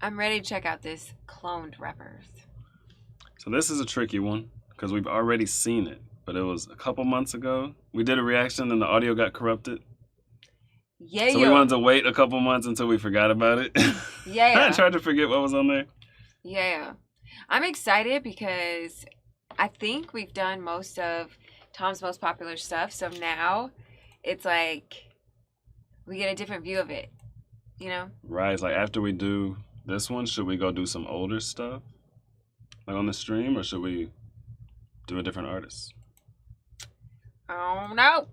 I'm ready to check out this cloned rappers. So this is a tricky one because we've already seen it, but it was a couple months ago. We did a reaction and the audio got corrupted. Yeah. So we wanted to wait a couple months until we forgot about it. Yeah. I tried to forget what was on there. Yeah. I'm excited because I think we've done most of Tom's most popular stuff. So now it's like we get a different view of it, you know? Right. It's like after we do this one, should we go do some older stuff? Like on the stream, or should we do a different artist? Oh, no.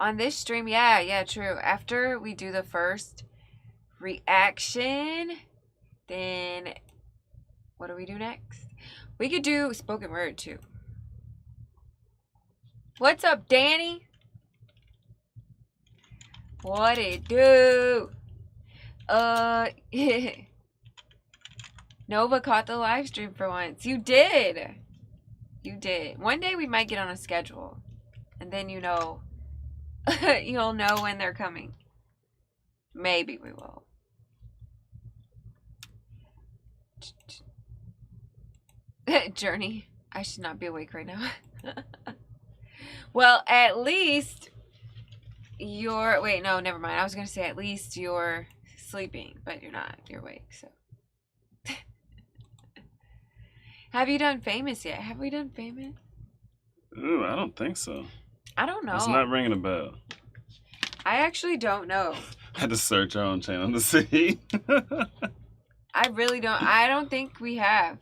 On this stream, yeah, true. After we do the first reaction, then what do we do next? We could do spoken word, too. What's up, Danny? What it do? Nova caught the live stream for once. You did. You did. One day we might get on a schedule. And then you know, you'll know when they're coming. Maybe we will. Journey. I should not be awake right now. Well, at least you're... Wait, no, never mind. I was going to say at least you're sleeping, but you're not. You're awake, so... Have you done Famous yet? Have we done Famous? Ooh, I don't think so. I don't know. It's not ringing a bell. I actually don't know. I had to search our own channel to see. I really don't. I don't think we have.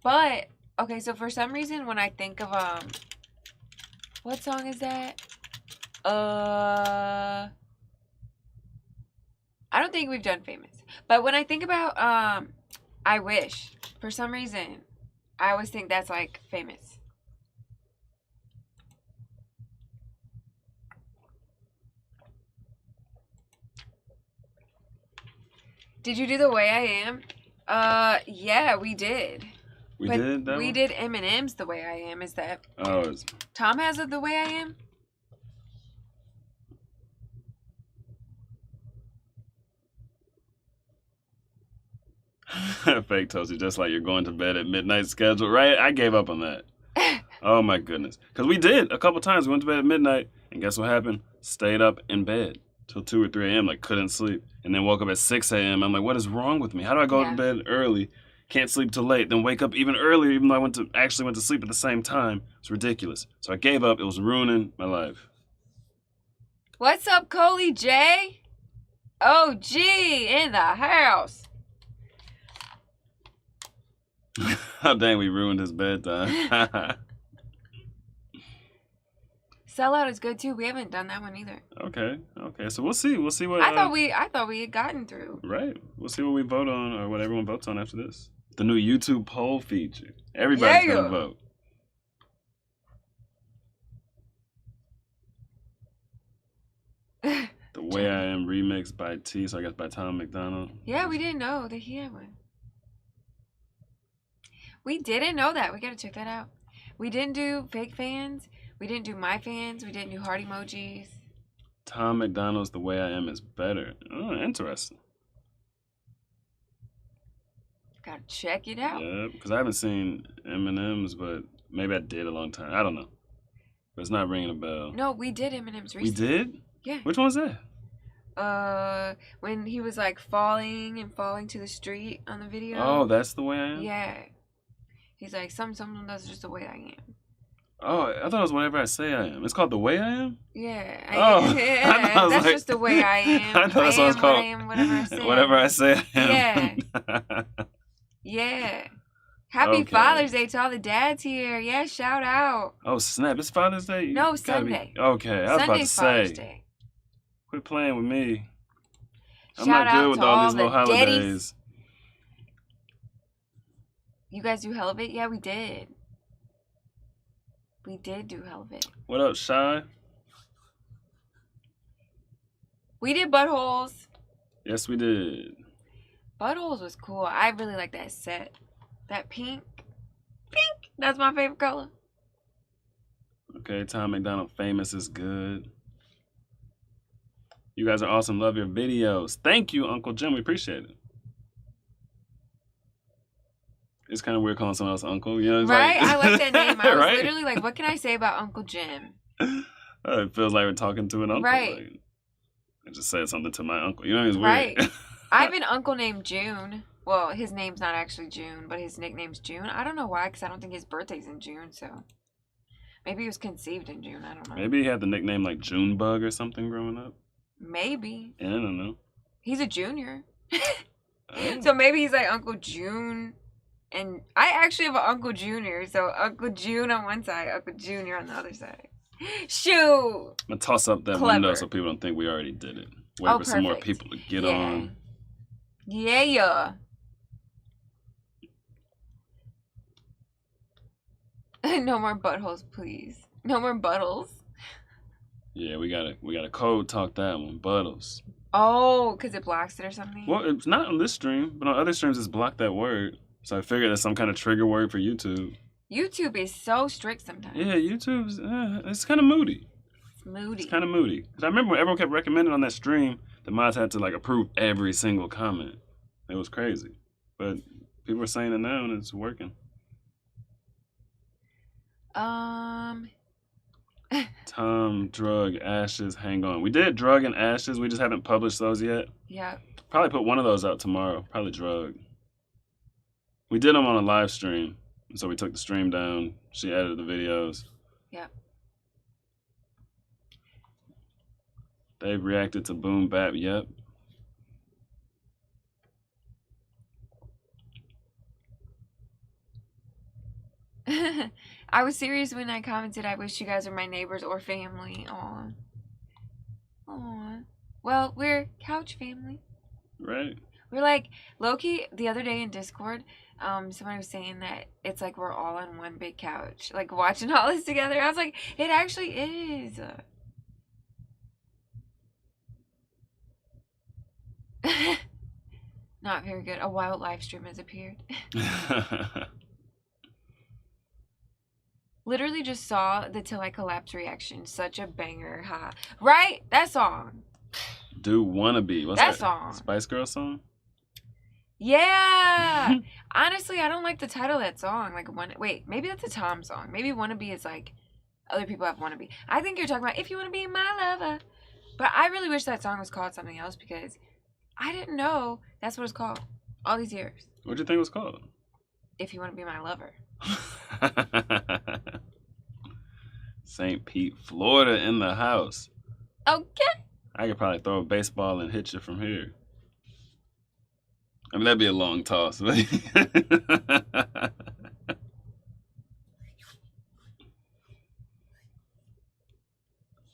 But, okay, so for some reason when I think of, what song is that? I don't think we've done Famous. But when I think about, I Wish, for some reason... I always think that's like Famous. Did you do The Way I Am? Yeah, we did. We did that We one? did Eminem's The Way I Am. Is that... Oh, it's... Tom has a The Way I Am? Fake Toasty, just like you're going to bed at midnight schedule, right? I gave up on that. Oh my goodness. Because we did a couple times. We went to bed at midnight, and guess what happened? Stayed up in bed till 2 or 3 a.m., like couldn't sleep. And then woke up at 6 a.m. I'm like, what is wrong with me? How do I go to bed early, can't sleep till late, then wake up even earlier, even though I actually went to sleep at the same time? It's ridiculous. So I gave up. It was ruining my life. What's up, Coley J? OG in the house. How dang we ruined his bedtime. Sellout is good too. We haven't done that one either. Okay. So we'll see. We'll see what I thought we had gotten through. Right. We'll see what we vote on, or what everyone votes on after this. The new YouTube poll feature. Everybody's gonna vote. The Way I Am remix by T, so I guess by Tom MacDonald. Yeah, we didn't know that he had one. We didn't know that. We gotta check that out. We didn't do fake fans. We didn't do my fans. We didn't do heart emojis. Tom MacDonald's The Way I Am is better. Oh, interesting. Gotta check it out. Yeah, because I haven't seen Eminem's, but maybe I did a long time. I don't know. But it's not ringing a bell. No, we did Eminem's recently. We did? Yeah. Which one was that? When he was like falling to the street on the video. Oh, that's The Way I Am? Yeah. He's like, someone that's just the way I am. Oh, I thought it was Whatever I Say I Am. It's called The Way I Am? Yeah. Yeah, that's just the way I am. I thought that song was called I am, whatever I say. Whatever I Say I Am. Yeah. Yeah. Happy Father's Day to all the dads here. Yeah, shout out. Oh, snap. It's Father's Day? No, Sunday. Okay, I was about to say. Father's Day. Quit playing with me. I'm Shout not good out with to all all these little the holidays. daddies. You guys do Hell of It? Yeah, we did. We did do Hell of It. What up, Shy? We did Buttholes. Yes, we did. Buttholes was cool. I really like that set. That pink. Pink! That's my favorite color. Okay, Tom MacDonald Famous is good. You guys are awesome. Love your videos. Thank you, Uncle Jim. We appreciate it. It's kind of weird calling someone else uncle. You know, it's Right? like, I like that name. I was right? literally like, what can I say about Uncle Jim? It feels like we're talking to an uncle. Right. Like, I just said something to my uncle. You know, it's Right. weird. I have an uncle named June. Well, his name's not actually June, but his nickname's June. I don't know why, because I don't think his birthday's in June, so maybe he was conceived in June. I don't know. Maybe he had the nickname like Junebug or something growing up. Maybe. Yeah, I don't know. He's a junior. Oh. So maybe he's like Uncle June. And I actually have an Uncle Junior. So Uncle June on one side, Uncle Junior on the other side. Shoot! I'm gonna toss up that Clever. window so people don't think we already did it. Wait for some more Perfect. people to get Yeah. on. Yeah. No more buttholes, please. No more buttholes. Yeah, we gotta code talk that one. Buttles. Oh, because it blocks it or something? Well, it's not on this stream, but on other streams it's blocked that word. So I figured that's some kind of trigger word for YouTube. YouTube is so strict sometimes. Yeah, YouTube's it's kind of moody. It's moody. It's kind of moody. Cause I remember when everyone kept recommending on that stream, the mods had to like approve every single comment. It was crazy, but people are saying it now and it's working. Tom, drug, ashes, hang on. We did drug and ashes. We just haven't published those yet. Yeah. Probably put one of those out tomorrow. Probably drug. We did them on a live stream, so we took the stream down. She edited the videos. Yeah. They've reacted to Boom Bap. Yep. I was serious when I commented, I wish you guys were my neighbors or family. Aw. Aw. Well, we're couch family. Right. We're like, Loki, the other day in Discord, somebody was saying that it's like we're all on one big couch, like watching all this together. I was like, it actually is. Not very good. A wild live stream has appeared. Literally just saw the Till I Collapse reaction. Such a banger, ha. Right? That song. Do Wannabe. What's That song. Spice Girl song? Yeah. Honestly, I don't like the title of that song. Like, wait, maybe that's a Tom song. Maybe Wannabe is like, other people have Wannabe. I think you're talking about If You Want to Be My Lover. But I really wish that song was called something else because I didn't know that's what it's called all these years. What'd you think it was called? If You Want to Be My Lover. St. Pete, Florida in the house. Okay. I could probably throw a baseball and hit you from here. I mean, that'd be a long toss.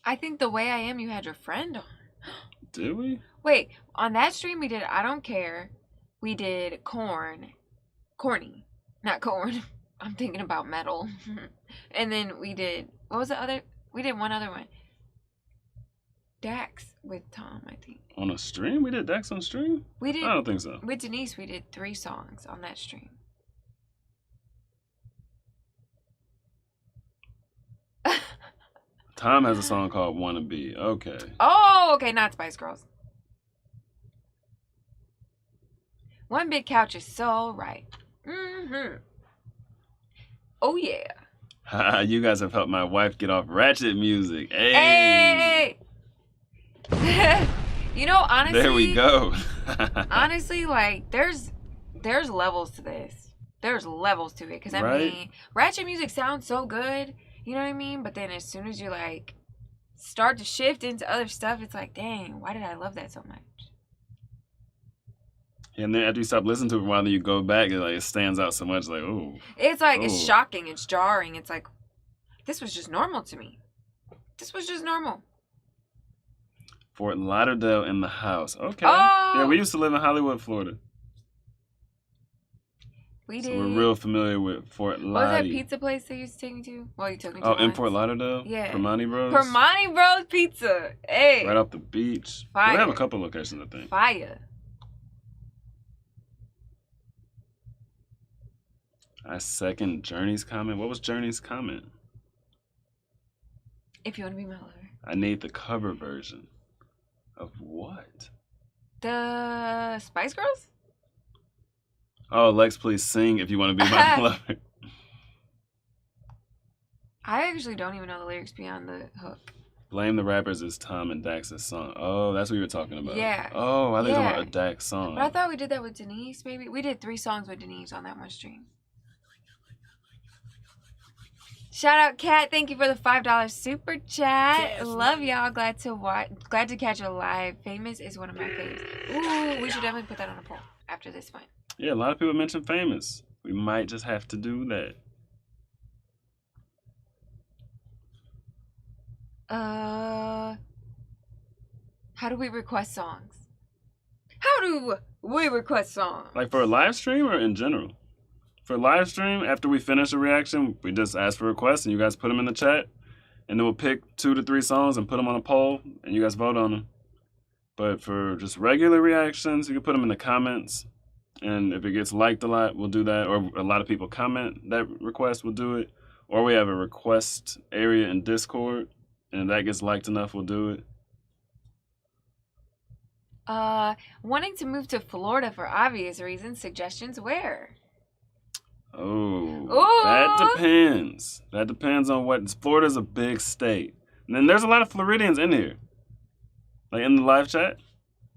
I think The Way I Am, you had your friend on. Did we? Wait, on that stream we did I Don't Care. We did Corny. Not Corn. I'm thinking about metal. And then we did, what was the other? We did one other one. Dax with Tom, I think. On a stream? We did Dax on stream? We did. I don't think so. With Denise, we did 3 songs on that stream. Tom has a song called Wannabe. Okay. Oh, okay, not Spice Girls. One Big Couch is so right. Mm-hmm. Oh, yeah. You guys have helped my wife get off ratchet music. Hey! Hey! You know, honestly. There we go. Honestly, like, there's levels to this. There's levels to it. Because, I Right? mean, ratchet music sounds so good. You know what I mean? But then as soon as you, like, start to shift into other stuff, it's like, dang, why did I love that so much? And then after you stop listening to it for a while, then you go back, and like it stands out so much. Like, oh. It's like, it's Oh. shocking. It's jarring. It's like, this was just normal to me. This was just normal. Fort Lauderdale in the house. Okay. Oh! Yeah, we used to live in Hollywood, Florida. We So did. we're real familiar with Fort What was that Lauderdale. pizza place they used to take me to? Well, you took me to Oh, in once. Fort Lauderdale? Yeah. Permani Bros? Permani Bros Pizza. Hey. Right off the beach. Fire. We have a couple locations, I think. Fire. I second Journey's comment. What was Journey's comment? If you want to be my lover. I need the cover version. Of what? The Spice Girls? Oh, Lex, please sing if you want to be my lover. I actually don't even know the lyrics beyond the hook. Blame the Rappers is Tom and Dax's song. Oh, that's what you were talking about. Yeah. Oh, I think you're talking Yeah. about a Dax song. But I thought we did that with Denise, maybe. We did 3 songs with Denise on that one stream. Shout out, Kat. Thank you for the $5 super chat. Love y'all. Glad to catch you live. Famous is one of my faves. Ooh, we should definitely put that on a poll after this one. Yeah, a lot of people mentioned Famous. We might just have to do that. How do we request songs? How do we request songs? Like for a live stream or in general? For a live stream, after we finish a reaction, we just ask for requests and you guys put them in the chat. And then we'll pick 2 to 3 songs and put them on a poll and you guys vote on them. But for just regular reactions, you can put them in the comments. And if it gets liked a lot, we'll do that. Or a lot of people comment that request, we'll do it. Or we have a request area in Discord. And if that gets liked enough, we'll do it. Wanting to move to Florida for obvious reasons. Suggestions where? Oh, Ooh. That depends. That depends on what. Florida's a big state. And then there's a lot of Floridians in here. Like in the live chat.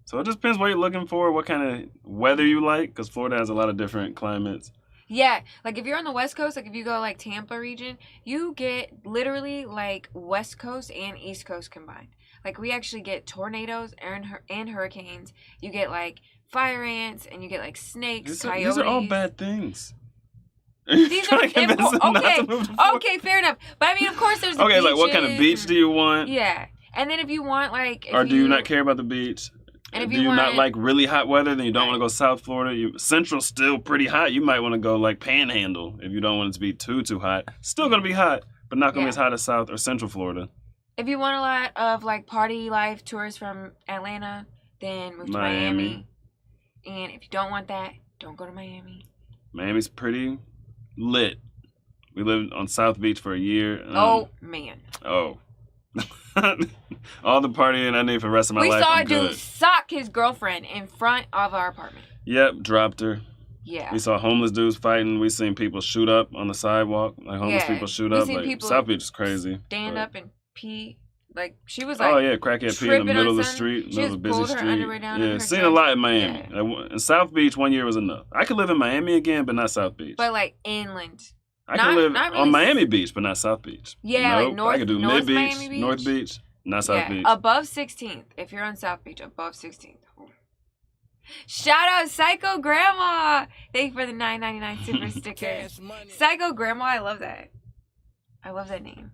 So it just depends what you're looking for, what kind of weather you like. Because Florida has a lot of different climates. Yeah, like if you're on the West Coast, like if you go like Tampa region, you get literally like West Coast and East Coast combined. Like we actually get tornadoes and hurricanes. You get like fire ants and you get like snakes, coyotes. These are all bad things. These are okay, fair enough. But I mean, of course, there's okay. Like, what kind of beach do you want? Yeah, and then if you want like, or do you not care about the beach? And if do you not like really hot weather? Then you don't want to go South Florida. Central's still pretty hot. You might want to go like Panhandle if you don't want it to be too hot. Still gonna be hot, but not gonna be as hot as South or Central Florida. If you want a lot of like party life tours from Atlanta, then move to Miami. And if you don't want that, don't go to Miami. Miami's pretty lit. We lived on South Beach for a year. Oh man. Oh. All the partying I need for the rest of my life. We saw a dude sock his girlfriend in front of our apartment. Yep, dropped her. Yeah. We saw homeless dudes fighting. We seen people shoot up on the sidewalk. Like homeless people shoot up. Like South Beach is crazy. Stand up and pee. Like she was like, oh yeah, crackhead pee in the middle of the street, middle of a busy street. Yeah, seen a lot in Miami. Yeah. In South Beach, 1 year was enough. I could live in Miami again, but not South Beach. But like inland. I can live on Miami Beach, but not South Beach. Yeah, nope. like North. I could do North Mid Beach, Miami Beach, North Beach, not South Beach. Above 16th. If you're on South Beach, above 16th. Shout out Psycho Grandma. Thank you for the $9.99 super sticker. Psycho Grandma, I love that. I love that name.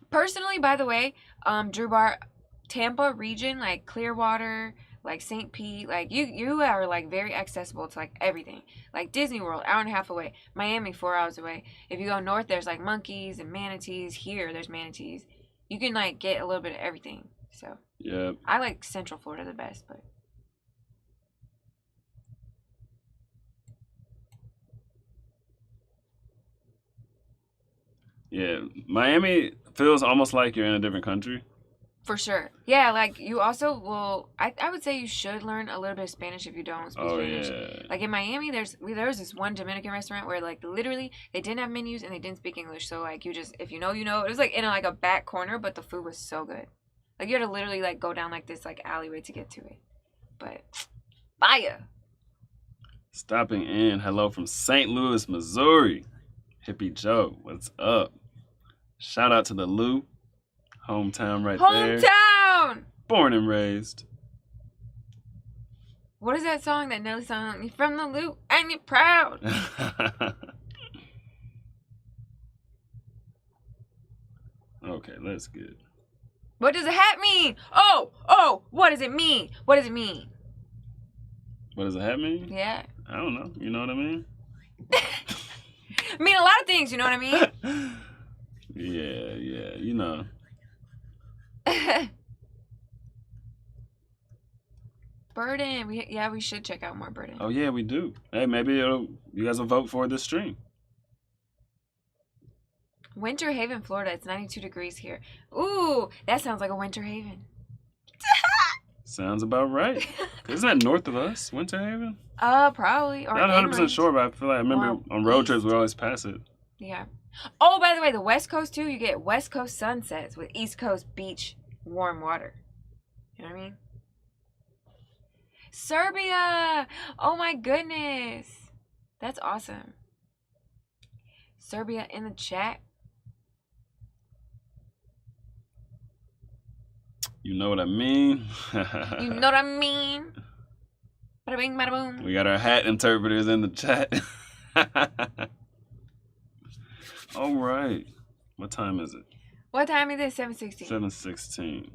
Personally, by the way, Drew Bar, Tampa region, like Clearwater, like St. Pete, like you are like very accessible to like everything. Like Disney World, hour and a half away. Miami, 4 hours away. If you go north, there's like monkeys and manatees. Here, there's manatees. You can like get a little bit of everything. So yeah, I like Central Florida the best, but yeah, Miami feels almost like you're in a different country. For sure. Yeah, like you also will, I would say you should learn a little bit of Spanish if you don't speak Spanish. Yeah. Like in Miami, there's this one Dominican restaurant where like literally they didn't have menus and they didn't speak English. So like you just, if you know, you know. It was like in like a back corner, but the food was so good. Like you had to literally like go down like this like alleyway to get to it. But fire. Stopping in. Hello from St. Louis, Missouri. Hippie Joe, what's up? Shout out to the Lou. Hometown right there. Hometown! Born and raised. What is that song that Nelly sung? You're from the Loop and you're proud. Okay, that's good. What does a hat mean? Oh, what does it mean? What does it mean? What does a hat mean? Yeah. I don't know. You know what I mean? I mean a lot of things, you know what I mean? Yeah, you know. Burden. We should check out more Burden. Oh yeah, we do. Hey, maybe you guys will vote for this stream. Winter Haven, Florida. It's 92 degrees here. Ooh, that sounds like a Winter Haven. Sounds about right. Isn't that north of us, Winter Haven? Probably. Or Not 100% inland. sure, but I feel like I remember Well, on road trips east. we always pass it. Yeah. Oh, by the way, the West Coast too, you get West Coast sunsets with East Coast beach warm water. You know what I mean? Serbia! Oh my goodness. That's awesome. Serbia in the chat. You know what I mean? You know what I mean? Bada bing, bada boom. We got our hat interpreters in the chat. All right. What time is it? What time is it? 7:16. 7:16.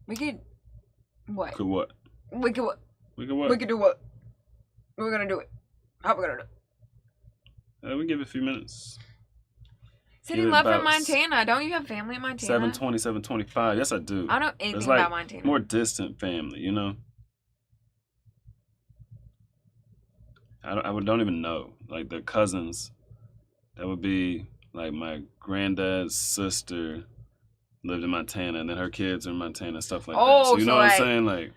We could. What? Could what? We could what? We could what? We could do what? We're gonna do it. How we gonna do it? We give it a few minutes. Sending Give it love from about Montana. Don't you have family in Montana? 7:20, 7:25. Yes, I do. I don't know anything It's like about Montana. more distant family, you know? I don't even know. Like the cousins, that would be like my granddad's sister lived in Montana, and then her kids are in Montana, stuff like that. So you know what I'm saying? Like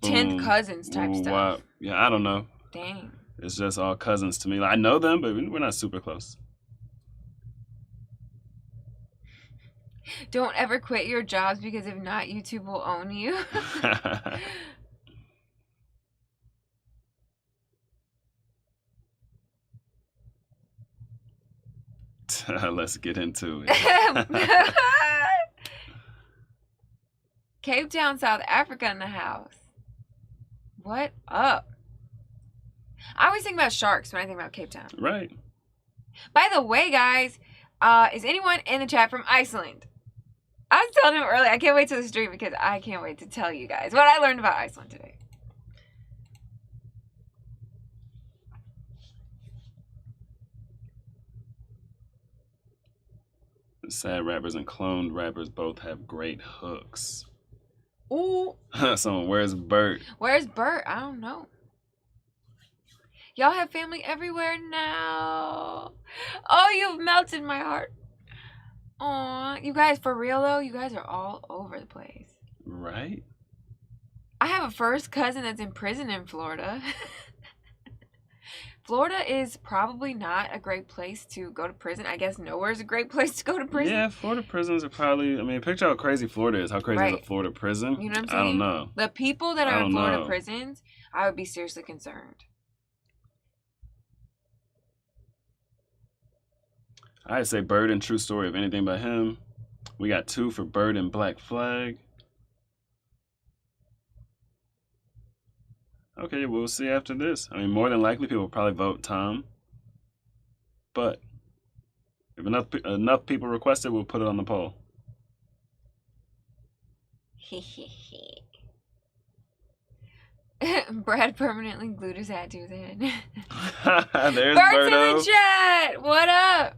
10th cousins type stuff. Wow. Yeah, I don't know. Dang. It's just all cousins to me. Like, I know them, but we're not super close. Don't ever quit your jobs because if not, YouTube will own you. Let's get into it. Cape Town, South Africa in the house. What up? I always think about sharks when I think about Cape Town. Right. By the way, guys, is anyone in the chat from Iceland? I was telling him earlier, I can't wait to the stream because I can't wait to tell you guys what I learned about Iceland today. Sad rappers and cloned rappers both have great hooks. Ooh. So where's Bert? Where's Bert? I don't know. Y'all have family everywhere now. Oh, you've melted my heart. Aw, you guys, for real though, you guys are all over the place. Right? I have a first cousin that's in prison in Florida. Florida is probably not a great place to go to prison. I guess nowhere is a great place to go to prison. Yeah, Florida prisons are probably, I mean, picture how crazy Florida is. How crazy is a Florida prison? You know what I'm saying? I don't know. The people that are in Florida prisons, I would be seriously concerned. I'd say Bird and True Story of anything by him. We got 2 for Bird and Black Flag. Okay, we'll see after this. I mean, more than likely, people will probably vote Tom. But if enough people request it, we'll put it on the poll. Brad permanently glued his hat to his head. There's Bert's Berto. in the chat. What up?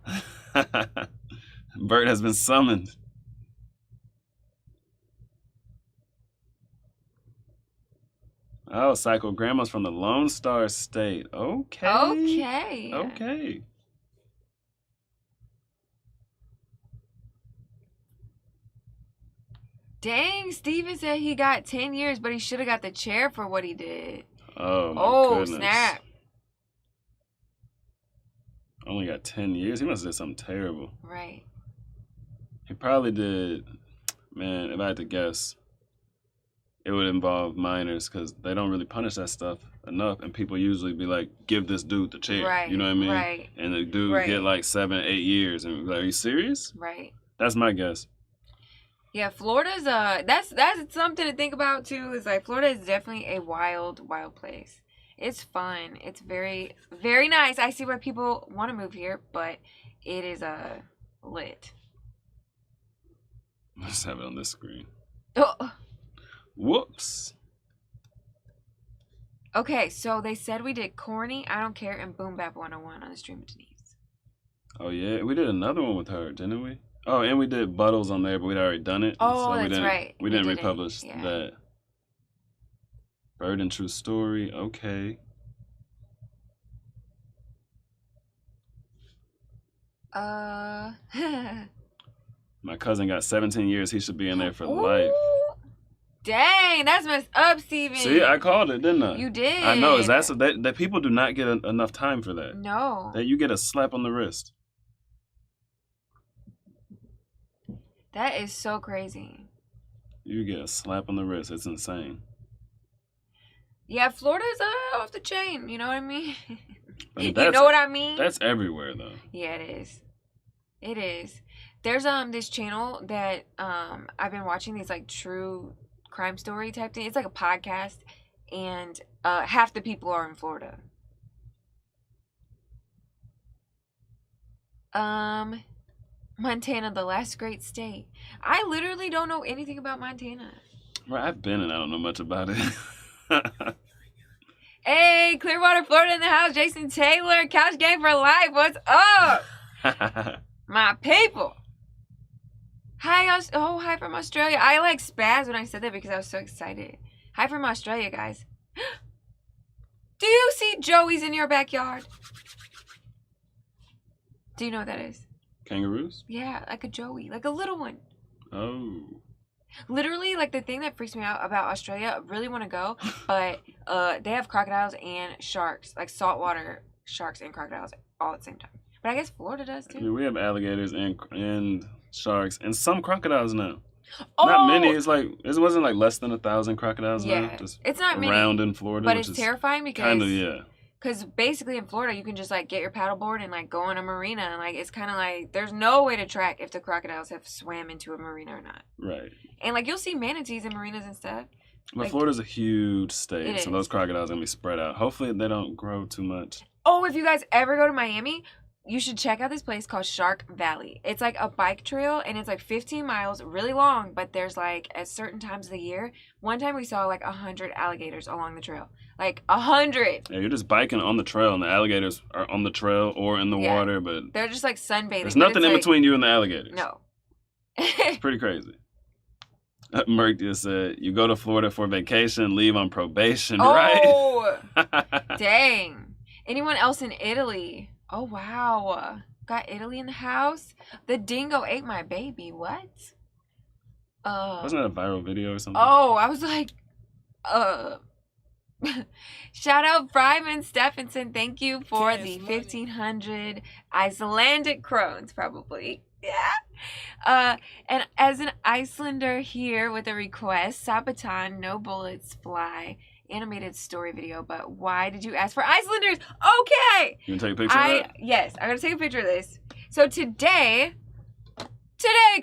Bert has been summoned. Oh, Psycho Grandma's from the Lone Star State. Okay. Okay. Okay. Dang, Steven said he got 10 years, but he should have got the chair for what he did. Oh, my goodness. Snap. Only got 10 years? He must have did something terrible. Right. He probably did, man, if I had to guess, it would involve minors because they don't really punish that stuff enough. And people usually be like, give this dude the chair. Right. You know what I mean? Right. And the dude get like 7, 8 years. And be like, are you serious? Right. That's my guess. Yeah, Florida's that's something to think about too. Is like Florida is definitely a wild place. It's fun. It's very, very nice. I see why people want to move here, but it is lit. Let's have it on this screen. Oh. Whoops. Okay, so they said we did Corny, I Don't Care, and Boom Bap 101 on the stream of Denise. Oh yeah, we did another one with her, didn't we? Oh, and we did Buttles on there, but we'd already done it. Oh, so that's right. We didn't republish that. Bird and True Story, okay. My cousin got 17 years. He should be in there for life. Dang, that's messed up, Steven. See, I called it, didn't I? You did. I know. That people do not get enough time for that. No. That you get a slap on the wrist. That is so crazy. You get a slap on the wrist. It's insane. Yeah, Florida's off the chain. You know what I mean? I mean, you know what I mean? That's everywhere, though. Yeah, it is. It is. There's this channel that I've been watching, these like true crime story type thing. It's like a podcast, and half the people are in Florida. Montana, the last great state. I literally don't know anything about Montana. Right, I've been and I don't know much about it. Hey, Clearwater, Florida in the house. Jason Taylor, Couch Game for Life. What's up? My people. Hi, hi from Australia. I like spazzed when I said that because I was so excited. Hi from Australia, guys. Do you see Joey's in your backyard? Do you know what that is? Kangaroos? Yeah, like a Joey, like a little one. Oh. Literally, like the thing that freaks me out about Australia, I really want to go, but they have crocodiles and sharks, like saltwater sharks and crocodiles all at the same time. But I guess Florida does too. I mean, we have alligators and sharks and some crocodiles now. Oh! Not many. It wasn't like less than 1,000 crocodiles now. Just it's not around many, in Florida, but it's terrifying because kind of, yeah. Because basically in Florida, you can just like get your paddleboard and like go in a marina, and like it's kind of like there's no way to track if the crocodiles have swam into a marina or not. Right. And like you'll see manatees in marinas and stuff. But like, Florida's a huge state, so is. those crocodiles are gonna be spread out. Hopefully they don't grow too much. Oh, if you guys ever go to Miami, you should check out this place called Shark Valley. It's like a bike trail, and it's like 15 miles, really long, but there's like at certain times of the year. One time we saw like 100 alligators along the trail. Like 100. Yeah, you're just biking on the trail, and the alligators are on the trail or in the water, but they're just like sunbathing. there's nothing in between you and the alligators. No. It's pretty crazy. Merc just said, you go to Florida for vacation, leave on probation, right? Oh, dang. Anyone else in Italy? Oh, wow. Got Italy in the house? The dingo ate my baby. What? Wasn't that a viral video or something? Oh, I was like, Shout out Fryman Stephenson. Thank you for the 1,500 Icelandic crowns, probably. Yeah. And as an Icelander here with a request, Sabaton, No Bullets Fly, animated story video, but why did you ask for Icelanders? Okay. You gonna take a picture of that? Yes, I'm gonna take a picture of this. So today,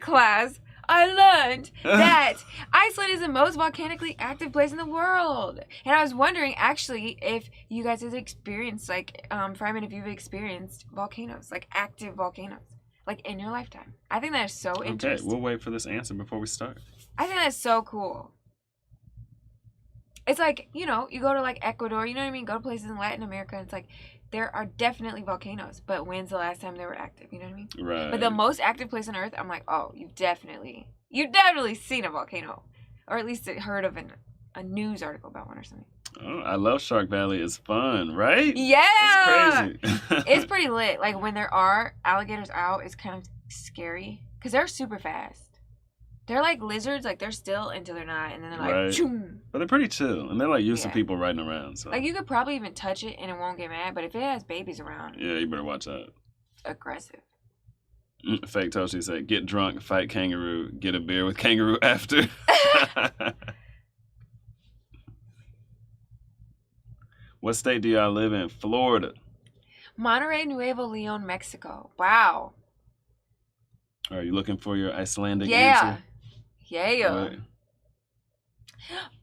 class, I learned that Iceland is the most volcanically active place in the world. And I was wondering, actually, if you guys have experienced, like, Fryman, if you've experienced volcanoes, like active volcanoes, like in your lifetime. I think that is so interesting. Okay, we'll wait for this answer before we start. I think that's so cool. It's like, you know, you go to like Ecuador, you know what I mean? Go to places in Latin America, and it's like, there are definitely volcanoes, but when's the last time they were active? You know what I mean? Right. But the most active place on Earth, I'm like, oh, you've definitely seen a volcano, or at least heard of a news article about one or something. Oh, I love Shark Valley. It's fun, right? Yeah, it's crazy. It's pretty lit. Like when there are alligators out, it's kind of scary because they're super fast. They're like lizards, like they're still until they're not, and then they're like, right. Choom. But they're pretty chill, and they're like used to people riding around. So like you could probably even touch it and it won't get mad, but if it has babies around, yeah, you better watch out. Aggressive. Fake Toshi said, "Get drunk, fight kangaroo, get a beer with kangaroo after." What state do y'all live in? Florida. Monterrey, Nuevo Leon, Mexico. Wow. Are you looking for your Icelandic answer? Yeah. Right.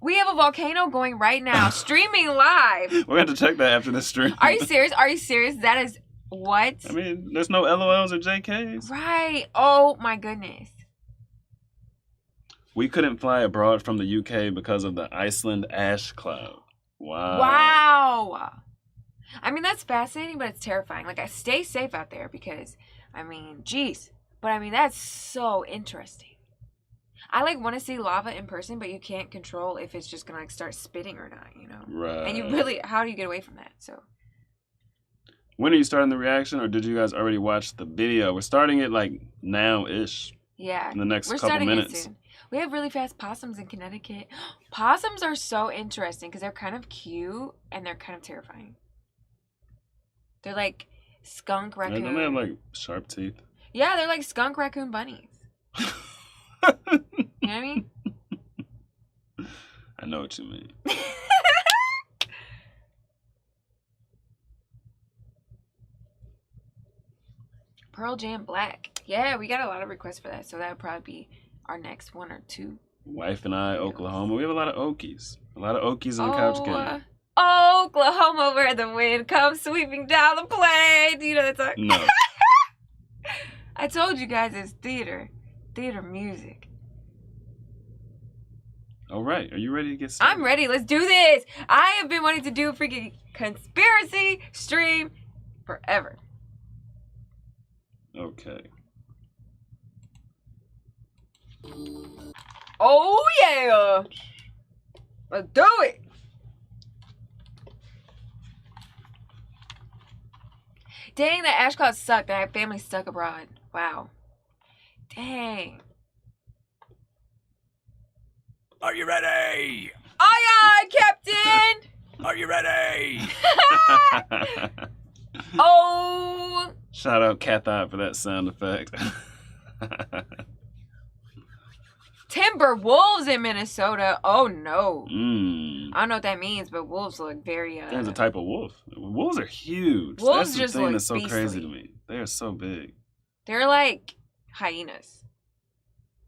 We have a volcano going right now, streaming live. We're going to have to check that after the stream. Are you serious? Are you serious? That is what? I mean, there's no LOLs or JKs. Right. Oh, my goodness. We couldn't fly abroad from the UK because of the Iceland ash cloud. Wow. Wow. I mean, that's fascinating, but it's terrifying. Like, I stay safe out there because, I mean, geez. But, I mean, that's so interesting. I, like, want to see lava in person, but you can't control if it's just going to, like, start spitting or not, you know? Right. And you really, how do you get away from that? So. When are you starting the reaction, or did you guys already watch the video? We're starting it, like, now-ish. Yeah. in the next We're couple starting it minutes. soon. We have really fast possums in Connecticut. Possums are so interesting because they're kind of cute and they're kind of terrifying. They're like skunk raccoon. Don't they have like sharp teeth? Yeah, they're like skunk raccoon bunnies. You know what I mean? I know what you mean. Pearl Jam Black. Yeah, we got a lot of requests for that, so that would probably be our next one or two. Wife and I, Oklahoma. We have a lot of Okies. A lot of Okies in the couch game. Oklahoma, where the wind comes sweeping down the plain. Do you know that song? No. I told you guys it's theater music. All right. Are you ready to get started? I'm ready. Let's do this. I have been wanting to do a freaking conspiracy stream forever. Okay. Oh, yeah. Let's do it. Dang, that Ash Cloud sucked. I have family stuck abroad. Wow. Dang. Are you ready? Aye, aye, Captain. Are you ready? Oh. Shout out Cathide for that sound effect. Timber wolves in Minnesota. Oh, no. Mm. I don't know what that means, but wolves look very... There's a type of wolf. Wolves are huge. Wolves that's just the thing look that's so crazy beastly. to me. They are so big. They're like hyenas.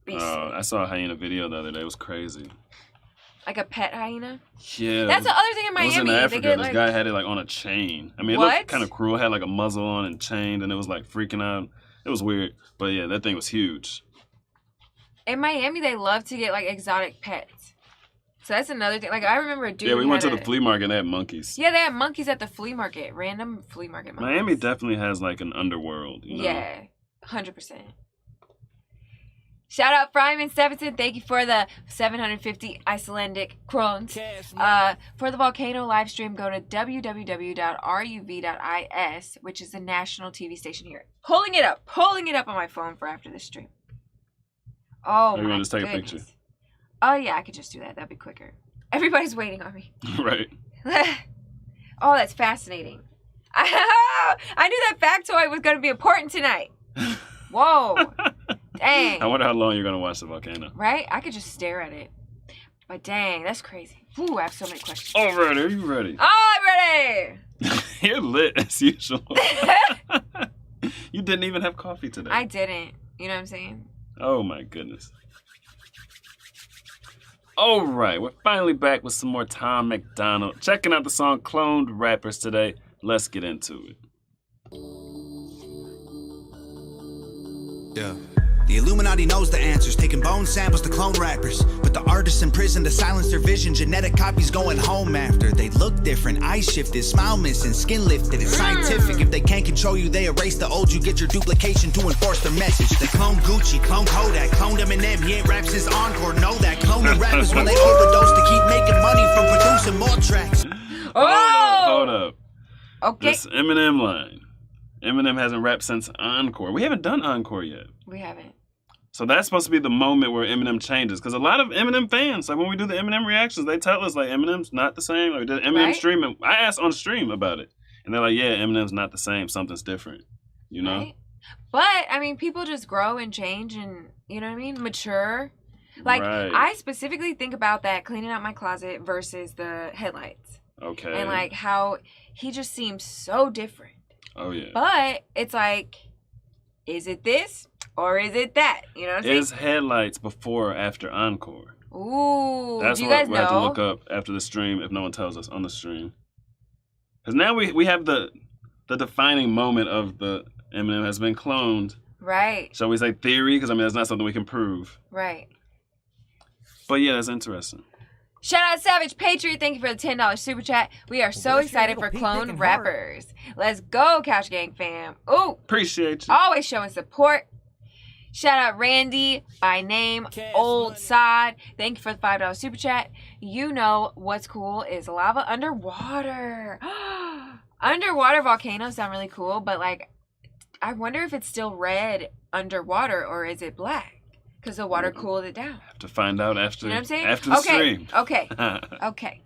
Beastly. I saw a hyena video the other day. It was crazy. Like a pet hyena? Yeah. That's the other thing in It was Miami. in They Africa. get, This like, guy had it like on a chain. I mean, it What? looked kind of cruel. It had like a muzzle on and chained, and it was like freaking out. It was weird. But yeah, that thing was huge. in Miami, they love to get like exotic pets. So that's another thing. Like I remember a dude. Yeah, we went to had the flea market and they had monkeys. Yeah, they had monkeys at the flea market. Random flea market monkeys. Miami definitely has like an underworld, you know? Yeah, 100%. Shout out Fryman Stevenson. Thank you for the 750 Icelandic crowns. For the volcano live stream, go to www.ruv.is, which is the national TV station here. Pulling it up on my phone for after the stream. Oh, Or you my want to just take goodness. a picture? Oh, yeah, I could just do that. That'd be quicker. Everybody's waiting on me. Right. Oh, that's fascinating. I knew that factoid was going to be important tonight. Whoa. Dang. I wonder how long you're going to watch the volcano. Right? I could just stare at it. But dang, that's crazy. Ooh, I have so many questions. All right, are you ready? Oh, I'm ready. You're lit as usual. You didn't even have coffee today. I didn't. You know what I'm saying? Oh my goodness. All right, we're finally back with some more Tom MacDonald. Checking out the song Cloned Rappers today. Let's get into it. Yeah. The Illuminati knows the answers, taking bone samples to clone rappers. But the artists in prison to silence their vision, genetic copies going home after. They look different, eyes shifted, smile missing, skin lifted. It's scientific. If they can't control you, they erase the old you. Get your duplication to enforce their message. They clone Gucci, clone Kodak, cloned Eminem. He ain't rap since Encore. Know that. Cloning rappers when they overdose to keep making money from producing more tracks. Hold up. Okay. This Eminem line. Eminem hasn't rapped since Encore. We haven't done Encore yet. We haven't. So that's supposed to be the moment where Eminem changes. Because a lot of Eminem fans, like when we do the Eminem reactions, they tell us like Eminem's not the same. Like we did Eminem Right. stream. I asked on stream about it. And they're like, yeah, Eminem's not the same. Something's different. You know? Right? But, I mean, people just grow and change and, you know what I mean? Mature. Like, Right. I specifically think about that cleaning out my closet versus the headlights. Okay. And, like, how he just seems so different. Oh, yeah. But it's like, is it this or is it that? You know what I'm saying? Is Headlights before or after Encore? Ooh. That's do you what guys we have to know? look up after the stream if no one tells us on the stream. Because now we have the defining moment of the Eminem has been cloned. Right. Shall we say theory? Because I mean, that's not something we can prove. Right. But yeah, that's interesting. Shout out Savage Patriot. Thank you for the $10 super chat. We are so What's your excited for little cloned pink heart? rappers. Let's go, Couch Gang fam. Ooh. Appreciate you. Always showing support. Shout out Randy by name, Old Sod. Thank you for the $5 super chat. You know what's cool is lava underwater. Underwater volcanoes sound really cool, but like, I wonder if it's still red underwater or is it black? Because the water cooled it down. Have to find out after, You know what I'm saying? after the stream. Okay. Okay.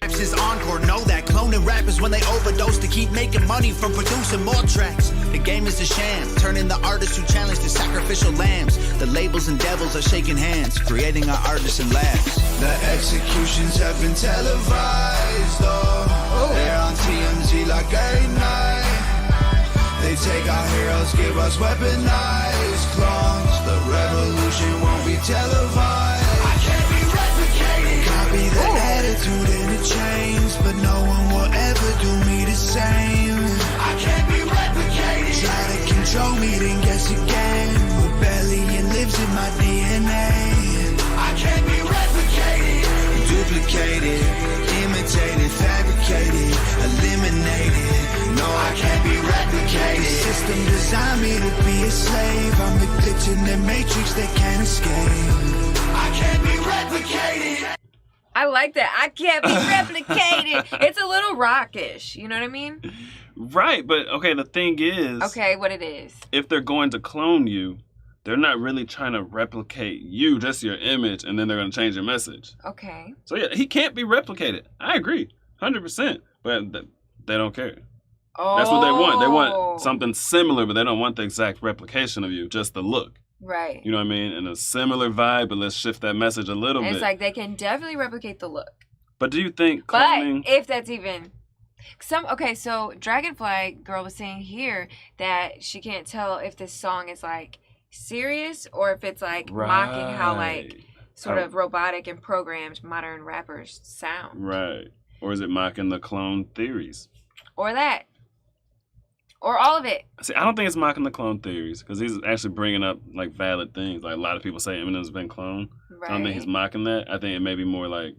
Is encore, know that cloning rappers when they overdose to keep making money from producing more tracks. The game is a sham, turning the artists who challenge to sacrificial lambs. The labels and devils are shaking hands, creating our artists in labs. The executions have been televised, they're on TMZ like every night. They take our heroes, give us weaponized clones. The revolution won't be televised. I can't be replicated. Copy the attitude and the chains, but no one will ever do me the same. I can't be replicated. Try to control me, then guess again. Rebellion lives in my DNA. I can't be replicated. Duplicated, imitated, fabricated, eliminated. No, I can't be replicated. The system designed me to be a slave. I'm the glitch in the matrix that can't escape. I can't be replicated. I like that. I can't be replicated. It's a little rockish. You know what I mean? Right, but okay, the thing is... Okay, what it is. If they're going to clone you, they're not really trying to replicate you, just your image, and then they're going to change your message. Okay. So yeah, he can't be replicated. I agree, 100%. But they don't care. Oh. That's what they want. They want something similar, but they don't want the exact replication of you, just the look. Right. You know what I mean? And a similar vibe, but let's shift that message a little bit. It's like they can definitely replicate the look. But do you think cloning... But if that's even... Okay, so Dragonfly Girl was saying here that she can't tell if this song is like serious or if it's like mocking how like sort of robotic and programmed modern rappers sound. Right. Or is it mocking the clone theories? Or that. Or all of it. See, I don't think it's mocking the clone theories because he's actually bringing up like valid things. Like a lot of people say Eminem's been cloned. Right. I don't think he's mocking that. I think it may be more like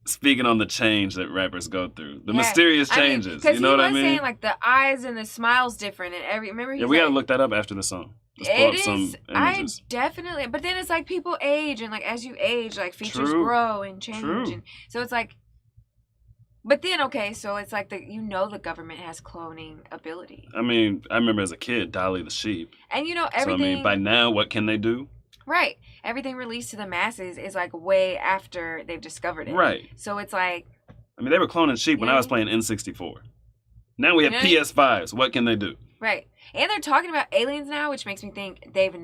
speaking on the change that rappers go through, the mysterious changes. You know what I mean? Because he was saying like the eyes and the smile's different and remember. Yeah, we gotta look that up after the song. Let's pull up some images. I definitely. But then it's like people age and like as you age, like features grow and change, and so it's like. But then, okay, so it's like the government has cloning ability. I mean, I remember as a kid, Dolly the sheep. And everything. So I mean, by now, what can they do? Right. Everything released to the masses is like way after they've discovered it. Right. So it's like. I mean, they were cloning sheep when I was playing N64. Now we have PS5s. What can they do? Right. And they're talking about aliens now, which makes me think they've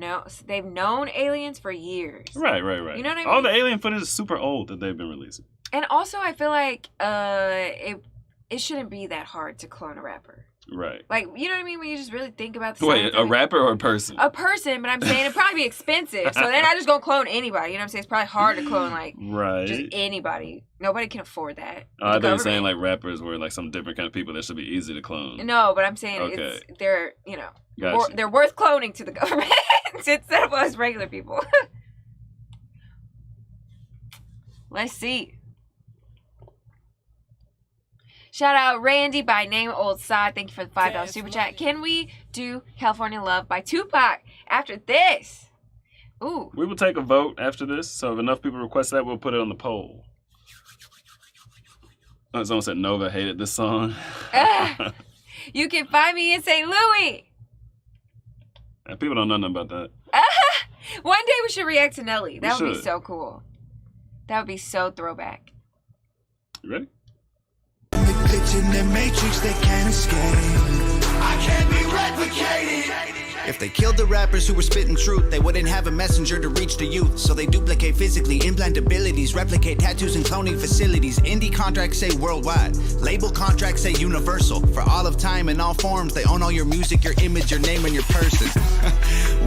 known aliens for years. Right. You know what I mean? All the alien footage is super old that they've been releasing. And also, I feel like it shouldn't be that hard to clone a rapper. Right. Like, you know what I mean? When you just really think about the Wait, a rapper or a person? A person, but I'm saying it'd probably be expensive. So they're not just going to clone anybody. You know what I'm saying? It's probably hard to clone, like, just anybody. Nobody can afford that. I thought you were saying, like, rappers were, like, some different kind of people that should be easy to clone. No, but I'm saying they're, they're worth cloning to the government instead of us regular people. Let's see. Shout out Randy by name Old Side. Thank you for the $5 super chat. Can we do California Love by Tupac after this? Ooh. We will take a vote after this. So if enough people request that, we'll put it on the poll. Oh, someone said Nova hated this song. You can find me in St. Louis. People don't know nothing about that. One day we should react to Nelly. That would be so cool. That would be so throwback. You ready? In the matrix they can't escape. I can't be replicated. If they killed the rappers who were spitting truth, they wouldn't have a messenger to reach the youth. So they duplicate physically, implant abilities, replicate tattoos and cloning facilities. Indie contracts say worldwide, label contracts say universal. For all of time in all forms, they own all your music, your image, your name, and your person.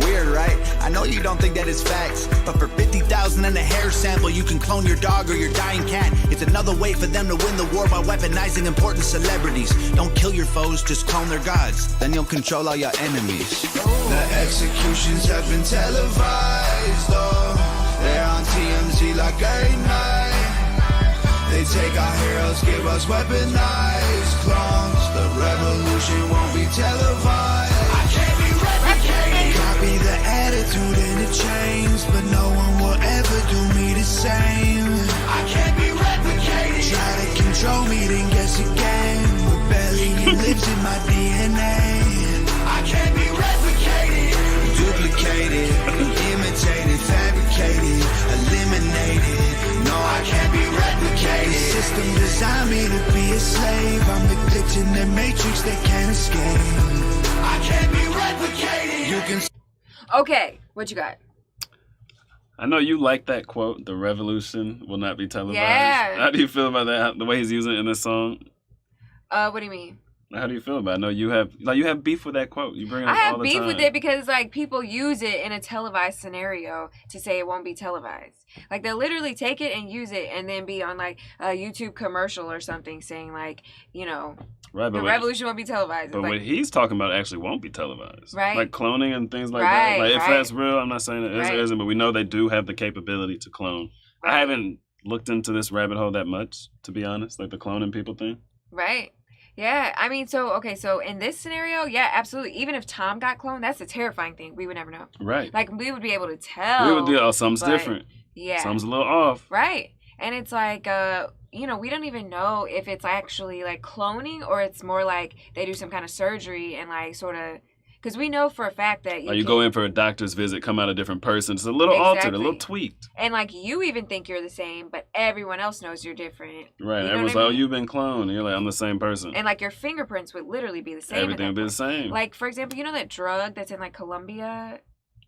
Weird, right? I know you don't think that it's facts, but for $50,000 and a hair sample, you can clone your dog or your dying cat. It's another way for them to win the war by weaponizing important celebrities. Don't kill your foes, just clone their gods. Then you'll control all your enemies. The executions have been televised, they're on TMZ like every night. They take our heroes, give us weaponized clones. The revolution won't be televised. I can't be replicated. Copy the attitude and the chains, but no one will ever do me the same. I can't be replicated. Try to control me, then guess again. Rebellion lives in my DNA. I can't be replicated. Duplicated, designed me to be a slave. I'm the glitch in the matrix they can't escape. I can't be replicated. You can. Okay, what you got? I know you like that quote, the revolution will not be televised. Yeah. How do you feel about that? The way he's using it in this song? What do you mean? How do you feel about it? I know you have beef with that quote. You bring it up I have all the beef time. with it because like people use it in a televised scenario to say it won't be televised. Like they'll literally take it and use it and then be on like a YouTube commercial or something saying like, you know, right, the revolution won't be televised. But like, what he's talking about actually won't be televised. Right. Like cloning and things like Right, that. Like if right. that's real, I'm not saying it is or Right. isn't, but we know they do have the capability to clone. Right. I haven't looked into this rabbit hole that much, to be honest, like the cloning people thing. Right. Yeah, I mean, so in this scenario, yeah, absolutely. Even if Tom got cloned, that's a terrifying thing. We would never know. Right. Like, we would be able to tell. We would do, something's but, different. Yeah. Something's a little off. Right. And it's like, you know, we don't even know if it's actually like cloning or it's more like they do some kind of surgery and like sort of, because we know for a fact that You go in for a doctor's visit, come out a different person. It's a little altered, a little tweaked. And like you even think you're the same, but everyone else knows you're different. Right. You know Everyone's what I like, mean? oh, you've been cloned. And you're like, I'm the same person. And like your fingerprints would literally be the same. Everything would be the same. Like, for example, you know that drug that's in like Colombia?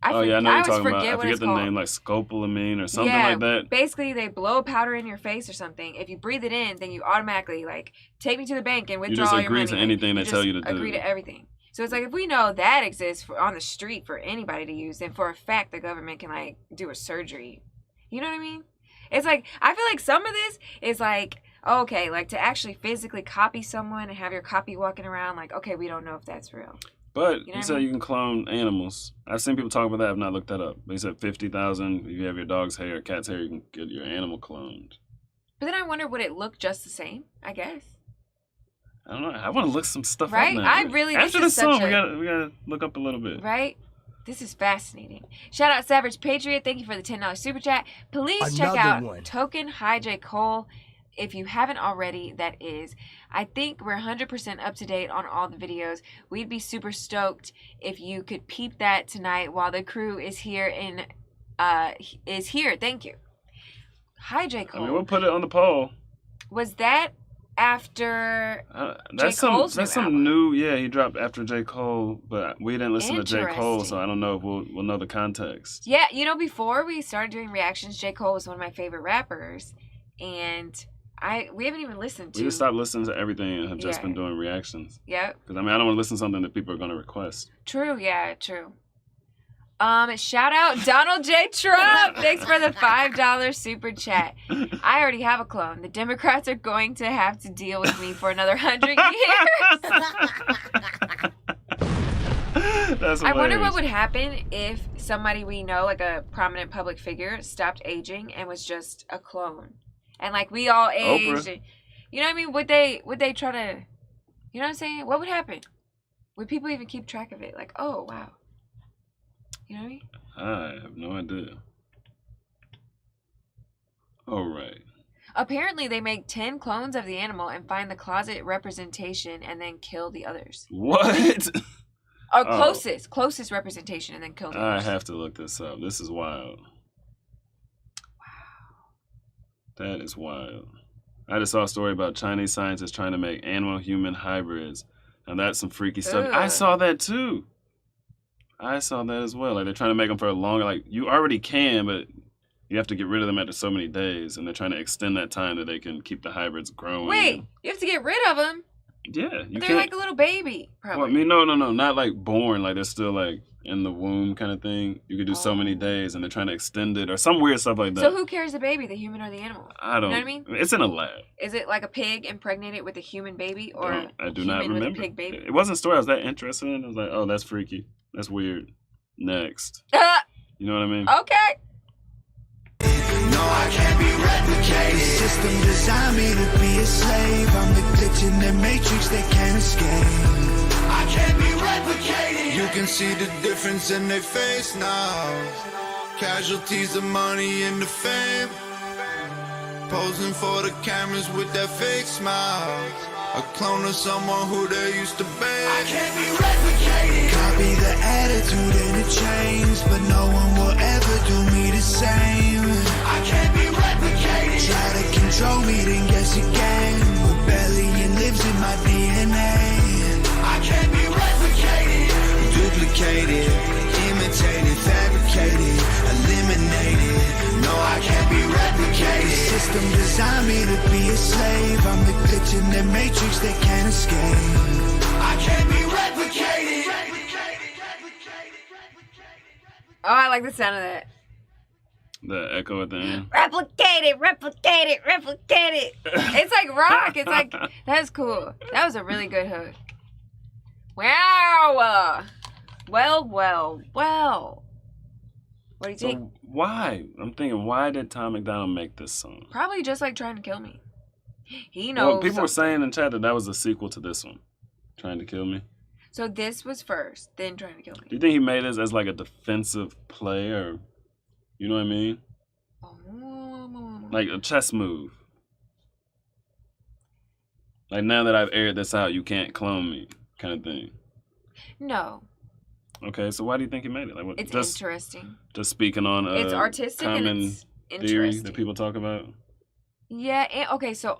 I know what you're talking about. I forget the called. name, like scopolamine or something yeah, like that. Basically, they blow a powder in your face or something. If you breathe it in, then you automatically like take me to the bank and withdraw your money. You just agree to anything they tell you to do. Agree to everything. So it's like if we know that exists on the street for anybody to use, then for a fact the government can like do a surgery. You know what I mean? It's like I feel like some of this is like okay, like to actually physically copy someone and have your copy walking around. Like okay, we don't know if that's real. But you know you said you can clone animals. I've seen people talk about that. I've not looked that up. They said 50,000. If you have your dog's hair, cat's hair, you can get your animal cloned. But then I wonder, would it look just the same? I guess. I don't know. I want to look some stuff right? up now. I really After the song, we gotta look up a little bit. Right? This is fascinating. Shout out Savage Patriot. Thank you for the $10 super chat. Please check out Token High J. Cole. If you haven't already, that is. I think we're 100% up to date on all the videos. We'd be super stoked if you could peep that tonight while the crew is here Thank you. Hi, J. Cole. I mean, we'll put it on the poll. Was that after that's J. Cole's some album? new. Yeah, he dropped after J. Cole, but we didn't listen to J. Cole, so I don't know if we'll know the context. Yeah, you know, before we started doing reactions, J. Cole was one of my favorite rappers, and we haven't even listened to. We just stopped listening to everything and have just been doing reactions. Yep. Because I mean, I don't want to listen to something that people are going to request. True. Yeah. True. Shout out Donald J. Trump. Thanks for the $5 super chat. I already have a clone. The Democrats are going to have to deal with me for another 100 years. That's I wonder what would happen if somebody we know, like a prominent public figure, stopped aging and was just a clone, and like we all aged. Oprah. You know what I mean? Would they try to? You know what I'm saying? What would happen? Would people even keep track of it? Like, oh wow. You know what I mean? I have no idea. All right. Apparently, they make 10 clones of the animal and find the closet representation and then kill the others. What? Or closest representation and then kill the others. I have to look this up. This is wild. Wow. That is wild. I just saw a story about Chinese scientists trying to make animal-human hybrids. And that's some freaky stuff. Ugh. I saw that too. I saw that as well. Like they're trying to make them for a longer. Like you already can, but you have to get rid of them after so many days, and they're trying to extend that time that they can keep the hybrids growing. Wait, you have to get rid of them? Yeah, you They're can't. like a little baby, probably. Well, I mean, no, not like born. Like they're still like in the womb kind of thing. You could do so many days, and they're trying to extend it or some weird stuff like that. So who carries the baby, the human or the animal? I don't. You know what I mean? It's in a lab. Is it like a pig impregnated with a human baby, or I do a not human remember. with a pig baby? It wasn't a story I was that interested in. I was like, oh, that's freaky. That's weird. Next. You know what I mean? Okay. No, I can't be replicated. The system designed me to be a slave. I'm the glitch in the matrix they can't escape. I can't be replicated. You can see the difference in their face now. Casualties of money and the fame. Posing for the cameras with that fake smile. A clone of someone who they used to be. I can't be replicated. Copy the attitude and the change, but no one will ever do me the same. I can't be replicated. Try to control me, then guess again. Rebellion lives in my DNA. I can't be replicated, duplicated, imitated, fabricated, eliminated. No, I can't be replicated. The system designed me to be a slave. I'm the glitch in the matrix that can't escape. I can't be replicated. Oh, I like the sound of that. The echo at the end. Replicate it, replicate it, replicate it. It's like rock. It's like, that's cool. That was a really good hook. Wow. Well. What do you think? So why? I'm thinking, why did Tom MacDonald make this song? Probably just like Trying to Kill Me. He knows. Well, people were saying in chat that was a sequel to this one, Trying to Kill Me. So this was first, then Trying to Kill Do Me. you think he made this as like a defensive play, or you know what I mean? Like a chess move. Like, now that I've aired this out, you can't clone me, kind of thing. No, Okay, so why do you think he made it? Like, what, it's just interesting. speaking on It's artistic and common it's theory interesting. that people talk about. Yeah, and so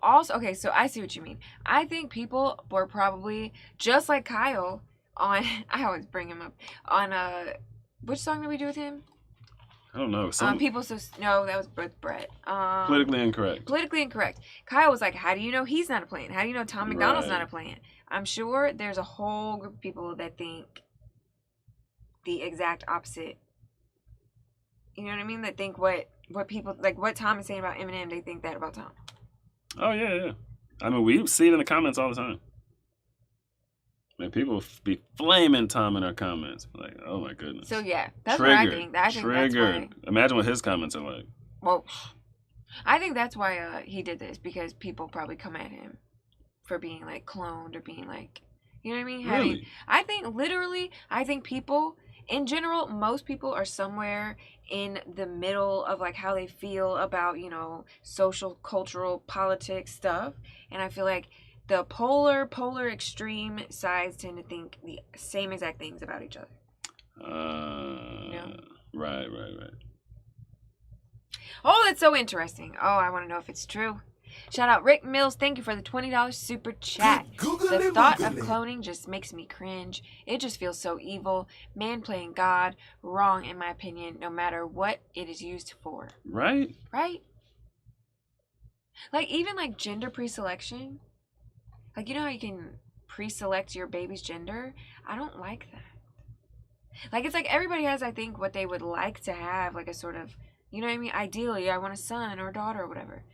I see what you mean. I think people were probably just like Kyle on. I always bring him up on which song did we do with him? I don't know. People no, that was with Brett. Politically incorrect. Politically incorrect. Kyle was like, "How do you know he's not a plan? How do you know Tom MacDonald's not a Right. plan?" I'm sure there's a whole group of people that think the exact opposite. You know what I mean? That think what people like what Tom is saying about Eminem, they think that about Tom. Oh yeah. I mean, we see it in the comments all the time. Man, people be flaming Tom in our comments. Like, oh my goodness. So yeah, that's Triggered. what I think. I think that's why. Imagine what his comments are like. Well, I think that's why he did this, because people probably come at him for being like cloned or being like, you know what I mean? Really? I think people in general, most people are somewhere in the middle of like how they feel about, you know, social, cultural, politics stuff. And I feel like the polar extreme sides tend to think the same exact things about each other. Right. Oh, that's so interesting. Oh, I want to know if it's true. Shout out Rick Mills. Thank you for the $20 super chat. The thought of cloning just makes me cringe. It just feels so evil. Man playing God. Wrong, in my opinion, no matter what it is used for. Right? Right? Like, even like gender pre-selection. Like, you know how you can pre-select your baby's gender? I don't like that. Like, it's like everybody has, I think, what they would like to have, like a sort of, you know what I mean? Ideally, I want a son or a daughter or whatever.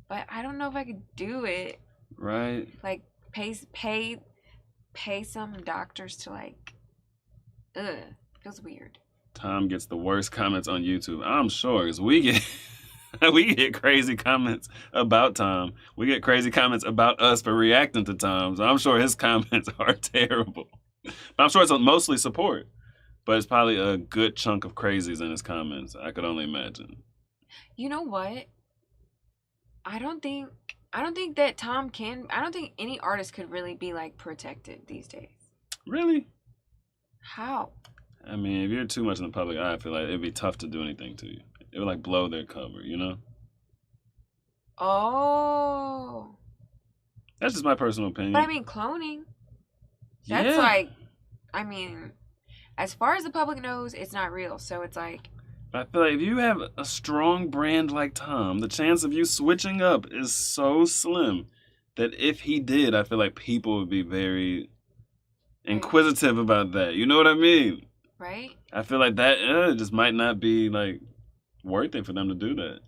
But I don't know if I could do it. Right. Like, pay some doctors to, like, feels weird. Tom gets the worst comments on YouTube. I'm sure, because we get crazy comments about Tom. We get crazy comments about us for reacting to Tom. So I'm sure his comments are terrible. But I'm sure it's mostly support. But it's probably a good chunk of crazies in his comments. I could only imagine. You know what? I don't think that Tom can. I don't think any artist could really be like protected these days. Really? How? I mean, if you're too much in the public eye, I feel like it'd be tough to do anything to you. It would like blow their cover, you know? Oh. That's just my personal opinion. But I mean, cloning. That's like, I mean, as far as the public knows, it's not real. So it's like. I feel like if you have a strong brand like Tom, the chance of you switching up is so slim that if he did, I feel like people would be very inquisitive about that. You know what I mean? Right? I feel like that just might not be like worth it for them to do that.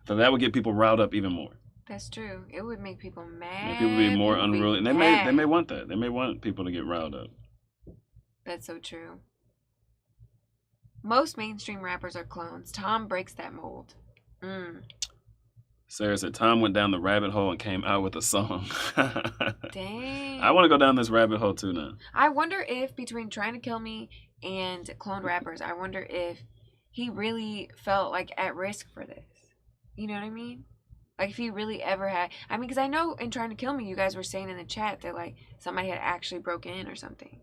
So that would get people riled up even more. That's true. It would make people mad. Make people be more unruly. And they may want that. They may want people to get riled up. That's so true. Most mainstream rappers are clones. Tom breaks that mold. Sarah said Tom went down the rabbit hole and came out with a song. Dang. I want to go down this rabbit hole too now. I wonder if between Trying to Kill Me and cloned rappers, I wonder if he really felt like at risk for this. You know what I mean? Like if he really ever had. I mean, because I know in Trying to Kill Me, you guys were saying in the chat that like somebody had actually broken in or something.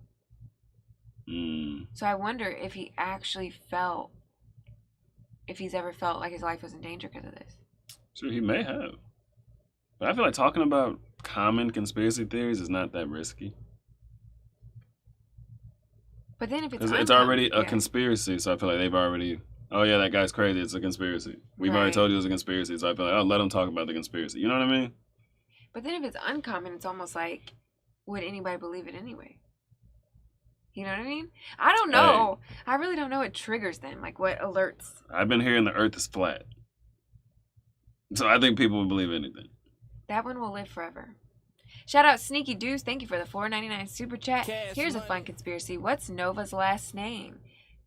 So I wonder if he actually felt, if he's ever felt like his life was in danger because of this. Sure, he may have. But I feel like talking about common conspiracy theories is not that risky. But then if it's Because it's already a conspiracy, so I feel like they've already... Oh, yeah, that guy's crazy. It's a conspiracy. We've already told you it's a conspiracy, so I feel like, oh, let them talk about the conspiracy. You know what I mean? But then if it's uncommon, it's almost like, would anybody believe it anyway? You know what I mean? I don't know. Hey, I really don't know what triggers them, like what alerts. I've been hearing the earth is flat. So I think people would believe anything. That one will live forever. Shout out Sneaky Deuce. Thank you for the $4.99 super chat. Here's a fun conspiracy. What's Nova's last name?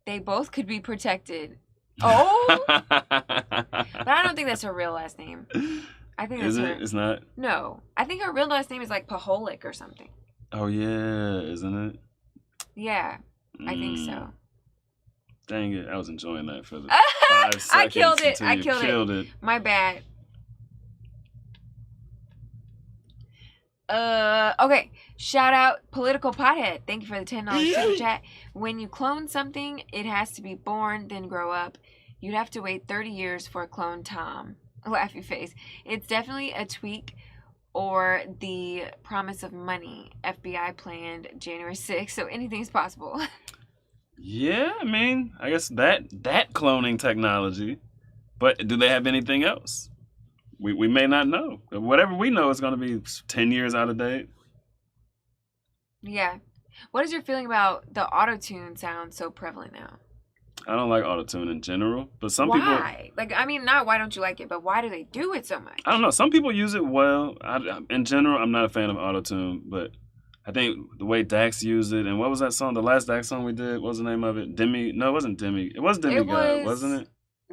They both could be protected. Oh! But I don't think that's her real last name. I think that's her. It's not? No. I think her real last name is like Paholic or something. Oh, yeah. Isn't it? Yeah. I think so. Dang it. I was enjoying that for the 5 seconds. I killed it. I killed it. My bad. Okay. Shout out Political Pothead. Thank you for the $10 super chat. When you clone something, it has to be born, then grow up. You'd have to wait 30 years for a clone Tom. Laughy face. It's definitely a tweak or the promise of money. FBI planned January 6th, so anything's possible. Yeah, I mean, I guess that cloning technology. But do they have anything else? We may not know. Whatever we know is going to be 10 years out of date. Yeah. What is your feeling about the auto-tune sound so prevalent now? I don't like auto-tune in general, but some people... Why? Like, I mean, not why don't you like it, but why do they do it so much? I don't know. Some people use it well. In general, I'm not a fan of auto-tune, but I think the way Dax used it, and what was that song? The last Dax song we did, what was the name of it? Demi... No, it wasn't Demi. It was Demigod, wasn't it?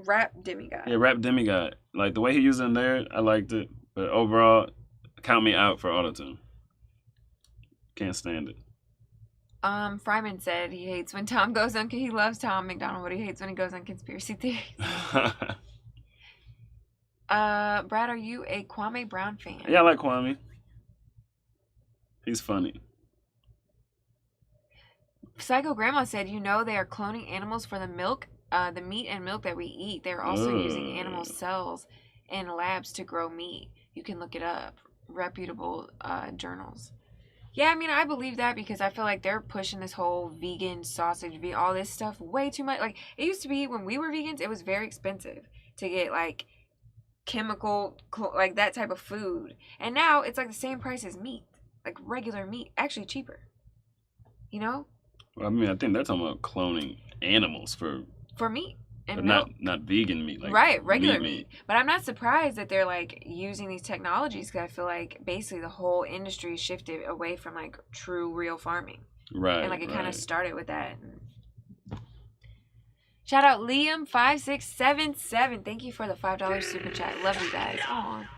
Rap Demigod. Yeah, Rap Demigod. Like, the way he used it in there, I liked it. But overall, count me out for auto-tune. Can't stand it. Fryman said he hates when Tom goes on... He loves Tom MacDonald, but he hates when he goes on conspiracy theories. Brad, are you a Kwame Brown fan? Yeah, I like Kwame. He's funny. Psycho Grandma said, you know they are cloning animals for the milk, the meat and milk that we eat. They're also using animal cells in labs to grow meat. You can look it up. Reputable journals. Yeah, I mean, I believe that because I feel like they're pushing this whole vegan sausage, all this stuff way too much. Like, it used to be when we were vegans, it was very expensive to get, like, chemical, like, that type of food. And now it's, like, the same price as meat. Like, regular meat. Actually cheaper. You know? Well, I mean, I think they're talking about cloning animals for meat. And but not vegan meat. Like right, regular meat. But I'm not surprised that they're, like, using these technologies because I feel like basically the whole industry shifted away from, like, true, real farming. Right, and, like, it kind of started with that. Shout out Liam5677. Thank you for the $5 super chat. Love you guys. Aw.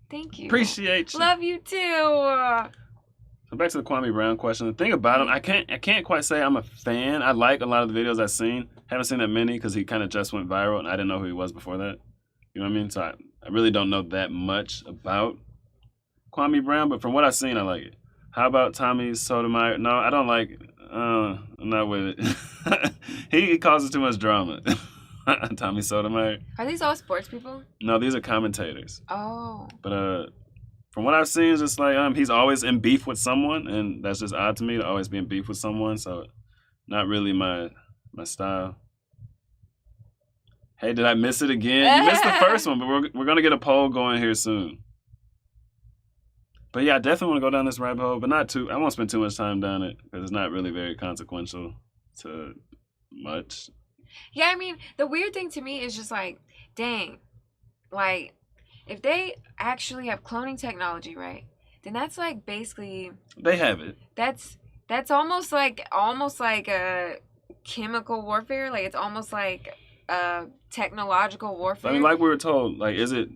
Thank you. Appreciate you. Love you, too. So back to the Kwame Brown question. The thing about him, I can't quite say I'm a fan. I like a lot of the videos I've seen. Haven't seen that many because he kind of just went viral, and I didn't know who he was before that. You know what I mean? So I really don't know that much about Kwame Brown, but from what I've seen, I like it. How about Tommy Sotomayor? No, I don't like it. I'm not with it. He causes too much drama. Tommy Sotomayor. Are these all sports people? No, these are commentators. Oh. But from what I've seen, it's just like he's always in beef with someone, and that's just odd to me to always be in beef with someone. So, not really my style. Hey, did I miss it again? You missed the first one, but we're gonna get a poll going here soon. But yeah, I definitely want to go down this rabbit hole, but not too. I won't spend too much time down it because it's not really very consequential to much. Yeah, I mean, the weird thing to me is just like, dang, like. If they actually have cloning technology, right, then that's like basically... They have it. That's almost like a chemical warfare. Like, it's almost like a technological warfare. I mean, like we were told, like, is it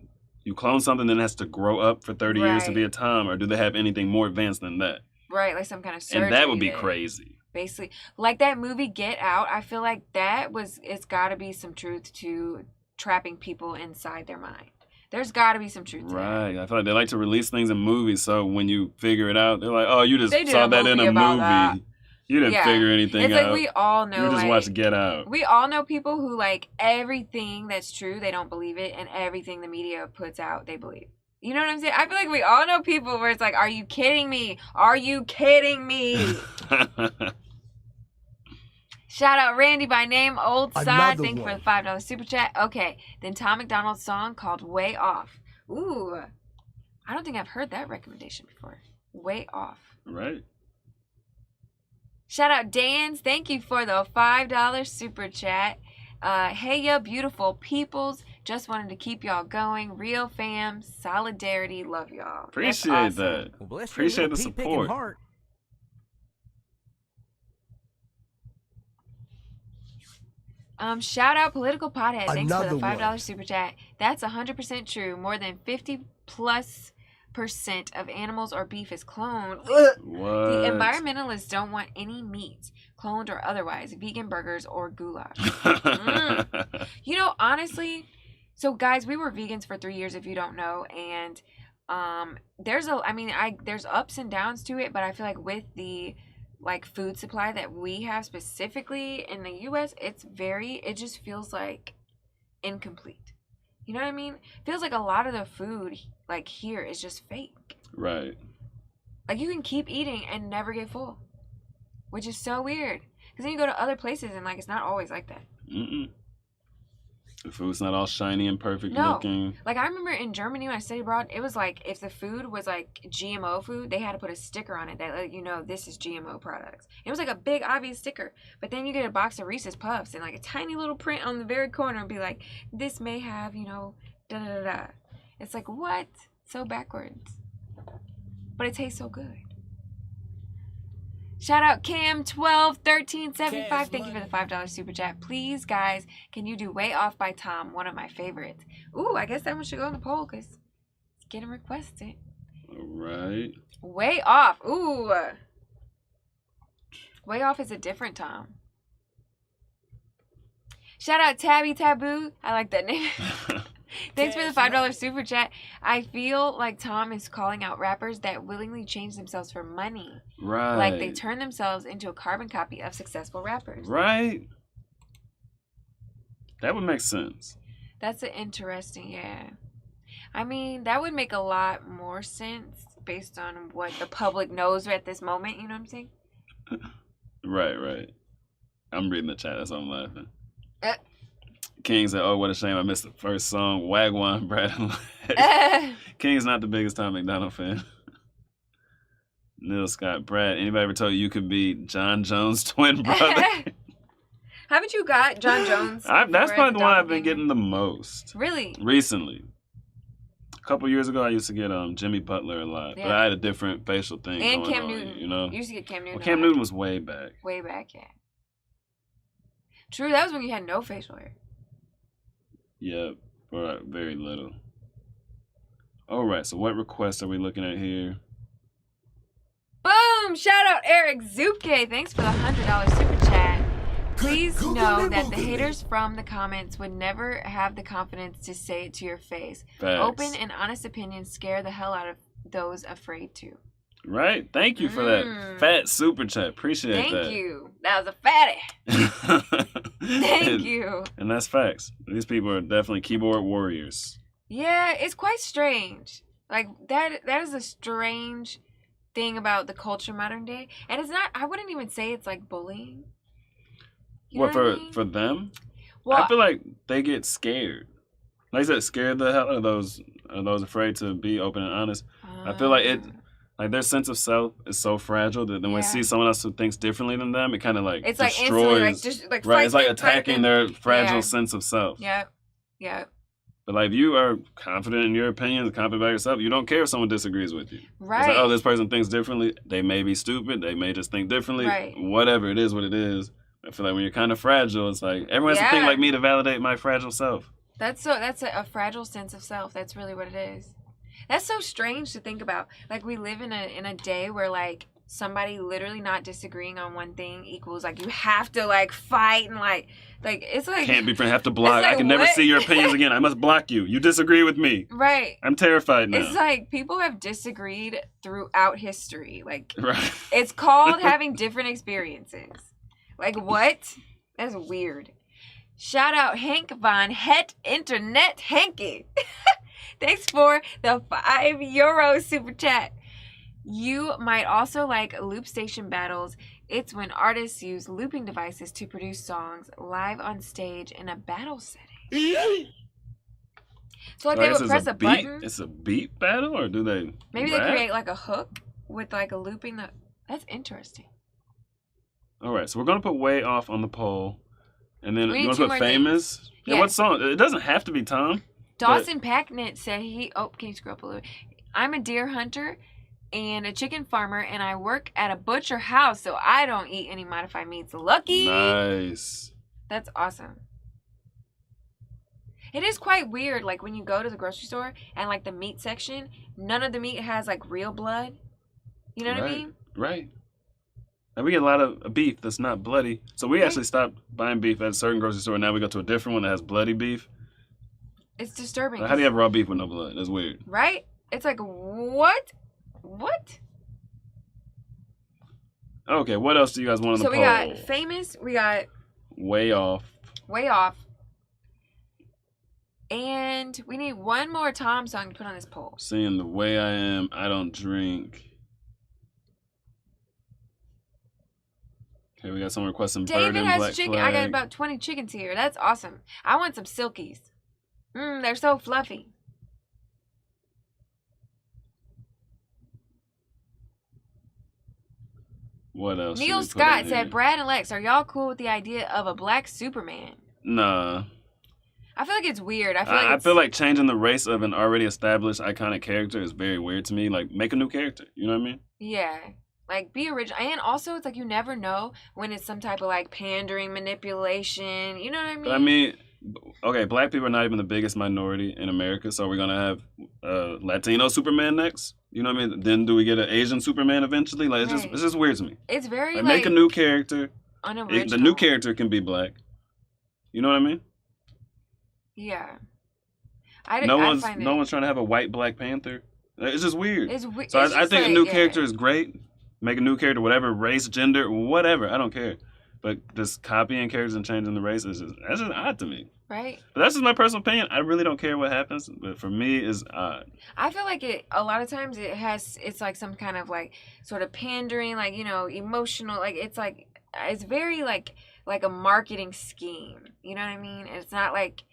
you clone something that has to grow up for 30 years to be a Tom, or do they have anything more advanced than that? Right, like some kind of surgery. And that would be crazy. Basically. Like that movie Get Out, I feel like it's got to be some truth to trapping people inside their mind. There's got to be some truth to that. Right. I feel like they like to release things in movies, so when you figure it out, they're like, oh, you just saw that in a movie. You didn't figure anything out. It's like we all know. You just watched Get Out. We all know people who like everything that's true, they don't believe it, and everything the media puts out, they believe. You know what I'm saying? I feel like we all know people where it's like, are you kidding me? Are you kidding me? Shout out Randy by name, Old Side. Thank you for the $5 super chat. Okay, then Tom MacDonald's song called Way Off. Ooh, I don't think I've heard that recommendation before. Way Off. Right. Shout out Dan's. Thank you for the $5 super chat. Hey, ya beautiful peoples. Just wanted to keep y'all going. Real fam. Solidarity. Love y'all. Appreciate awesome. that. Well, appreciate the support. Shout out Political Pothead. Thanks for the $5 super chat. That's 100% true. More than 50+% of animals or beef is cloned. What? The environmentalists don't want any meat, cloned or otherwise, vegan burgers or goulash. You know, honestly, so guys, we were vegans for 3 years if you don't know, and there's ups and downs to it, but I feel like with the like food supply that we have specifically in the US, it just feels like incomplete. You know what I mean? Feels like a lot of the food like here is just fake. Right. Like you can keep eating and never get full, which is so weird. Because then you go to other places and like it's not always like that. The food's not all shiny and perfect looking. Like I remember in Germany when I studied abroad, it was like if the food was like GMO food, they had to put a sticker on it that let you know this is GMO products. It was like a big obvious sticker. But then you get a box of Reese's Puffs and like a tiny little print on the very corner and be like, this may have, you know, da da da da. It's like, what? So backwards. But it tastes so good. Shout out Cam121375. Thank you for the $5 super chat. Please, guys, can you do Way Off by Tom? One of my favorites. Ooh, I guess that one should go in the poll because it's getting requested. All right. Way Off. Ooh. Way Off is a different Tom. Shout out Tabby Taboo. I like that name. Thanks for the $5 super chat. I feel like Tom is calling out rappers that willingly change themselves for money. Right. Like they turn themselves into a carbon copy of successful rappers. Right. That would make sense. That's an interesting, yeah. I mean, that would make a lot more sense based on what the public knows at this moment. You know what I'm saying? Right. I'm reading the chat. That's why I'm laughing. King said, oh, what a shame I missed the first song. Wagwan, Brad and King's not the biggest Tom MacDonald fan. Neil Scott, Brad, anybody ever told you could be John Jones' twin brother? Haven't you got John Jones? That's probably the one I've been getting the most. Really? Recently. A couple years ago, I used to get Jimmy Butler a lot. Yeah. But I had a different facial thing and going Cam on, Newton. You know? You used to get Cam Newton. Well, Cam Newton was way back. Way back, yeah. True, that was when you had no facial hair. Yeah, for very little. All right, so what requests are we looking at here? Boom! Shout out Eric Zuke. Thanks for the $100 super chat. Please know that the haters from the comments would never have the confidence to say it to your face. Facts. Open and honest opinions scare the hell out of those afraid to. Right? Thank you for that fat super chat. Appreciate that. Thank you. That was a fatty. Thank you. And that's facts. These people are definitely keyboard warriors. Yeah, it's quite strange. Like that is a strange thing about the culture modern day. And it's not, I wouldn't even say it's like bullying. You know what I mean? For them? Well, I feel like they get scared. Like I said, scared the hell out of those afraid to be open and honest. I feel like their sense of self is so fragile that then when they see someone else who thinks differently than them, it kind of like it's destroys. Like instantly, like right, it's like attacking their fragile sense of self. Yeah. But like if you are confident in your opinions, confident about yourself, you don't care if someone disagrees with you. Right. It's like, oh, this person thinks differently. They may be stupid. They may just think differently. Right. Whatever it is, what it is. I feel like when you're kind of fragile, it's like everyone has to think like me to validate my fragile self. That's a fragile sense of self. That's really what it is. That's so strange to think about. Like we live in a day where like somebody literally not disagreeing on one thing equals like you have to like fight and like it's like Can't be friends. Have to block. like, I can never what? see your opinions again. I must block you. You disagree with me. right. I'm terrified now. It's like people have disagreed throughout history. Like Right. it's called having different experiences. Like what? That's weird. Shout out Hank Von Het Internet Hanky. Thanks for the €5 super chat. You might also like loop station battles. It's when artists use looping devices to produce songs live on stage in a battle setting. So like So I they guess would it's press a beat. button. It's a beat battle, or do they? Maybe rap? they create like a hook with like a looping. That's interesting. All right, so we're gonna put Way Off on the poll, and then We you need want two to put more Famous. Yeah. Yeah. What song? It doesn't have to be Tom. Dawson Packnett said can you scroll up a little bit? I'm a deer hunter and a chicken farmer, and I work at a butcher house, so I don't eat any modified meats. Lucky. Nice. That's awesome. It is quite weird, like when you go to the grocery store and like the meat section, none of the meat has like real blood. You know what I mean? Right. And we get a lot of beef that's not bloody. So we Right. actually stopped buying beef at a certain grocery store. Now we go to a different one that has bloody beef. It's disturbing. How do you have raw beef with no blood? That's weird. Right? It's like, what? What? Okay, what else do you guys want on the So poll? we got Famous, we got Way Off. Way Off, and we need one more Tom song to put on this poll. Seeing the way I am, I don't drink. Okay, we got someone requesting Bird David and has Black chicken. Flag. I got about 20 chickens here. That's awesome. I want some silkies. They're so fluffy. What else? should Neil we put Scott in said, here? Brad and Lex, are y'all cool with the idea of a black Superman? Nah. I feel like it's weird. I feel like changing the race of an already established iconic character is very weird to me. Like, make a new character. You know what I mean? Yeah. Like, be original. And also, it's like you never know when it's some type of, like, pandering, manipulation. You know what I mean? But I mean, okay, black people are not even the biggest minority in America, so we're gonna have Latino Superman next. You know what I mean? Then do we get an Asian Superman eventually? Like, Right. it's just weird to me. It's very, Like, make a new character. unoriginal. The new character can be black. You know what I mean? Yeah. No I one's find trying to have a white Black Panther. It's just weird. It's weird. So I think a new character is great. Make a new character, whatever race, gender, whatever. I don't care. But just copying characters and changing the race that's just odd to me. Right? But that's just my personal opinion. I really don't care what happens. But for me, it's odd. I feel like a lot of times it's like some kind of like sort of pandering, like, emotional, like it's very like a marketing scheme. You know what I mean? It's not like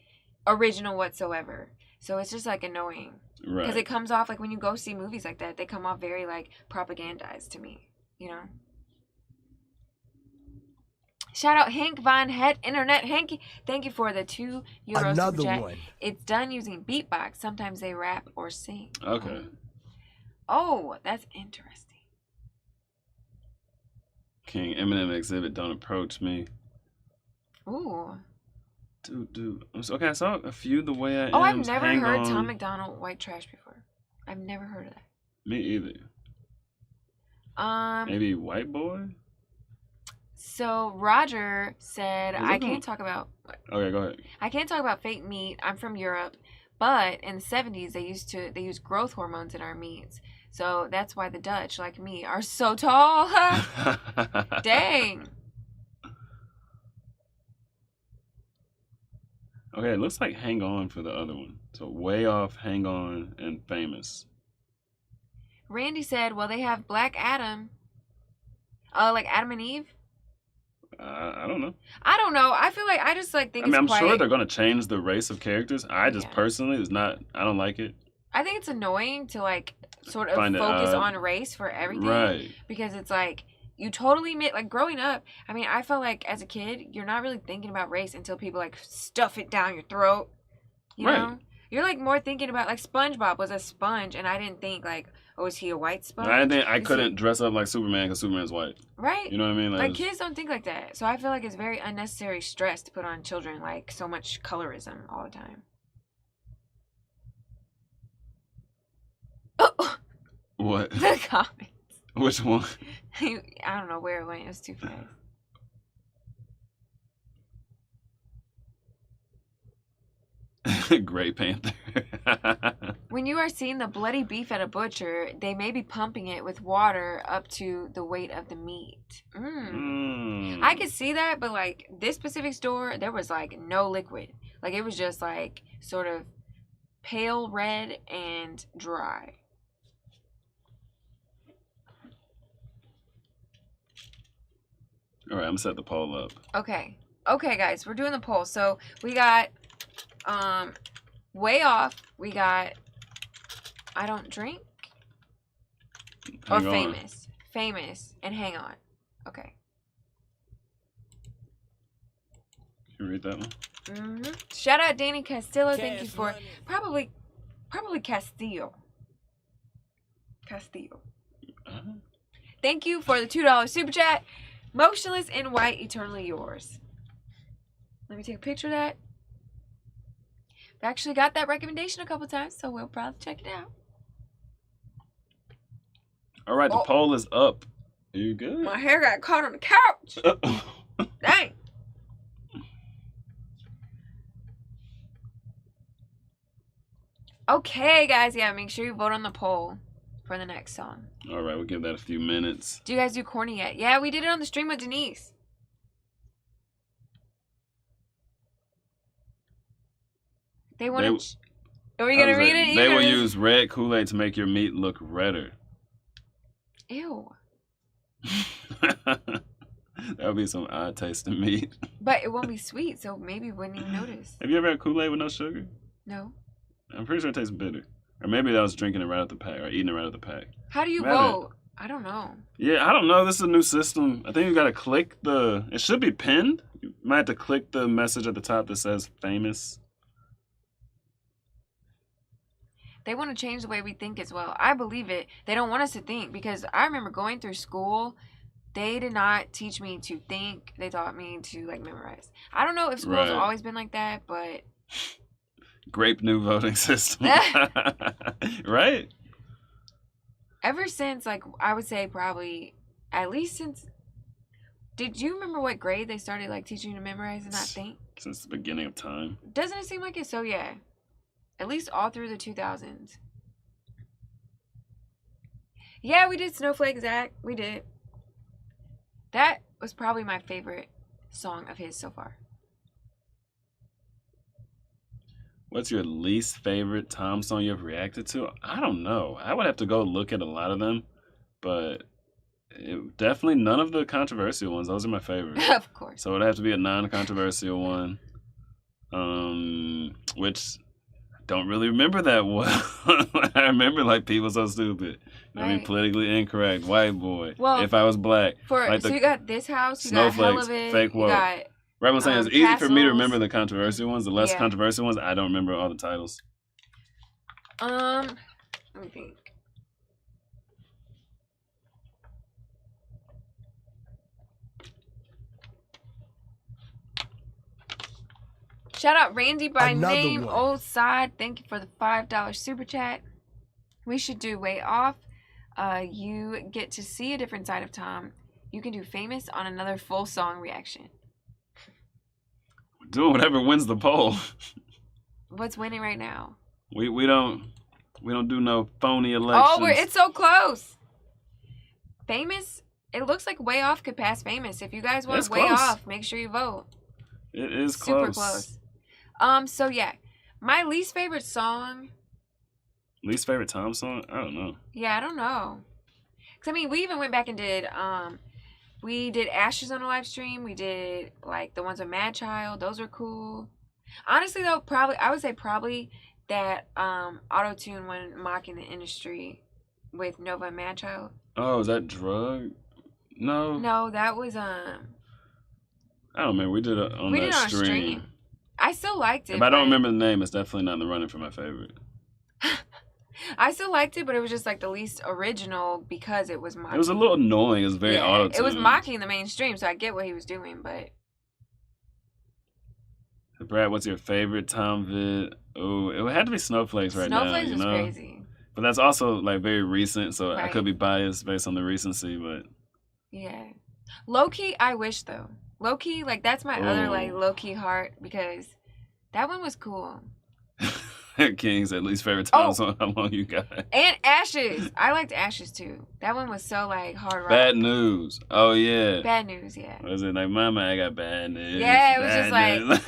original whatsoever. So it's just like annoying. Right. Because it comes off like when you go see movies like that, they come off very like propagandized to me, Shout out Hank Von Het Internet Hanky. Thank you for the €2 Another super chat. one. It's done using beatbox. Sometimes they rap or sing. Okay. Oh, that's interesting. King Eminem exhibit, don't approach me. Ooh. Dude. Okay, I saw a few the way I am. Oh, I've never Hang heard on. Tom MacDonald White Trash before. I've never heard of that. Me either. Maybe White Boy? So Roger said, Was it I the- can't talk about Okay, go ahead. I can't talk about fake meat. I'm from Europe, but in the 70s they used growth hormones in our meats. So that's why the Dutch, like me, are so tall. Dang. Okay, it looks like Hang On for the other one. So Way Off, Hang On, and Famous. Randy said, well, they have Black Adam. Like Adam and Eve? I don't know. I don't know. I feel like I just like think I mean, I'm it's sure quite... they're going to change the race of characters. I just personally, I don't like it. I think it's annoying to like sort of Find it focus odd. on race for everything. Right. Because it's like you totally like growing up. I mean, I felt like as a kid, you're not really thinking about race until people like stuff it down your throat. You know? You're like more thinking about like SpongeBob was a sponge, and I didn't think like, oh, is he a white sponge? I think I couldn't dress up like Superman because Superman's white. Right. You know what I mean? Like kids don't think like that. So I feel like it's very unnecessary stress to put on children, like so much colorism all the time. What? The comments. Which one? I don't know where it went. It was too fast. Great Panther. When you are seeing the bloody beef at a butcher, they may be pumping it with water up to the weight of the meat. I could see that, but like this specific store, there was like no liquid. Like it was just like sort of pale red and dry. All right, I'm gonna set the poll up. Okay, guys, we're doing the poll. So we got way off. We got I don't drink or famous and hang on. Okay. Can you read that one? Mm-hmm. Shout out Danny Castillo. Thank you for probably Castillo. Thank you for the $2 super chat. Motionless in white, eternally yours. Let me take a picture of that. We actually got that recommendation a couple times, so we'll probably check it out. All right, the poll is up. Are you good? My hair got caught on the couch. Dang. Okay, guys. Yeah, make sure you vote on the poll for the next song. All right, we'll give that a few minutes. Do you guys do corny yet? Yeah, we did it on the stream with Denise. They want to... Are we going to read it? They will use red Kool-Aid to make your meat look redder. Ew. That would be some odd tasting meat. But it won't be sweet, so maybe we wouldn't even notice. Have you ever had Kool-Aid with no sugar? No. I'm pretty sure it tastes bitter. Or maybe I was drinking it right out the pack or eating it right out the pack. How do you vote? I don't know. Yeah, I don't know. This is a new system. I think you got to click the... It should be pinned. You might have to click the message at the top that says famous. They want to change the way we think as well. I believe it. They don't want us to think because I remember going through school. They did not teach me to think. They taught me to like memorize. I don't know if school's always been like that, but... Grape new voting system. Right? Ever since, like, I would say probably, at least since... Did you remember what grade they started, like, teaching you to memorize and not think? Since the beginning of time. Doesn't it seem like it? So, yeah. At least all through the 2000s. Yeah, we did Snowflake, Zach. We did. That was probably my favorite song of his so far. What's your least favorite Tom song you've reacted to? I don't know. I would have to go look at a lot of them, but definitely none of the controversial ones. Those are my favorites. Of course. So it would have to be a non-controversial one, which I don't really remember that well. I remember like People So Stupid. Right. I mean, politically incorrect, white boy. Well, If I Was Black. So you got This House, you got Hell of It, Fake Woke. You got... Right, I'm saying it's easy for me to remember the controversial ones. The less controversial ones, I don't remember all the titles. Let me think. Shout out Randy by name, Old Side. Thank you for the $5 super chat. We should do Way Off. You get to see a different side of Tom. You can do Famous on another full song reaction. Doing whatever wins the poll. What's winning right now? We don't do no phony elections. Oh, it's so close. Famous. It looks like Way Off could pass Famous. If you guys want Way Off, make sure you vote. It is super close. So yeah, my least favorite song. Least favorite Tom song? I don't know. Yeah, I don't know. Cause I mean, we even went back and did we did Ashes on a live stream. We did like the ones with Mad Child. Those were cool. Honestly though, I would say that auto-tune when mocking the industry with Nova and Mad Child. Oh, is that Drug? No. No, that was I don't remember. We did it on that stream. I still liked it. If I don't remember the name, it's definitely not in the running for my favorite. I still liked it, but it was just like the least original because it was mocking. It was a little annoying. It was very auto-tuned. It was mocking the mainstream, so I get what he was doing, but... Brad, what's your favorite Tom vid? Oh, it had to be Snowflakes right now. Snowflakes was crazy. But that's also like very recent, so I Right. could be biased based on the recency, but Yeah. Low key, I wish though. Low key, like that's my other like Ooh. low key heart because that one was cool. King's at least favorite time song. How long you got? And Ashes. I liked Ashes too. That one was so like hard rock. Bad News. Oh yeah. Bad News, yeah. Was it like, Mama, I got bad news? Yeah, it was just bad like,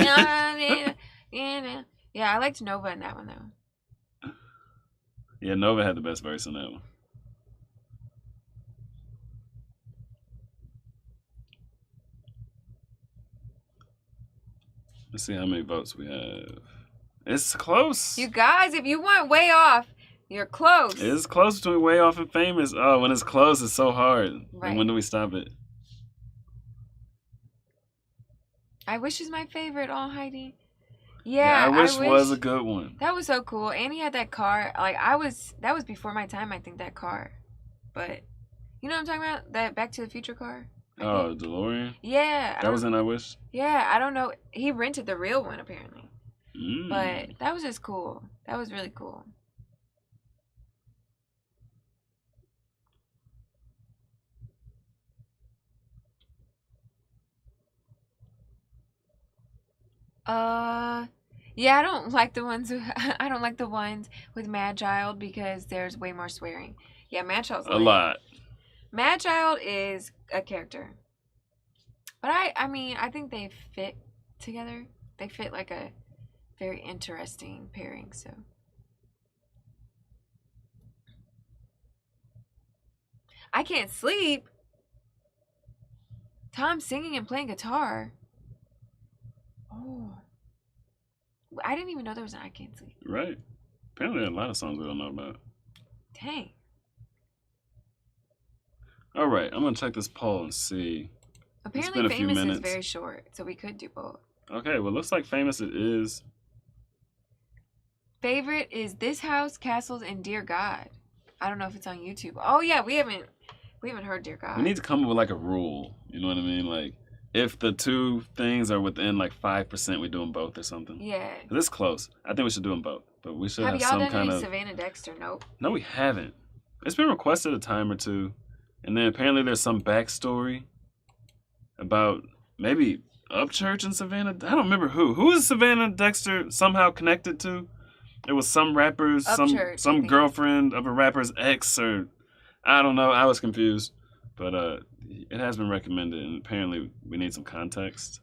news." yeah, I liked Nova in that one though. Yeah, Nova had the best verse in that one. Let's see how many votes we have. It's close. You guys, if you went way off, you're close. It's close between Way Off and Famous. Oh, when it's close, it's so hard. Right. And when do we stop it? I Wish is my favorite, Heidi. Yeah, Yeah, I wish was a good one. That was so cool. And he had that car. Like that was before my time, I think, that car. But you know what I'm talking about? That Back to the Future car? Oh, DeLorean? Yeah. That was in I Wish? Yeah, I don't know. He rented the real one apparently. Mm. But that was just cool. That was really cool. Yeah, I don't like the ones I don't like the ones with Mad Child because there's way more swearing. Yeah, Mad Child's A lot. Mad Child is a character. But I mean, I think they fit together. They fit like a very interesting pairing, so. I Can't Sleep. Tom singing and playing guitar. Oh. I didn't even know there was an I Can't Sleep. Right. Apparently there are a lot of songs we don't know about. Dang. All right, I'm going to check this poll and see. Apparently been a few Famous is minutes. very short, so we could do both. Okay, well, looks like Famous it is. Favorite is This House, Castles, and Dear God. I don't know if it's on YouTube. Oh yeah, we haven't heard Dear God. We need to come up with like a rule. You know what I mean? Like, if the two things are within like 5%, we do them both or something. Yeah. This close. I think we should do them both. But we should Have have y'all some done kind any of... Savannah Dexter? Nope. No, we haven't. It's been requested a time or two. And then apparently there's some backstory about maybe Upchurch and Savannah. I don't remember who. Who is Savannah Dexter somehow connected to? It was some rapper's, Upchurch, I some think. girlfriend of a rapper's ex, or I don't know. I was confused. But it has been recommended, and apparently we need some context.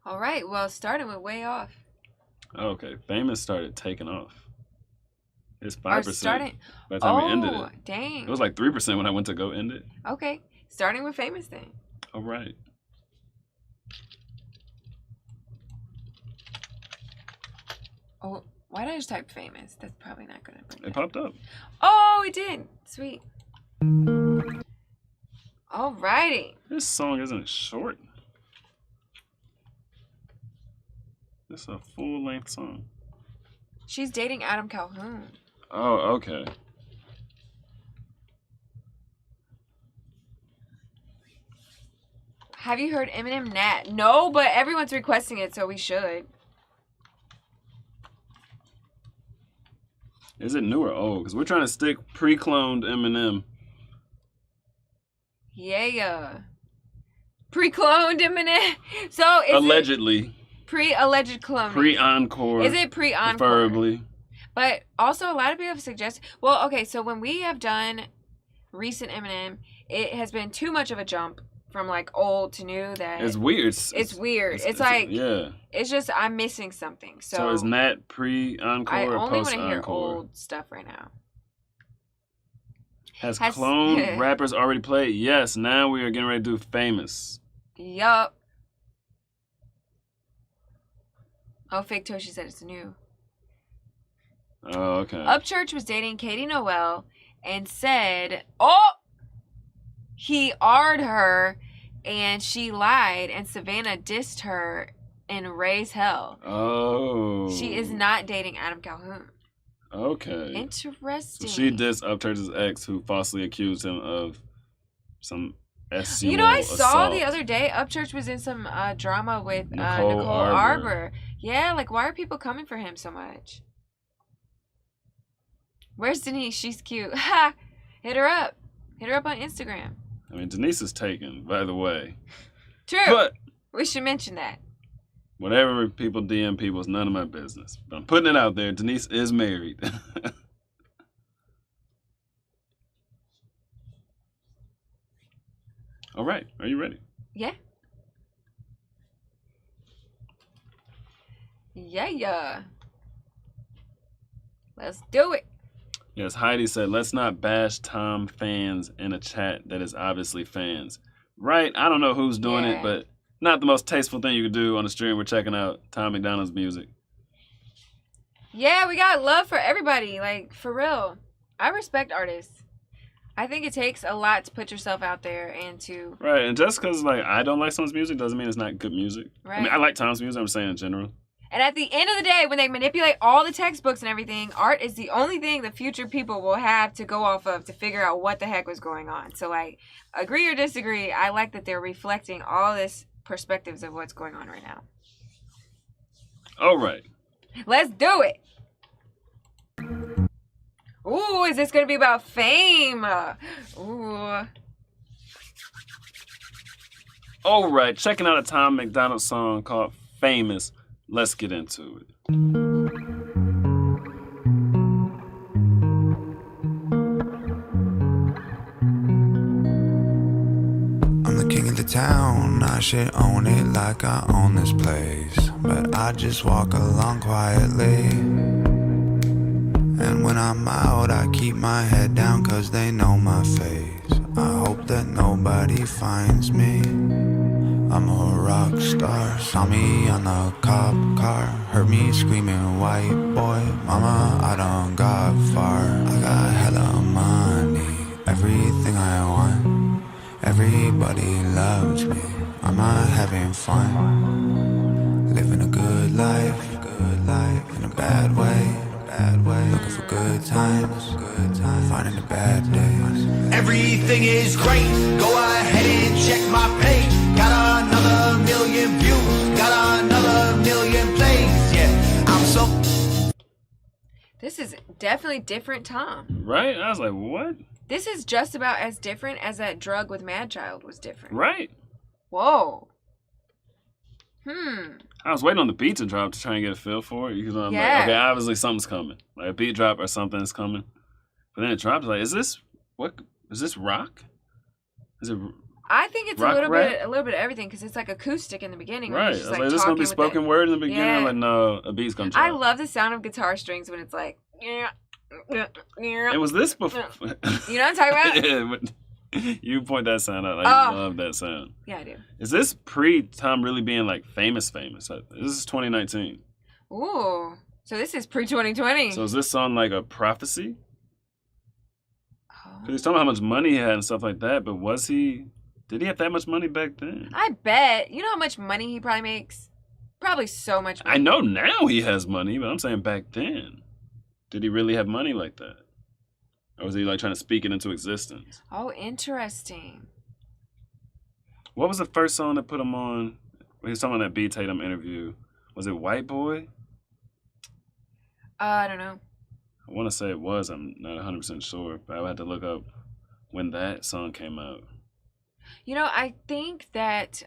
All right. Well, starting with Way Off. Okay, Famous started taking off. It's Or 5% starting. by the time we ended Oh, it. dang. It was like 3% when I went to go end it. Okay. Starting with Famous then. All right. Oh, why did I just type Famous? That's probably not gonna bring It it. popped up. Oh, it did. Sweet. Alrighty. This song isn't short. It's a full-length song. She's dating Adam Calhoun. Oh, okay. Have you heard Eminem Nat? No, but everyone's requesting it, so we should. Is it new or old? Because we're trying to stick pre-cloned Eminem. Yeah. Pre-cloned Eminem. So is Allegedly. it pre-alleged cloning? Pre-encore. Is it pre-encore? Preferably. But also a lot of people have suggested. Well, okay, so when we have done recent Eminem, it has been too much of a jump from like old to new that It's weird. it's weird. It's like yeah. it's just I'm missing something. So is Nat pre-encore I or only want to hear post-encore? old stuff right now. Has cloned rappers already played? Yes. Now we are getting ready to do Famous. Yup. Oh, Fake Toshi said it's new. Oh, okay. Upchurch was dating Katie Noel and said, oh, he R'd her and she lied and Savannah dissed her in Ray's Hell. Oh. She is not dating Adam Calhoun. Okay. Interesting. So she dissed Upchurch's ex who falsely accused him of some SUO You know, I saw assault. the other day Upchurch was in some drama with Nicole Nicole Arbor. Arbor. Yeah, like why are people coming for him so much? Where's Denise? She's cute. Ha! Hit her up. Hit her up on Instagram. I mean, Denise is taken, by the way. True. But We should mention that. whatever people DM people is none of my business. But I'm putting it out there. Denise is married. All right. Are you ready? Yeah. Yeah. Let's do it. Yes, Heidi said, let's not bash Tom fans in a chat that is obviously fans. Right? I don't know who's doing Yeah. it, but not the most tasteful thing you could do on the stream. We're checking out Tom MacDonald's music. Yeah, we got love for everybody. Like, for real. I respect artists. I think it takes a lot to put yourself out there and to... Right, and just because like I don't like someone's music doesn't mean it's not good music. Right. I mean, I like Tom's music, I'm saying in general. And at the end of the day, when they manipulate all the textbooks and everything, art is the only thing the future people will have to go off of to figure out what the heck was going on. So, like, agree or disagree, I like that they're reflecting all this perspectives of what's going on right now. All right. Let's do it. Ooh, is this going to be about fame? Ooh. All right, checking out a Tom MacDonald song called Famous. Let's get into it. I'm the king of the town, I should own it like I own this place. But I just walk along quietly. And when I'm out, I keep my head down cause they know my face. I hope that nobody finds me. I'm a rock star, saw me on the cop car. Heard me screaming, white boy, mama, I done got far. I got hella money, everything I want. Everybody loves me, I'm not having fun. Living a good life in a bad way. Looking for good times, finding the bad days. Everything is great, go ahead and check my page. Got another million views, got another million plays. Yeah, I'm so... This is definitely different Tom. Right? I was like, what? This is just about as different as that drug with Mad Child was different. Right. Whoa. I was waiting on the beat to drop to try and get a feel for it. Because I'm Yeah. like, okay, obviously something's coming. Like a beat drop or something is coming. But then it drops like, is this rock? Is it I think it's rock a little rap? bit of everything because it's like acoustic in the beginning. where Right. he's I just, was like, is this gonna be talking with spoken word in the beginning? Yeah. Like, no, a beat's gonna drop. I love the sound of guitar strings when it's like, It was this before. You know what I'm talking about? Yeah, but you point that sound out. Like, Oh. you love that sound. Yeah, I do. Is this pre-Tom really being like famous? This is 2019. Ooh. So this is pre-2020. So is this song like a prophecy? Oh. Because he's talking about how much money he had and stuff like that, but did he have that much money back then? I bet. You know how much money he probably makes? Probably so much money. I know now he has money, but I'm saying back then. Did he really have money like that? Or was he like trying to speak it into existence? Oh, interesting. What was the first song that put him on? When he was talking about that B. Tatum interview. Was it White Boy? I don't know. I want to say it was. I'm not 100% sure, but I would have to look up when that song came out. You know, I think that,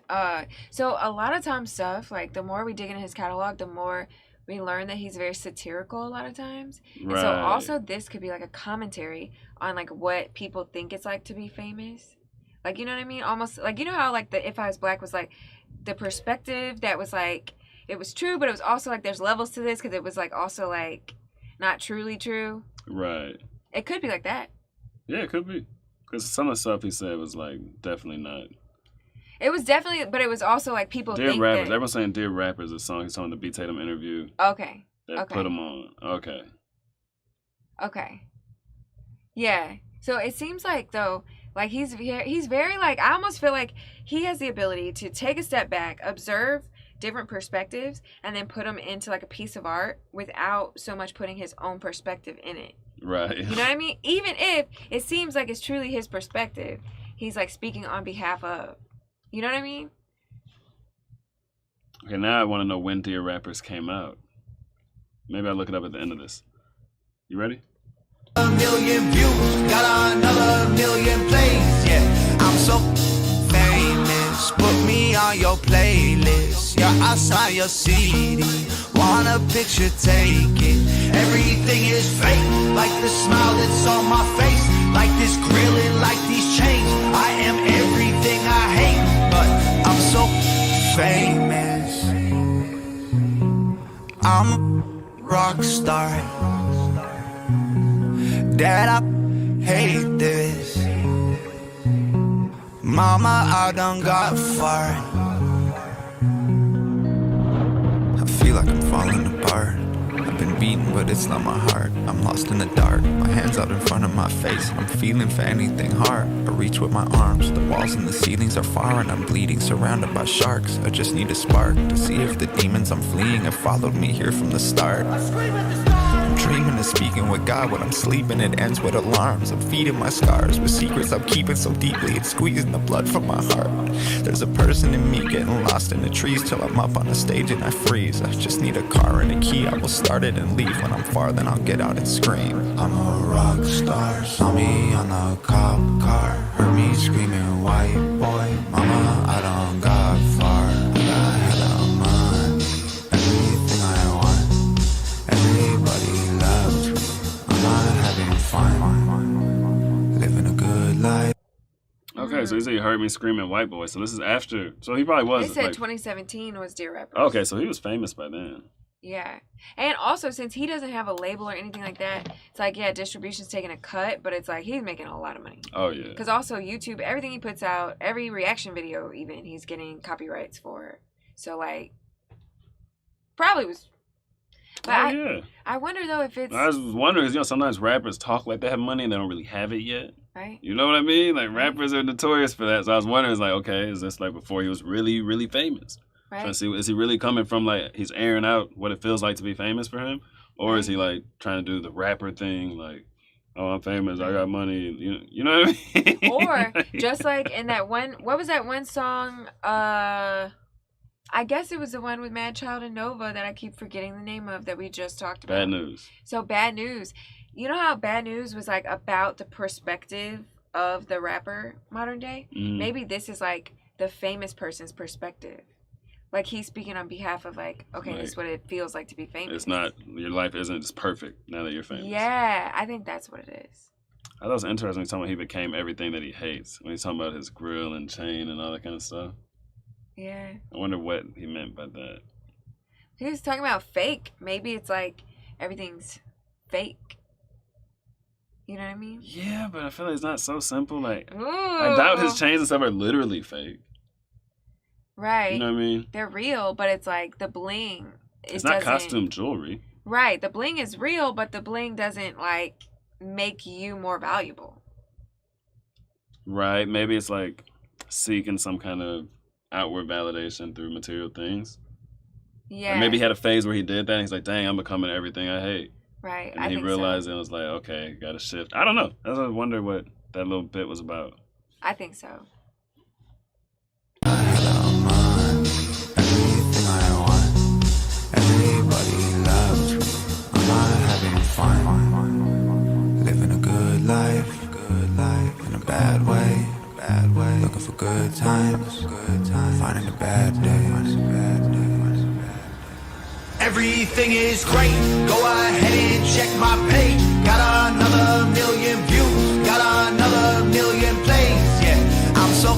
so a lot of times stuff, like the more we dig into his catalog, the more we learn that he's very satirical a lot of times. Right. And so also this could be like a commentary on like what people think it's like to be famous. Like, you know what I mean? Almost like, you know how like the If I Was Black was like the perspective that was like, it was true, but it was also like there's levels to this because it was like also like not truly true. Right. It could be like that. Yeah, it could be. Because some of the stuff he said was like definitely not. It was definitely, but it was also like people Dear think Rappers. that. Everyone's saying Dear Rappers, a song he's on the B. Tatum interview Okay. that Okay. put him on. Okay. Okay. Yeah. So it seems like though, like he's very like, I almost feel like he has the ability to take a step back, observe different perspectives, and then put them into like a piece of art without so much putting his own perspective in it. Right. You know what I mean? Even if it seems like it's truly his perspective, he's like speaking on behalf of. You know what I mean? Okay, now I want to know when Dear Rappers came out. Maybe I'll look it up at the end of this. You ready? million views, got another million plays. Yeah, I'm so famous. Put me on your playlist. Yeah, I sign your CD. Want a picture, take it. Everything is fake, like the smile that's on my face, like this grilling, like these chains. I am everything I hate, but I'm so famous. I'm a rock star. Dad, I hate this. Mama, I done got far. I feel like I'm falling apart. I've been beaten, but it's not my heart. I'm lost in the dark, my hands out in front of my face. I'm feeling for anything hard. I reach with my arms, the walls and the ceilings are far, and I'm bleeding, surrounded by sharks. I just need a spark to see if the demons I'm fleeing have followed me here from the start. I'm dreaming of speaking with God when I'm sleeping. It ends with alarms. I'm feeding my scars with secrets I'm keeping so deeply, it's squeezing the blood from my heart. There's a person in me getting lost in the trees till I'm up on the stage and I freeze. I just need a car and a key. I will start it and leave. When I'm far, then I'll get out and scream. I'm a rock star. Saw me on the cop car. Heard me screaming, white boy. Mama, I don't got far. I got hella money. Everything I want. Everybody loves me. I'm not having fun. Living a good life. Okay, so he said you heard me screaming white boy. So this is after. So he probably was. They said like, 2017 was Dear Rappers. okay, so he was famous by then. Yeah. And also, since he doesn't have a label or anything like that, it's like, yeah, distribution's taking a cut, but it's like he's making a lot of money. Oh, yeah. Because also, YouTube, everything he puts out, every reaction video even, he's getting copyrights for. So, like, probably was. But yeah. I wonder, though, if it's. I was wondering, because, sometimes rappers talk like they have money and they don't really have it yet. Right. You know what I mean? Like, rappers are notorious for that. So I was wondering, it's like, okay, is this like before he was really, really famous? Right. Trying to see, is he really coming from, like, he's airing out what it feels like to be famous for him? Or is he, like, trying to do the rapper thing, like, oh, I'm famous, I got money, you know what I mean? Or, just like in that one, what was that one song? I guess it was the one with Mad Child and Nova that I keep forgetting the name of that we just talked about. Bad News. So, Bad News. You know how Bad News was, like, about the perspective of the rapper modern day? Mm-hmm. Maybe this is, like, the famous person's perspective. Like, he's speaking on behalf of, like, okay, Like, this is what it feels like to be famous. It's not, your life isn't just perfect now that you're famous. Yeah, I think that's what it is. I thought it was interesting talking about he became everything that he hates. When he's talking about his grill and chain and all that kind of stuff. Yeah. I wonder what he meant by that. He was talking about fake. Maybe it's like everything's fake. You know what I mean? Yeah, but I feel like it's not so simple. Like, Ooh. I doubt his chains and stuff are literally fake. Right. You know what I mean? They're real, but it's like the bling. It's not costume jewelry. Right. The bling is real, but the bling doesn't, like, make you more valuable. Right. Maybe it's like seeking some kind of outward validation through material things. Yeah. Or maybe he had a phase where he did that and he's like, dang, I'm becoming everything I hate. Right. And he realized it and was like, okay, gotta shift. I don't know. I wonder what that little bit was about. I think so. Everything I want, everybody loves me. I'm not having fun, living a good life in a bad way, looking for good times, finding the bad days. Everything is great, go ahead and check my page. Got another million views, got another million plays. Yeah, I'm so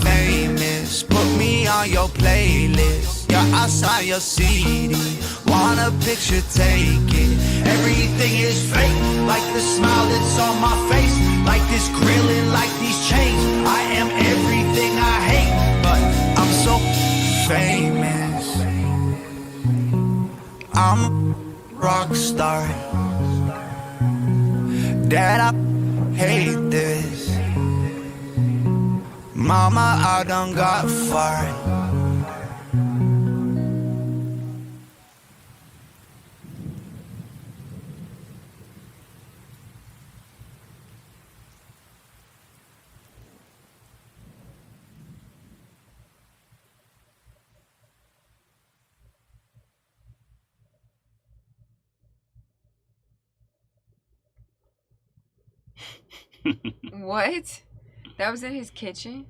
famous, put me on your playlist. Yeah, I saw your CD, want a picture, take it. Everything is fake, like the smile that's on my face, like this grilling, like these chains. I am everything I hate, but I'm so famous. I'm a rock star. Dad, I hate this. Mama, I done got far. What? That was in his kitchen?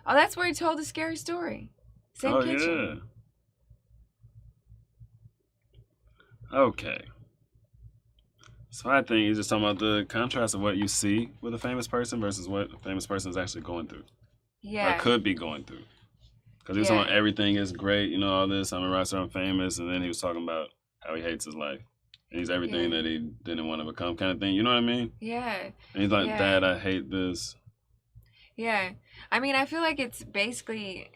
Oh, that's where he told the scary story. Same kitchen. Yeah. Okay. So I think he's just talking about the contrast of what you see with a famous person versus what a famous person is actually going through. Yeah. Or could be going through. Because he was talking about everything is great, you know, all this, I'm a wrestler, I'm famous, and then he was talking about how he hates his life. And he's everything that he didn't want to become kind of thing. You know what I mean? Yeah. And he's like, Dad, I hate this. Yeah. I mean, I feel like it's basically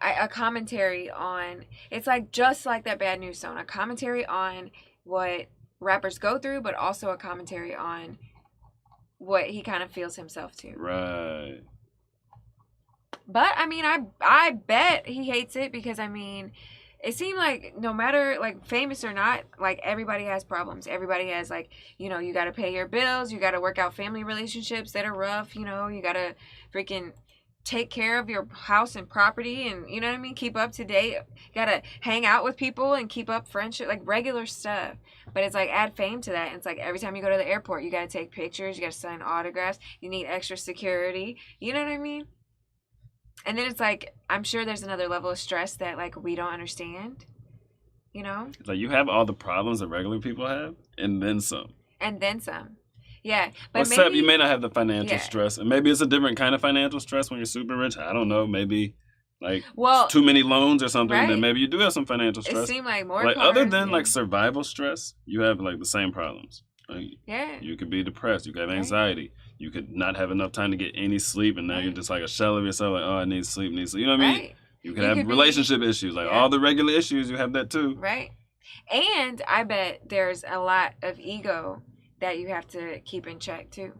a commentary on, it's like just like that Bad News song, a commentary on what rappers go through, but also a commentary on what he kind of feels himself to. Right. But, I mean, I bet he hates it because, I mean, it seemed like no matter, like, famous or not, like, everybody has problems. Everybody has, like, you know, you got to pay your bills. You got to work out family relationships that are rough. You know, you got to freaking take care of your house and property and, you know what I mean? Keep up to date. You got to hang out with people and keep up friendship, like, regular stuff. But it's, like, add fame to that. And it's, like, every time you go to the airport, you got to take pictures. You got to sign autographs. You need extra security. You know what I mean? And then it's like, I'm sure there's another level of stress that, like, we don't understand, you know? It's like, you have all the problems that regular people have, and then some. And then some. Yeah. But except maybe, you may not have the financial stress. And maybe it's a different kind of financial stress when you're super rich. I don't know. Maybe, like, too many loans or something. Right. Then maybe you do have some financial stress. It seemed like more like, other than, like, survival stress, you have, like, the same problems. Like, yeah. You could be depressed. You could have anxiety. Right. You could not have enough time to get any sleep, and now you're just like a shell of yourself, like, oh, I need sleep, You know what I mean? You could have relationship issues. Like, all the regular issues, you have that too. Right. And I bet there's a lot of ego that you have to keep in check too.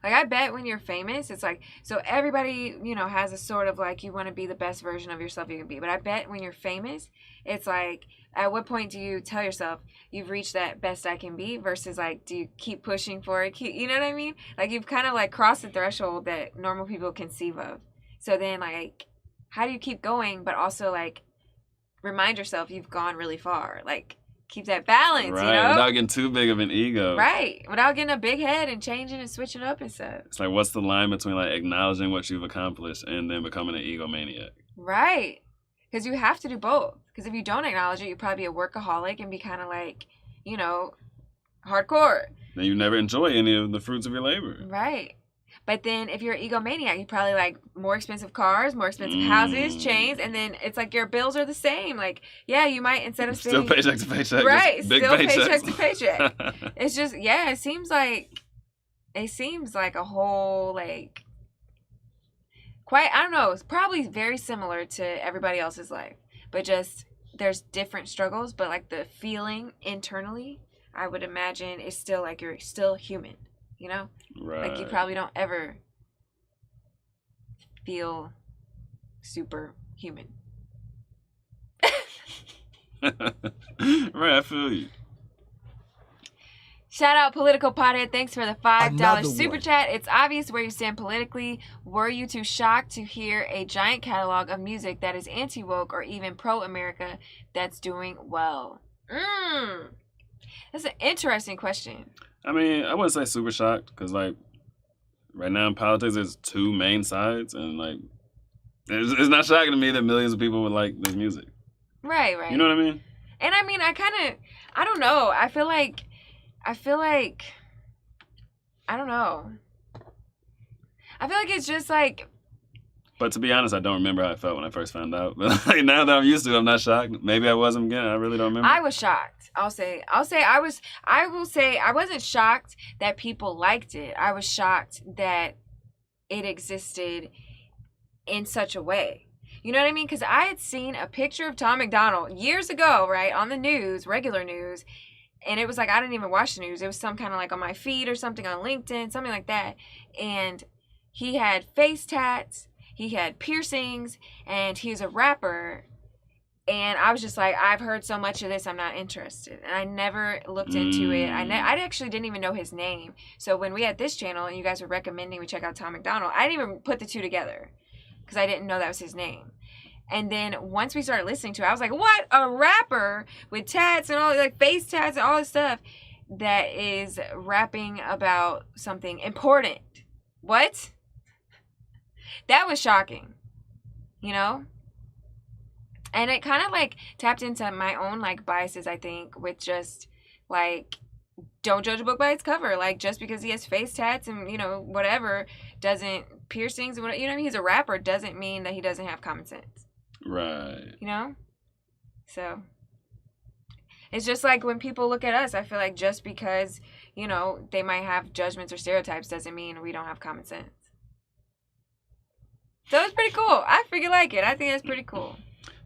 Like, I bet when you're famous, it's like, so everybody, you know, has a sort of like, you want to be the best version of yourself you can be. But I bet when you're famous, it's like, at what point do you tell yourself you've reached that best I can be versus, like, do you keep pushing for it? You know what I mean? Like, you've kind of, like, crossed the threshold that normal people conceive of. So then, like, how do you keep going, but also, like, remind yourself you've gone really far? Like, keep that balance, right, you know? without getting too big of an ego. Right, without getting a big head and changing and switching up and stuff. It's like, what's the line between, like, acknowledging what you've accomplished and then becoming an egomaniac? Right, because you have to do both. Because if you don't acknowledge it, you'll probably be a workaholic and be kind of like, you know, hardcore. Then you never enjoy any of the fruits of your labor. Right. But then if you're an egomaniac, you probably like more expensive cars, more expensive houses, chains, and then it's like your bills are the same. Like, yeah, you might, instead of still paycheck to paycheck. Right, big still paychecks. paycheck to paycheck. It's just, yeah, it seems like a whole, like, quite, I don't know, it's probably very similar to everybody else's life. But just, there's different struggles, but like the feeling internally, I would imagine, is still like you're still human, you know? Right. Like, you probably don't ever feel super human. Right, I feel you. Shout out Political Pothead. Thanks for the $5 super chat. It's obvious where you stand politically. Were you too shocked to hear a giant catalog of music that is anti-woke or even pro-America that's doing well? That's an interesting question. I mean, I wouldn't say super shocked because, like, right now in politics, there's two main sides, and, like, it's not shocking to me that millions of people would like this music. Right. You know what I mean? And I mean, I don't know. I feel like, I don't know. I feel like it's just like. But to be honest, I don't remember how I felt when I first found out. But like, now that I'm used to it, I'm not shocked. Maybe I wasn't again. I really don't remember. I was shocked. I will say I wasn't shocked that people liked it. I was shocked that it existed in such a way. You know what I mean? Because I had seen a picture of Tom MacDonald years ago, right, on the news, regular news. And it was like, I didn't even watch the news. It was some kind of like on my feed or something on LinkedIn, something like that. And he had face tats, he had piercings, and he's a rapper. And I was just like, I've heard so much of this, I'm not interested. And I never looked into it. I actually didn't even know his name. So when we had this channel and you guys were recommending we check out Tom MacDonald, I didn't even put the two together because I didn't know that was his name. And then once we started listening to it, I was like, what? A rapper with tats and all, like, face tats and all this stuff. that is rapping about something important. What? That was shocking. You know? And it kind of like tapped into my own like biases, I think, with just like, don't judge a book by its cover. Like, just because he has face tats and, you know, whatever, doesn't, piercings and whatever, you know what I mean? He's a rapper, doesn't mean that he doesn't have common sense. Right. You know? So, it's just like when people look at us, I feel like just because, you know, they might have judgments or stereotypes doesn't mean we don't have common sense. So it's pretty cool. I freaking like it. I think that's pretty cool.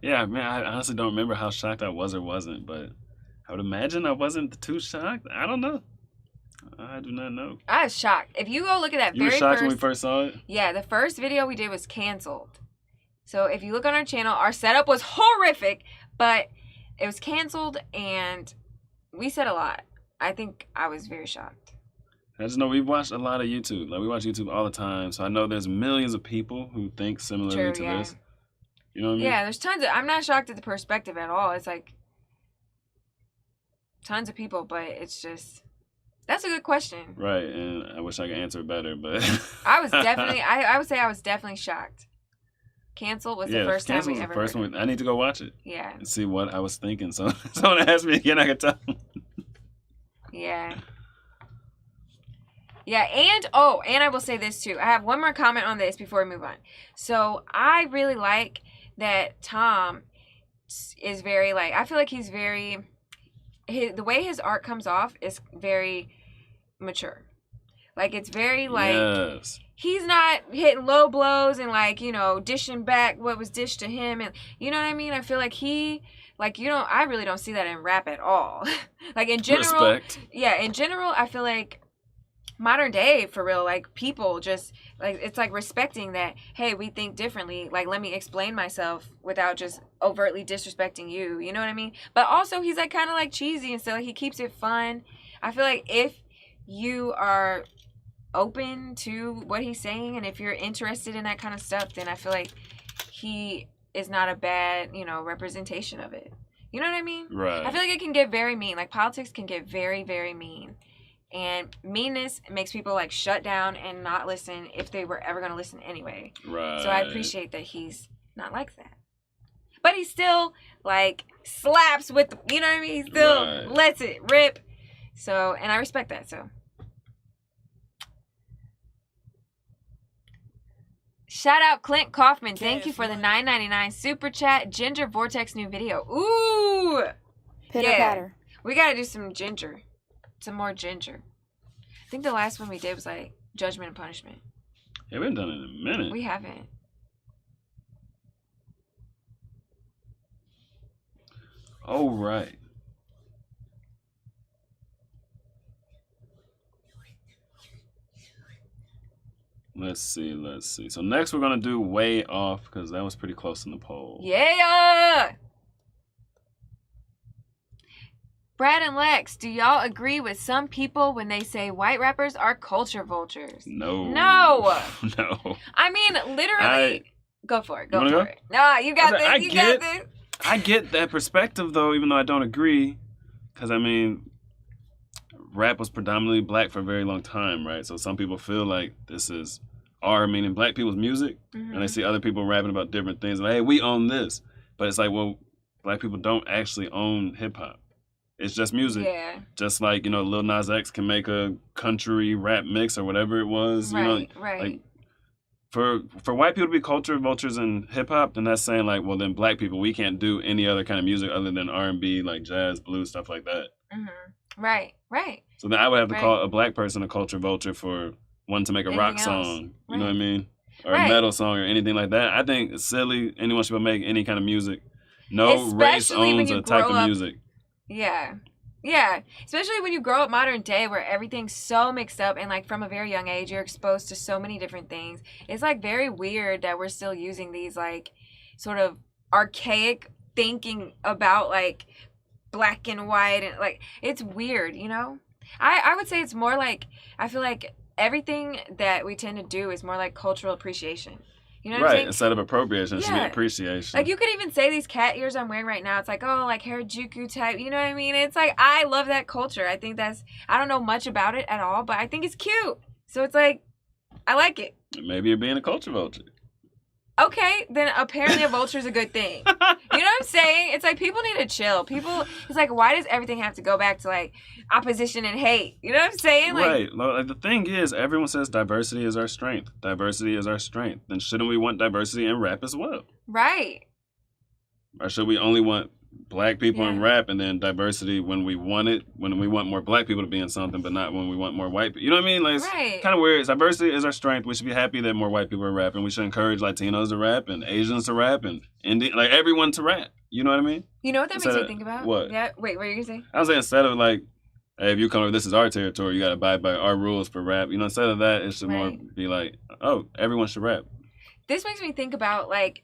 Yeah, man, I honestly don't remember how shocked I was or wasn't, but I would imagine I wasn't too shocked. I don't know. I do not know. I was shocked. If you go look at that You were shocked when we first saw it? Yeah, the first video we did was canceled. So if you look on our channel, our setup was horrific, but it was canceled and we said a lot. I think I was very shocked. I just know we've watched a lot of YouTube. Like, we watch YouTube all the time, so I know there's millions of people who think similarly to this. You know what I mean? Yeah, there's tons of... I'm not shocked at the perspective at all. It's like tons of people, but it's just... That's a good question. Right, and I wish I could answer it better, but... I was definitely... I would say I was definitely shocked. Cancel was the first time we ever heard it. I need to go watch it. Yeah. And see what I was thinking. So someone asked me again, I could tell. Yeah. Yeah, and I will say this too. I have one more comment on this before we move on. So I really like that Tom is very like, I feel like he's very, the way his art comes off is very mature. Like, it's very like, yes. He's not hitting low blows and like, you know, dishing back what was dished to him. And you know what I mean? I feel like I really don't see that in rap at all. Like, in general. Respect. Yeah, in general, I feel like modern day, for real, like, people just, like, it's like respecting that, hey, we think differently. Like, let me explain myself without just overtly disrespecting you. You know what I mean? But also, he's like kind of like cheesy and stuff. Like, he keeps it fun. I feel like if you are open to what he's saying and if you're interested in that kind of stuff, then I feel like he is not a bad, you know, representation of it. You know what I mean? Right. I feel like it can get very mean. Like, politics can get very, very mean. And meanness makes people like shut down and not listen if they were ever going to listen anyway. Right. So I appreciate that he's not like that. But he still like slaps with, you know what I mean? He still lets it rip. So, and I respect that. So. Shout out Clint Kaufman. Thank you for the $9.99 super chat. Ginger Vortex new video. Ooh. Pitter patter. We got to do some ginger. Some more ginger. I think the last one we did was like Judgment and Punishment. Yeah, we haven't done it in a minute. We haven't. Oh, right. Let's see. So next we're going to do Way Off because that was pretty close in the poll. Yeah! Brad and Lex, do y'all agree with some people when they say white rappers are culture vultures? No. No. No. I mean, literally. Go for it. Go for it. No, you got this. You got this. I get that perspective, though, even though I don't agree. Because, I mean, rap was predominantly black for a very long time, right? So some people feel like this is meaning black people's music. Mm-hmm. And they see other people rapping about different things. Like, hey, we own this. But it's like, well, black people don't actually own hip-hop. It's just music. Yeah. Just like, you know, Lil Nas X can make a country rap mix or whatever it was. Right, you know, right. Like, for white people to be culture vultures in hip-hop, then that's saying, like, well, then black people, we can't do any other kind of music other than R&B, like jazz, blues, stuff like that. Mm-hmm. Right. So then I would have to call a black person a culture vulture for wanting to make a rock song. You know what I mean? Or a metal song or anything like that. I think it's silly. Anyone should make any kind of music. No race owns a type of music. Yeah. Yeah. Especially when you grow up modern day where everything's so mixed up and like from a very young age you're exposed to so many different things. It's like very weird that we're still using these like sort of archaic thinking about like black and white and like it's weird, you know? I would say it's more like I feel like everything that we tend to do is more like cultural appreciation. You know what I'm saying? Instead of appropriation, it should be Yeah. appreciation. Like, you could even say these cat ears I'm wearing right now. It's like, oh, like Harajuku type. You know what I mean? It's like, I love that culture. I think I don't know much about it at all, but I think it's cute. So it's like, I like it. Maybe you're being a culture vulture. Okay, then apparently a vulture is a good thing. You know what I'm saying? It's like, people need to chill. It's like, why does everything have to go back to like opposition and hate? You know what I'm saying? Like, Right. Like, the thing is, everyone says diversity is our strength. Diversity is our strength. Then shouldn't we want diversity in rap as well? right. Or should we only want black people in Yeah. rap and then diversity when we want it, when we want more black people to be in something, but not when we want more white people? You know what I mean? Like, it's Right. kind of weird. Diversity is our strength. We should be happy that more white people are rapping. We should encourage Latinos to rap and Asians to rap and Indian, like everyone to rap. You know what I mean? You know what that makes Instead me of- think about? what? Yeah. Wait, what are you going to say? I was saying, instead of like, hey, if you come over, this is our territory, you got to abide by our rules for rap. You know, instead of that, it should more Right. be like, oh, everyone should rap. This makes me think about like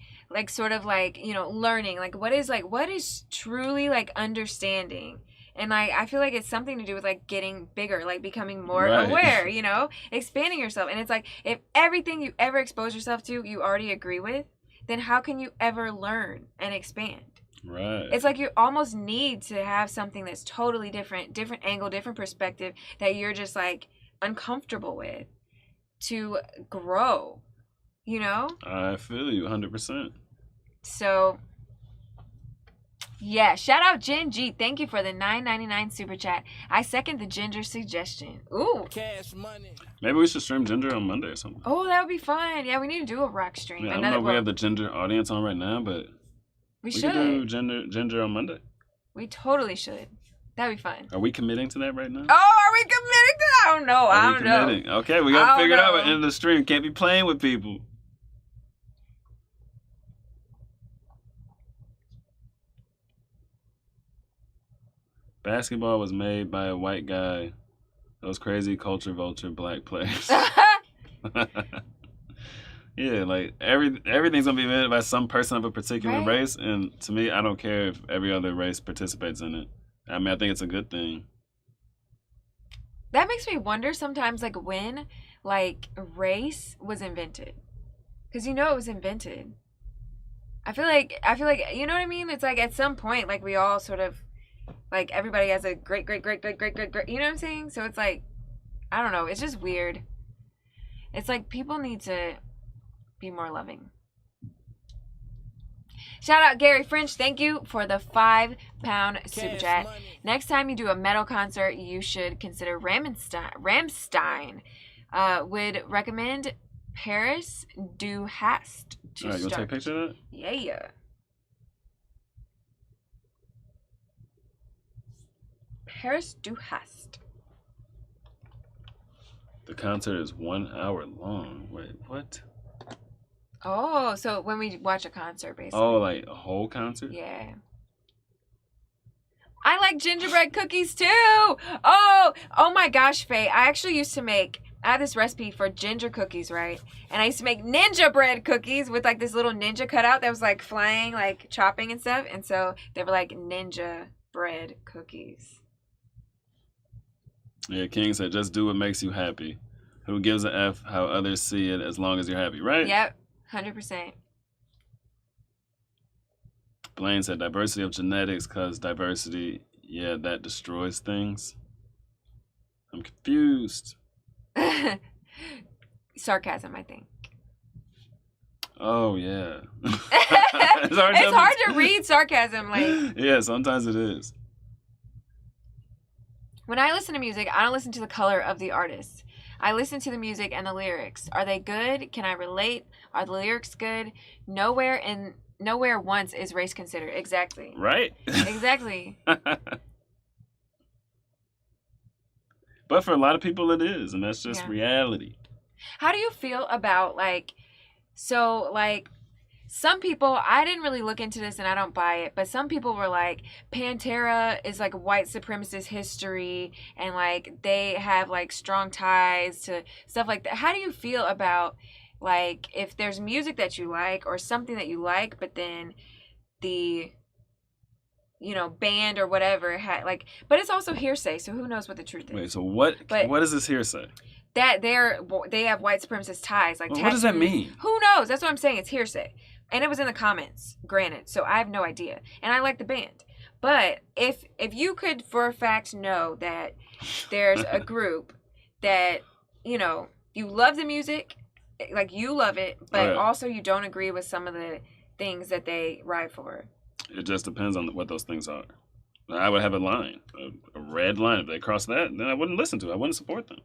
sort of like, you know, learning, like what is truly like understanding. And like, I feel like it's something to do with like getting bigger, like becoming more Right. aware, you know, expanding yourself. And it's like, if everything you ever expose yourself to, you already agree with, then how can you ever learn and expand? Right. It's like you almost need to have something that's totally different angle, different perspective that you're just like uncomfortable with to grow, you know? I feel you 100%. So, yeah, shout out Jen G. Thank you for the $9.99 super chat. I second the ginger suggestion. Ooh. Cash money. Maybe we should stream Ginger on Monday or something. Oh, that would be fun. Yeah, we need to do a rock stream. Yeah, I don't know if we have the Ginger audience on right now, but we we should. could do Ginger on Monday. We totally should. That'd be fun. Are we committing to that right now? Oh, are we committing to that? I don't know. Are I we don't know. committing? Okay, we I got to don't figure it out know. by the end of the stream. Can't be playing with people. Basketball was made by a white guy. Those crazy culture vulture black players. Yeah, like everything's gonna be made by some person of a particular Right. race, and to me, I don't care if every other race participates in it. I mean, I think it's a good thing. That makes me wonder sometimes, like, when, like, race was invented. Because you know it was invented. I feel like, you know what I mean? It's like at some point, like, we all sort of, like, everybody has a great, you know what I'm saying? So it's like, I don't know. It's just weird. It's like people need to be more loving. Shout out Gary French. Thank you for the £5 super Cash chat. money. Next time you do a metal concert, you should consider Rammstein. Would recommend Paris Du Hast to All right, you'll take a start. picture of that? Yeah. Paris Du Hast. The concert is 1 hour long. Wait, what? Oh, so when we watch a concert, basically. Oh, like a whole concert? Yeah. I like gingerbread cookies too. Oh my gosh, Faye. I actually used to make, I had this recipe for ginger cookies, right? And I used to make ninja bread cookies with like this little ninja cutout that was like flying, like chopping and stuff. And so they were like ninja bread cookies. Yeah, King said, just do what makes you happy. Who gives a F how others see it as long as you're happy, right? Yep, 100%. Blaine said, diversity of genetics cause diversity, yeah, that destroys things. I'm confused. Sarcasm, I think. Oh, yeah. It's hard to read sarcasm. Like, Yeah, sometimes it is. when I listen to music, I don't listen to the color of the artist. I listen to the music and the lyrics. Are they good? Can I relate? Are the lyrics good? Nowhere once is race considered. Exactly. Right? Exactly. But for a lot of people, it is, and that's just Yeah. reality. How do you feel about some people, I didn't really look into this and I don't buy it, but some people were like, Pantera is like white supremacist history and like they have like strong ties to stuff like that. How do you feel about like if there's music that you like or something that you like, but then the, you know, band or whatever had like, but it's also hearsay, so who knows what the truth is. Wait, so what But- is this hearsay? that they have white supremacist ties. Like, well, what does that mean? Who knows? That's what I'm saying. It's hearsay. And it was in the comments, granted. So I have no idea. And I like the band. But if you could for a fact know that there's a group that, you know, you love the music, like you love it, but also you don't agree with some of the things that they ride for. It just depends on what those things are. I would have a line, a red line. If they cross that, then I wouldn't listen to it. I wouldn't support them.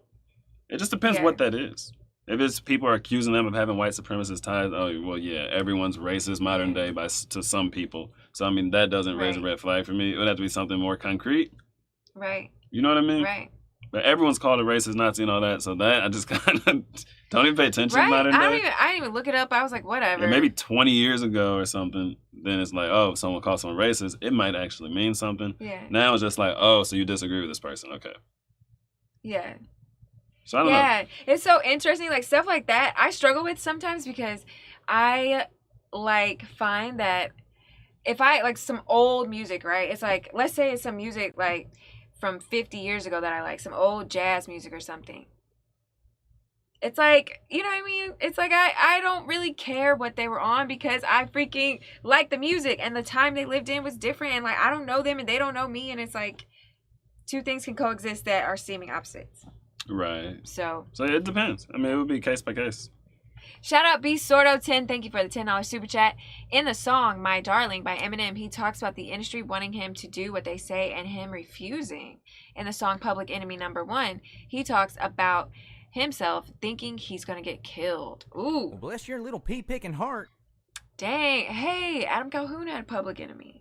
It just depends what that is. If it's people are accusing them of having white supremacist ties, oh, well, yeah, everyone's racist modern day to some people. So, I mean, that doesn't raise a red flag for me. It would have to be something more concrete. Right. You know what I mean? Right. But everyone's called a racist, Nazi, and all that. So that, I just kind of don't even pay attention to modern day. I didn't even look it up. I was like, whatever. Yeah, maybe 20 years ago or something, then it's like, oh, if someone calls someone racist, it might actually mean something. Yeah. Now it's just like, oh, so you disagree with this person. Okay. Yeah. So I don't know. Yeah, it's so interesting. Like, stuff like that, I struggle with sometimes because I, like, find that if I, like, some old music, right? It's like, let's say it's some music, like, from 50 years ago that I like, some old jazz music or something. It's like, you know what I mean? It's like I don't really care what they were on because I freaking like the music and the time they lived in was different. And, like, I don't know them and they don't know me. And it's like two things can coexist that are seeming opposites. Right. So it depends. I mean, it would be case by case. Shout out B Sordo 10. Thank you for the $10 super chat. In the song My Darling by Eminem, he talks about the industry wanting him to do what they say and him refusing. In the song Public Enemy #1, he talks about himself thinking he's going to get killed. Ooh. Well, bless your little pea-picking heart. Dang. Hey, Adam Calhoun had Public Enemy.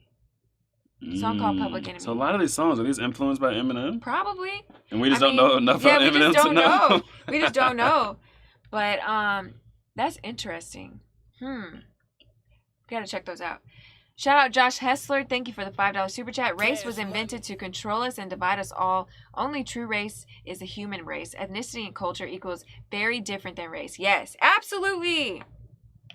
A song called Public Enemy. So a lot of these songs, are these influenced by Eminem? Probably. And we just don't know enough about Eminem to know. We just don't know. But that's interesting. Gotta check those out. Shout out Josh Hessler. Thank you for the $5 super chat. Race was invented to control us and divide us all. Only true race is the human race. Ethnicity and culture equals very different than race. Yes, absolutely.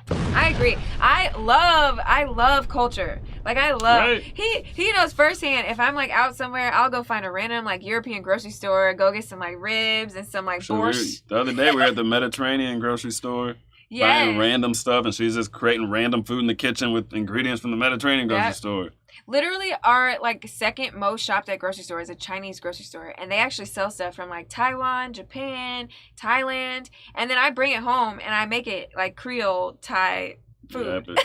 I agree. I love culture. Like, I love he knows firsthand. If I'm like out somewhere, I'll go find a random like European grocery store, go get some like ribs and some like borscht. The other day we were at the Mediterranean grocery store buying random stuff, and she's just creating random food in the kitchen with ingredients from the Mediterranean grocery store. Literally, our like second most shopped at grocery store is a Chinese grocery store, and they actually sell stuff from like Taiwan, Japan, Thailand, and then I bring it home and I make it like Creole Thai food. Yep.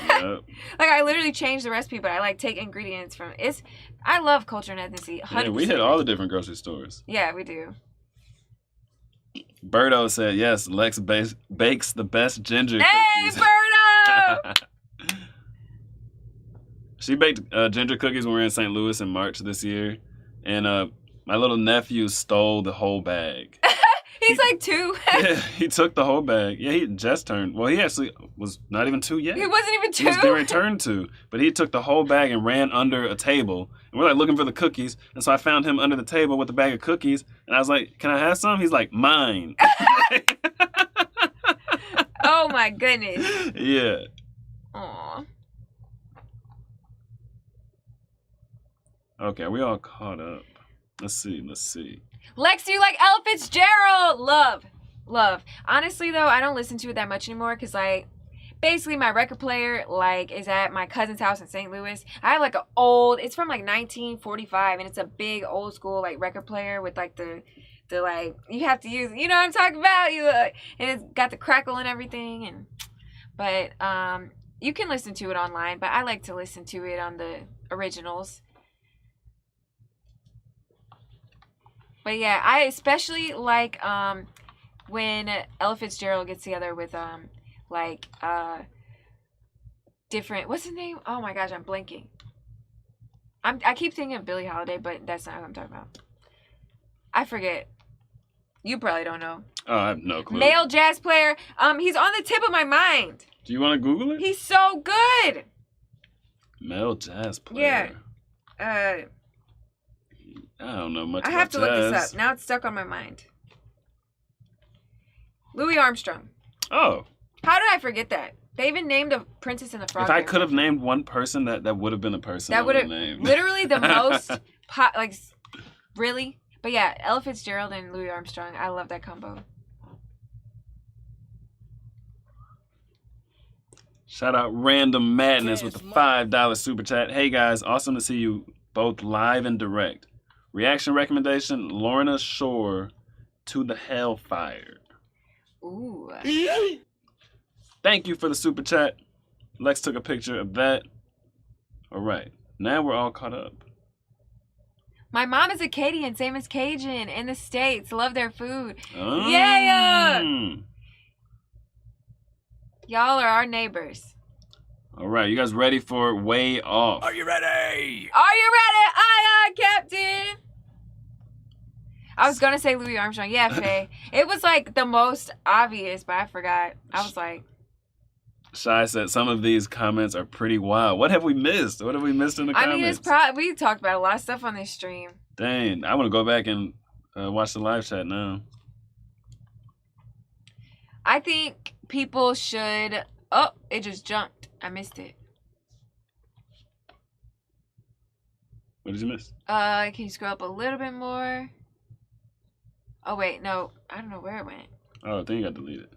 Like, I literally change the recipe, but I like take ingredients from it. I love culture and ethnicity. 100%. Yeah, we hit all the different grocery stores. Yeah, we do. Birdo said, yes, Lex bakes the best ginger cookies. Hey, Birdo! She baked ginger cookies when we were in St. Louis in March this year. And my little nephew stole the whole bag. He's like 2. Yeah, he took the whole bag. Yeah, he just turned. Well, he actually was not even 2 yet. He wasn't even 2? He was getting turned 2. But he took the whole bag and ran under a table. And we're like looking for the cookies. And so I found him under the table with a bag of cookies. And I was like, can I have some? He's like, mine. Oh, my goodness. Yeah. Aw. Okay, we all caught up. Let's see. Lex, do you like Ella Fitzgerald? Love. Honestly, though, I don't listen to it that much anymore because, like, basically my record player, like, is at my cousin's house in St. Louis. I have, like, it's from, like, 1945, and it's a big old school, like, record player with, like, the like, you have to use, you know what I'm talking about? And it's got the crackle and everything. But you can listen to it online, but I like to listen to it on the originals. But yeah, I especially like when Ella Fitzgerald gets together with different, what's his name? Oh my gosh, I'm blanking. I keep thinking of Billie Holiday, but that's not what I'm talking about. I forget. You probably don't know. Oh, I have no clue. Male jazz player. He's on the tip of my mind. Do you want to Google it? He's so good. Male jazz player. Yeah. I don't know much about I have to jazz. look this up. Now it's stuck on my mind. Louis Armstrong. Oh. How did I forget that? They even named a Princess and the Frog. If I could have named one person, that would have been a person that would have named. Literally the most, really? But yeah, Ella Fitzgerald and Louis Armstrong. I love that combo. Shout out Random Madness with the $5 super chat. Hey guys, awesome to see you both live and direct. Reaction recommendation, Lorna Shore to the Hellfire. Ooh. Thank you for the super chat. Lex took a picture of that. All right, now we're all caught up. My mom is Acadian, same as Cajun in the States. Love their food. Oh. Yeah. Y'all are our neighbors. All right, you guys ready for Way Off? Are you ready? Are you ready? Aye, aye, Captain. I was going to say Louis Armstrong. Yeah, Faye. It was like the most obvious, but I forgot. I was like... Shy said some of these comments are pretty wild. What have we missed? What have we missed in the comments? I mean, it's probably... We talked about a lot of stuff on this stream. Dang, I want to go back and watch the live chat now. I think people should... Oh, it just jumped. I missed it. What did you miss? Can you scroll up a little bit more? Oh, wait. No. I don't know where it went. Oh, I think you got deleted.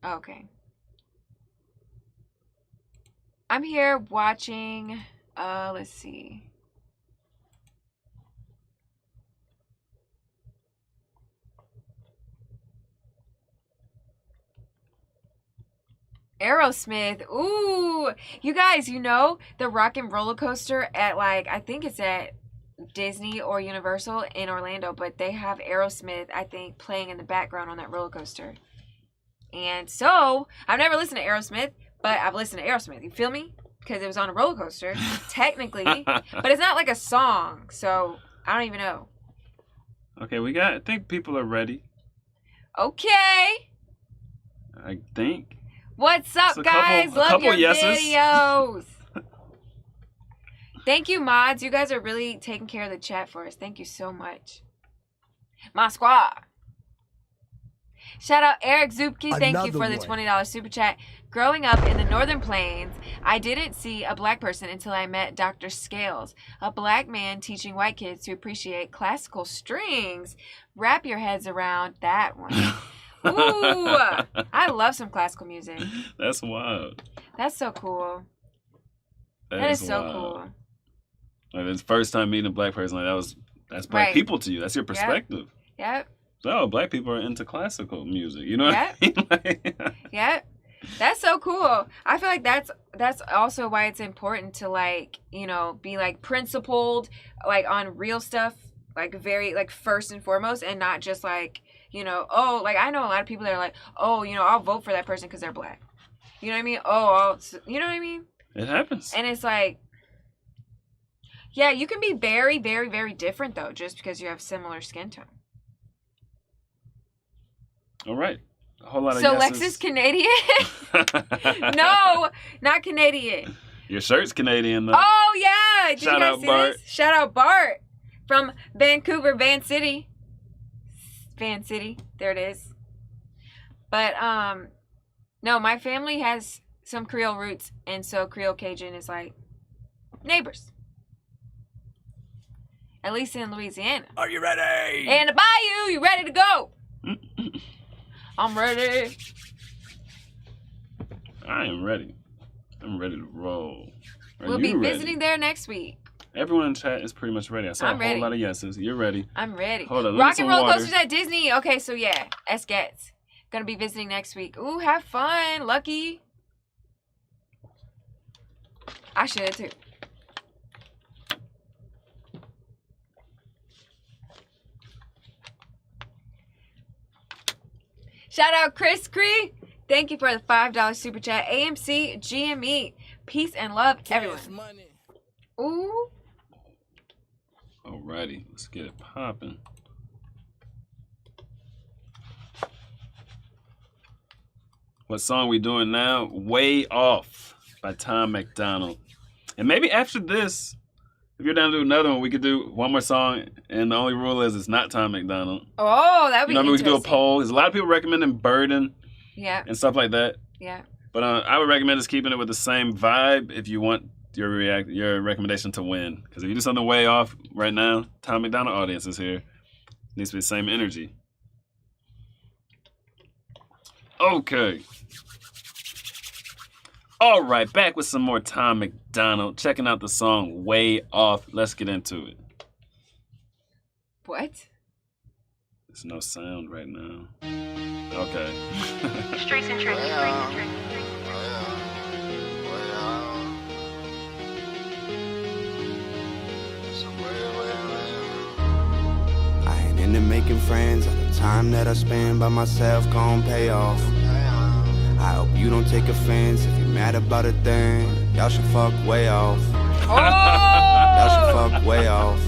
Oh, okay. I'm here watching... let's see. Aerosmith. Ooh. You guys, you know, the Rock and Roller Coaster at, like, I think it's at Disney or Universal in Orlando, but they have Aerosmith, I think, playing in the background on that roller coaster. And so, I've never listened to Aerosmith, but I've listened to Aerosmith. You feel me? Because it was on a roller coaster, technically. But it's not like a song, so I don't even know. Okay, I think people are ready. Okay. I think. What's up, guys? Love your videos. Thank you, mods. You guys are really taking care of the chat for us. Thank you so much. My squad. Shout out Eric Zupke. Thank you for the $20 super chat. Growing up in the Northern Plains, I didn't see a black person until I met Dr. Scales, a black man teaching white kids to appreciate classical strings. Wrap your heads around that one. Ooh, I love some classical music. That's wild. That's so cool. That is so cool. Like, it's first time meeting a black person. Like, that's black people to you. That's your perspective. Yep. So black people are into classical music. You know what I mean? Yep. That's so cool. I feel like that's also why it's important to, like, you know, be like principled, like on real stuff, like very like first and foremost, and not just like, you know, oh, like I know a lot of people that are like, oh, you know, I'll vote for that person because they're black. You know what I mean? Oh, you know what I mean? It happens. And it's like, yeah, you can be very, very, very different though, just because you have similar skin tone. All right. A whole lot of so yeses. Lex is Canadian? No, not Canadian. Your shirt's Canadian though. Oh yeah. Did Shout you guys out see Bart. this? Shout out Bart from Vancouver, Van City. There it is. But no, my family has some Creole roots, and so Creole Cajun is like neighbors. At least in Louisiana. Are you ready? And the bayou, you ready to go? I'm ready. I am ready. I'm ready to roll. We'll be visiting there next week. Everyone in chat is pretty much ready. I saw a whole lot of yeses. You're ready. I'm ready. Hold on. Rock and Roller Coasters at Disney. Okay, so yeah, Gets. Gonna be visiting next week. Ooh, have fun. Lucky. I should too. Shout out Chris Cree. Thank you for the $5 super chat. AMC GME. Peace and love, everyone. Ooh. Alrighty, let's get it popping. What song we doing now? Way Off by Tom MacDonald. And maybe after this, if you're down to do another one, we could do one more song. And the only rule is it's not Tom MacDonald. Oh, that would be interesting. We could do a poll. There's a lot of people recommending Burden. Yeah. And stuff like that. Yeah. But I would recommend just keeping it with the same vibe if you want your recommendation to win. Because if you do something way off right now, Tom MacDonald audience is here. It needs to be the same energy. Okay. All right, back with some more Tom MacDonald. Checking out the song Way Off. Let's get into it. What? There's no sound right now. Okay. Streets and tricks, streets and tricks. I ain't into making friends. All the time that I spend by myself gon' pay off. I hope you don't take offense if you're mad about a thing. Y'all should fuck way off. Y'all should fuck way off.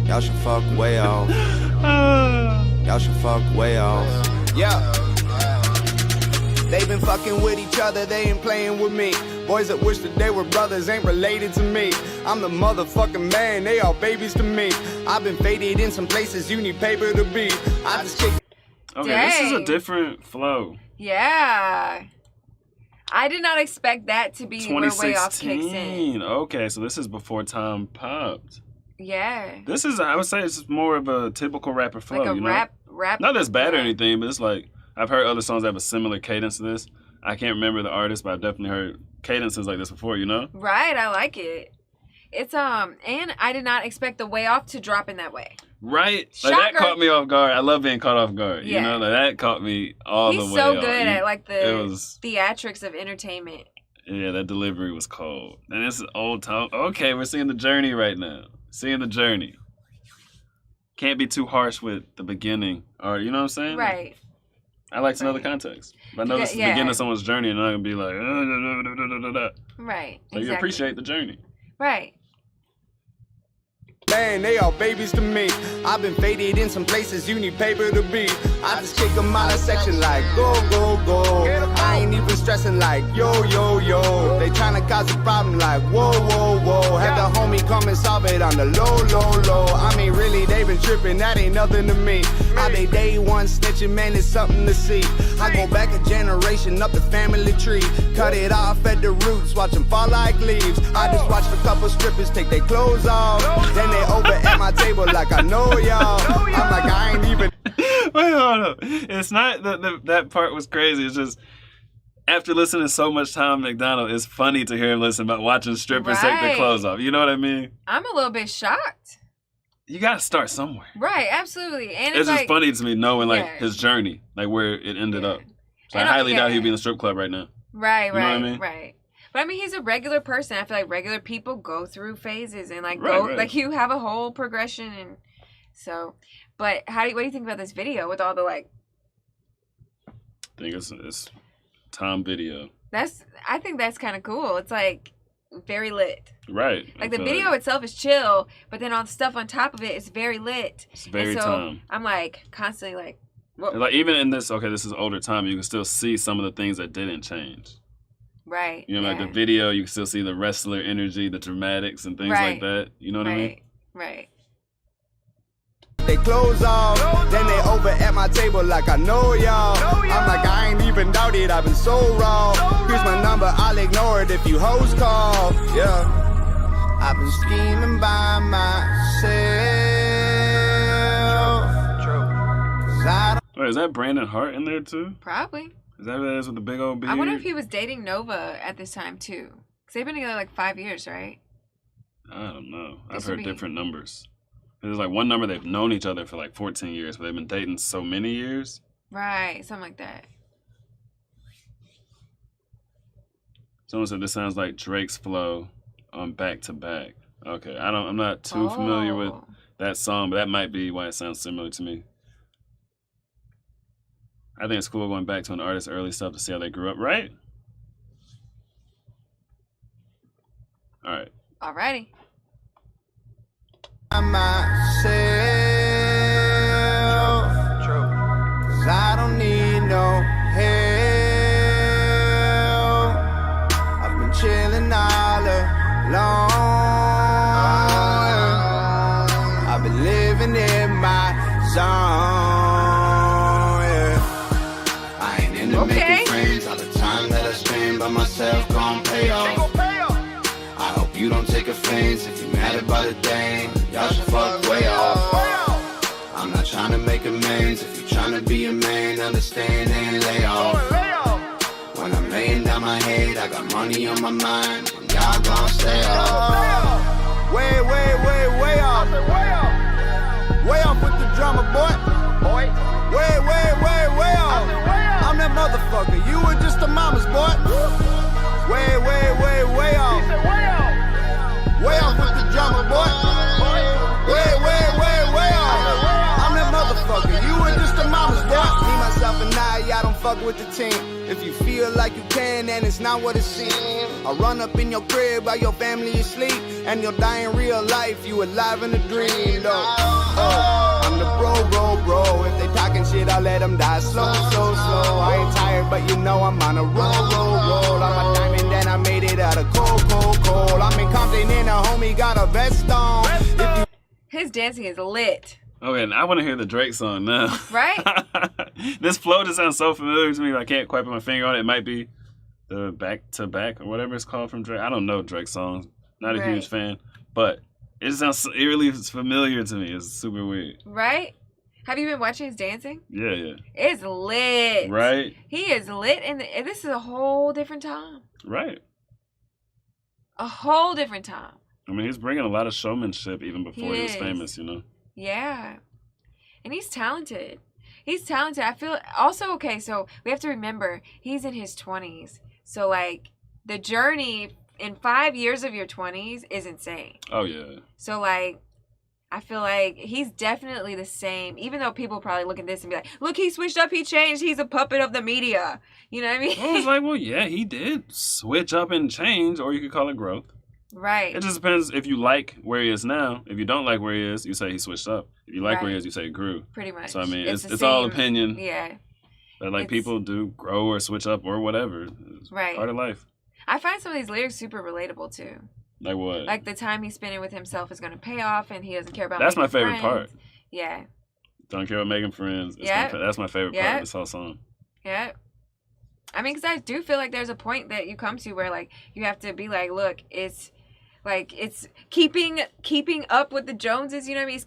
Y'all should fuck way off. Y'all should fuck way off. Yeah. They been fucking with each other, they ain't playing with me. Boys that wish that they were brothers ain't related to me. I'm the motherfucking man, they all babies to me. I've been faded in some places you need paper to be. I just kick. Okay, Dang. this is a different flow. Yeah. I did not expect that to be where Way Off kicks in. 2016. Okay, so this is before Tom popped. Yeah. This is, I would say, it's more of a typical rapper flow. Like a you know? rap. Not that's bad or anything, but it's like I've heard other songs that have a similar cadence to this. I can't remember the artist, but I've definitely heard cadences like this before. You know? Right. I like it. It's and I did not expect the Way Off to drop in that way. Right? Like that Shocker. caught me off guard. I love being caught off guard. Yeah. You know, like that caught me all He's the way so off. good at like the It was, theatrics of entertainment. yeah, that delivery was cold. And this is old Tom. Okay, we're seeing the journey right now. Seeing the journey. Can't be too harsh with the beginning, or you know what I'm saying? Right. I like to know the Right. context. If I know this is the Yeah. beginning of someone's journey, and I'm gonna be like, Right. so you appreciate the journey. Right. Man, they all babies to me. I've been faded in some places you need paper to be. I just kick them out of section like go, go, go. I ain't even stressing like yo, yo, yo. They tryna cause a problem like whoa, whoa, whoa. Have the homie come and solve it on the low, low, low. I mean, really, they been tripping, that ain't nothing to me. How they day one snitching, man, it's something to see. I go back a generation up the family tree. Cut it off at the roots, watch them fall like leaves. I just watched a couple strippers take their clothes off. Then they over at my table like I know y'all. I'm like, I ain't even. Wait, hold up. It's not that part was crazy. It's just after listening to so much Tom MacDonald, it's funny to hear him listen about watching strippers take their Right. clothes off. You know what I mean? I'm a little bit shocked. You gotta start somewhere. Right. Absolutely. And It's just like, funny to me knowing like Yeah. his journey, like where it ended Yeah. up. So I And highly doubt yeah. he'd be in the strip club right now. Right. You know what I mean? Right. But I mean, he's a regular person. I feel like regular people go through phases and like Right. like you have a whole progression and so. But what do you think about this video with all the like? I think it's Tom video. I think that's kind of cool. It's like very lit. Right. I Like the feel video itself is chill, but then all the stuff on top of it is very lit. It's very and so Tom. I'm like constantly like, whoa. Like even in this, okay, this is older Tom. You can still see some of the things that didn't change. Right. You know, like yeah. the video, you can still see the wrestler energy, the dramatics, and things Right. like that. You know what I mean? Right. They clothes off, then they over at my table like I know y'all. I'm like, I ain't even doubted, I've been so raw. Here's my number, I'll ignore it if you hoes call. Yeah, I've been scheming by myself. Cause I don't Wait, is that Brandon Hart in there too? Probably. Is that what it is with the big old beard? I wonder if he was dating Nova at this time too. Cause they've been together like 5 years, right? I don't know. I've This heard would be- different numbers. There's like one number they've known each other for like 14 years, but they've been dating so many years. Right. Something like that. Someone said this sounds like Drake's flow on Back to Back. Okay, I'm not too familiar with Oh. that song, but that might be why it sounds similar to me. I think it's cool going back to an artist's early stuff to see how they grew up, right? All right. Alrighty. myself. Cause I don't need no help. I've been chilling all alone. I've been living in my zone. Yeah. I ain't into Okay. making friends. All the time that I spend by myself gon' pay off. I hope you don't take offense if you're mad about a thing. Y'all should fuck way off. I'm not trying to make amends. If you're trying to be a man, understand and lay off. When I'm laying down my head, I got money on my mind. And y'all gon' stay up. Way off. Way off with the drama, boy. Way off. I'm that motherfucker. You were just a mama's boy. Way off. Way off with the drama, boy. Way off. I'm that motherfucker. You were just a mama's boy. Me, myself, and y'all don't fuck with the team. If you feel like you can, then it's not what it seems. I'll run up in your crib while your family is asleep, and you'll die in real life. You alive in a dream, though. I'm the bro. If they talking shit, I'll let them die slow. I ain't tired, but you know I'm on a roll. I'm a diamond, and I made it out of cold. I'm in Compton, and a homie got a vest on. His dancing is lit. Okay, and I want to hear the Drake song now. Right? This flow just sounds so familiar to me. I can't quite put my finger on it. It might be the Back to Back or whatever it's called from Drake. I don't know Drake songs. Not a huge fan. But it just sounds eerily familiar to me. It's super weird. Right? Have you been watching his dancing? Yeah. It's lit. Right? He is lit, and this is a whole different time. Right. A whole different time. I mean, he's bringing a lot of showmanship even before he was famous, you know? Yeah. And he's talented. I feel also, okay, so we have to remember he's in his 20s. So, like, the journey in 5 years of your 20s is insane. Oh, yeah. So, like, I feel like he's definitely the same, even though people probably look at this and be like, look, he switched up, he changed, he's a puppet of the media. You know what I mean? I was like, well, yeah, he did switch up and change, or you could call it growth. Right. It just depends if you like where he is now. If you don't like where he is, you say he switched up. If you like where he is, you say he grew. Pretty much. So, I mean, it's same, all opinion. Yeah. But, like, people do grow or switch up or whatever. It's part of life. I find some of these lyrics super relatable, too. Like what? Like the time he's spending with himself is going to pay off, and he doesn't care about That's my making favorite friends. part. Yeah. Don't care about making friends. That's my favorite part of this whole song. Yeah. I mean, because I do feel like there's a point that you come to where, like, you have to be like, look, it's keeping up with the Joneses, you know what I mean? It's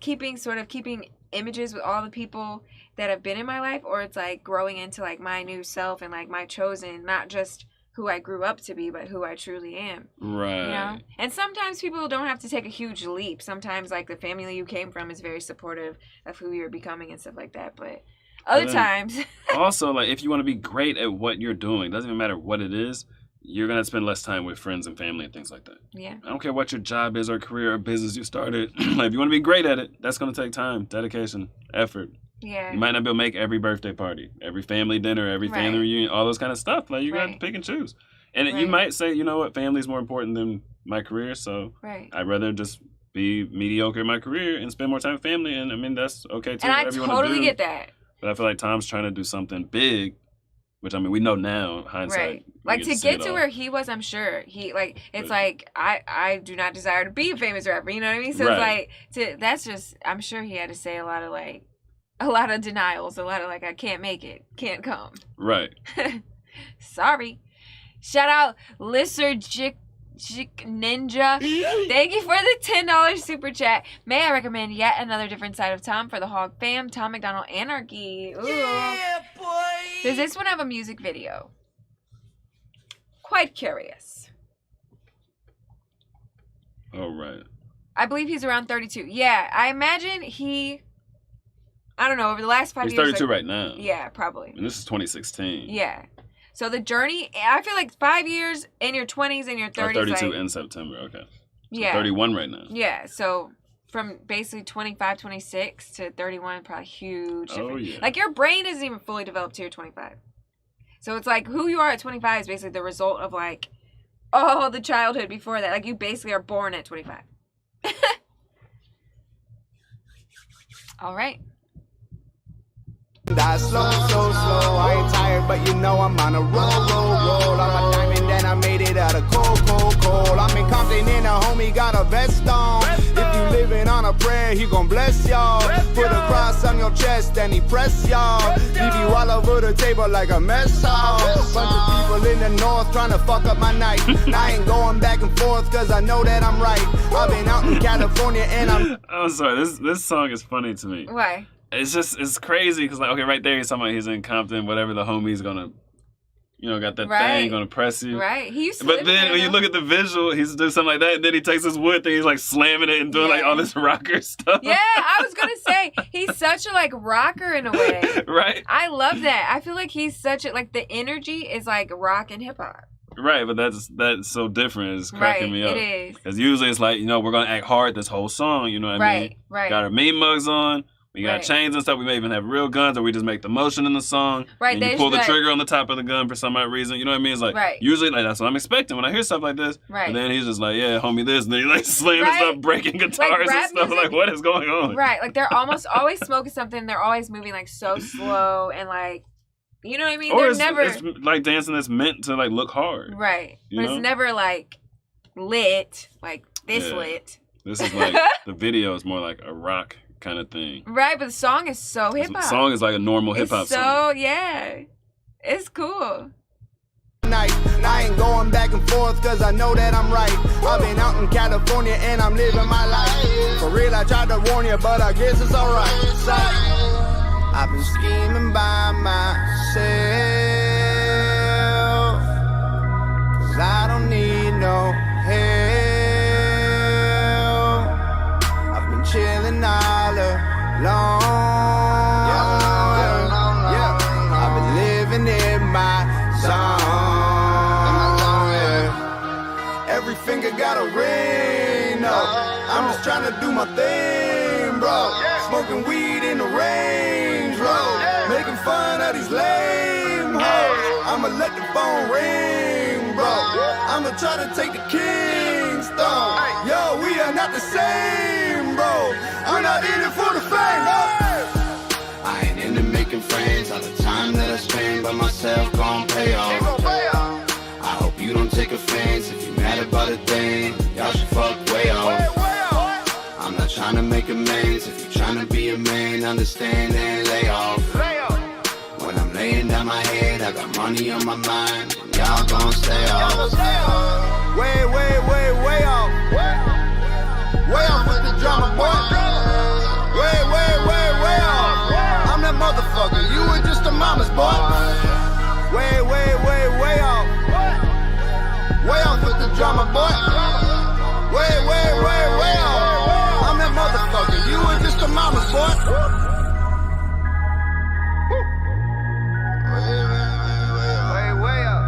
keeping images with all the people that have been in my life, or it's like growing into like my new self and like my chosen, not just who I grew up to be, but who I truly am. Right. You know? And sometimes people don't have to take a huge leap. Sometimes like the family you came from is very supportive of who you're becoming and stuff like that. But other times also, like, if you want to be great at what you're doing, doesn't even matter what it is, you're going to spend less time with friends and family and things like that. Yeah. I don't care what your job is or career or business you started. Like, if you want to be great at it, that's going to take time, dedication, effort. Yeah. You might not be able to make every birthday party, every family dinner, every family reunion, all those kind of stuff. Like, you got to pick and choose. And you might say, you know what, family's more important than my career, so I'd rather just be mediocre in my career and spend more time with family. And, I mean, that's okay, too. And I totally get that. But I feel like Tom's trying to do something big, which, I mean, we know now, hindsight. Right. Like, to get to where he was, I'm sure, I do not desire to be a famous rapper, you know what I mean? So it's like, I'm sure he had to say a lot of denials, a lot of, like, I can't make it, can't come. Right. Sorry. Shout out Lysergic Ninja. Thank you for the $10 super chat. May I recommend yet another different side of Tom for the Hog fam, Tom MacDonald Anarchy. Ooh. Yeah, boy. Does this one have a music video? Quite curious. Oh, right. I believe he's around 32. Yeah, I imagine I don't know, over the last 5 He's years. 32 right now. Yeah, probably. And this is 2016. Yeah. So the journey, I feel like 5 years in your 20s and your 30s. 32 in September, okay. So yeah. 31 right now. Yeah, so from basically 25, 26 to 31, probably huge difference. Oh, yeah. Like, your brain isn't even fully developed till you're 25. So it's like, who you are at 25 is basically the result of, like, the childhood before that. Like, you basically are born at 25. All right. Die slow. I ain't tired, but you know I'm on a roll. I'm a diamond and I made it out of cold. I'm in Compton and a homie got a vest on. If you living on a prayer, he gon' bless y'all. Put a cross on your chest and he press y'all. Leave you all over the table like a mess hall. Bunch of people in the north trying to fuck up my night. I ain't going back and forth cause I know that I'm right. I've been out in California and I'm sorry, this song is funny to me. Why? It's crazy because, like, okay, right there he's talking about he's in Compton, whatever the homie's gonna, got that Right. thing gonna press you. Right. He used to But live then there, when you though. look at the visual, he's doing something like that, and then he takes his wood thing, he's like slamming it and doing like Yeah. all this rocker stuff. Yeah, I was gonna say he's such a like rocker in a way. Right. I love that. I feel like he's such a like the energy is like rock and hip hop. Right, but that's so different. It's cracking me up. It is. Because usually it's like, we're gonna act hard this whole song, you know what I mean? Right. Got our meme mugs on. We got Right. chains and stuff. We may even have real guns, or we just make the motion in the song. Right, And they you pull just the be like- trigger on the top of the gun for some odd reason. You know what I mean? It's like, Right. usually, like, that's what I'm expecting when I hear stuff like this. Right. And then he's just like, yeah, homie, this. And then he, like, slamming Right. stuff, breaking guitars and rap stuff. music- Like, what is going on? Right. Like they're almost always smoking something. They're always moving like so slow and like, you know what I mean? Or They're it's, never it's like dancing that's meant to, like, look hard. right. You But know? it's never like lit like this Yeah. lit. This is like, the video is more like a rock kind of thing. Right. But the song is so hip The hop. song is like a normal hip hop It's so song. yeah. It's cool. Night. I ain't going back and forth cause I know that I'm right. I've been out in California and I'm living my life. For real, I tried to warn you, but I guess it's alright. I've been scheming by myself. Cause I don't need no help. I've been chilling all alone. Yeah. I've been living in my zone. Every finger got a ring, no. I'm just trying to do my thing, bro. Smoking weed in the Range Road. Making fun of these lame hoes. I'ma let the phone ring, bro. I'ma try to take the king's throne. Yo, we are not the same, bro. I'm not in it for the fame. I ain't into making friends. All the time that I spend by myself gon' pay off. I hope you don't take offense if you're mad about a thing. Y'all should fuck way off. I'm not trying to make amends. If you're trying to be a man, understand and lay off. When I'm laying down my head, I got money on my mind. And y'all gon' stay off. Way off. Way off with the drama, boy. Way off. I'm that motherfucker. You were just a mama's boy. Way off. Way off with the drama, boy. Way off. I'm that motherfucker. You were just a mama's boy. Way up.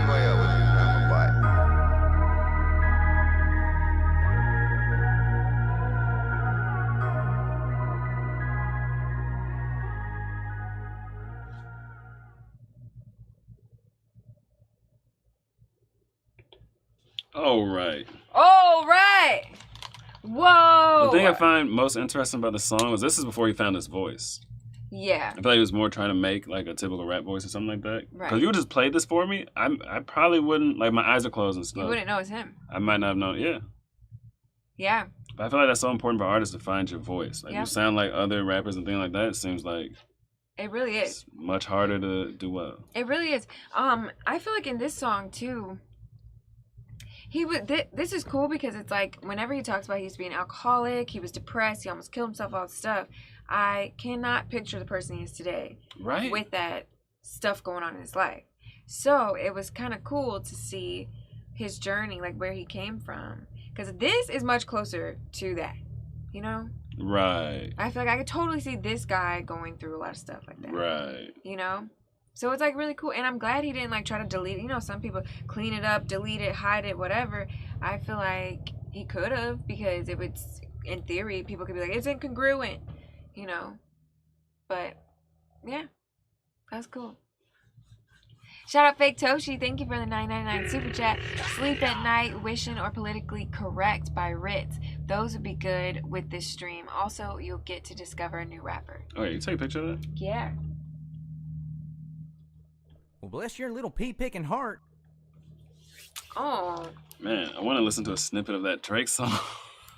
Way up with the drama, boy. All right. All right. Whoa. The thing I find most interesting about the song was this is before he found his voice. Yeah. I feel like he was more trying to make like a typical rap voice or something like that. Right. Because you would just play this for me, I probably wouldn't, like my eyes are closed and You stuff. wouldn't know it's him. I might not have known, yeah. Yeah. But I feel like that's so important for artists to find your voice. Like Yeah. you sound like other rappers and things like that. It seems like It really is. it's much harder to do well. It really is. I feel like in this song too, he would. This is cool because it's like whenever he talks about he used to be an alcoholic, he was depressed, he almost killed himself, all this stuff. I cannot picture the person he is today Right? with that stuff going on in his life. So it was kind of cool to see his journey, like where he came from, because this is much closer to that. You know, Right. I feel like I could totally see this guy going through a lot of stuff like that. Right. You know? So it's like really cool. And I'm glad he didn't like try to delete it. You know, some people clean it up, delete it, hide it, whatever. I feel like he could have, because it would, in theory, people could be like, it's incongruent, you know? But yeah, that's cool. Shout out Fake Toshi. Thank you for the $9.99 super chat. Sleep at Night, Wishing, or Politically Correct by Ritz. Those would be good with this stream. Also, you'll get to discover a new rapper. Oh, yeah, you take a picture of that? Yeah. Well, bless your little pea-picking heart. Oh, Man, I want to listen to a snippet of that Drake song.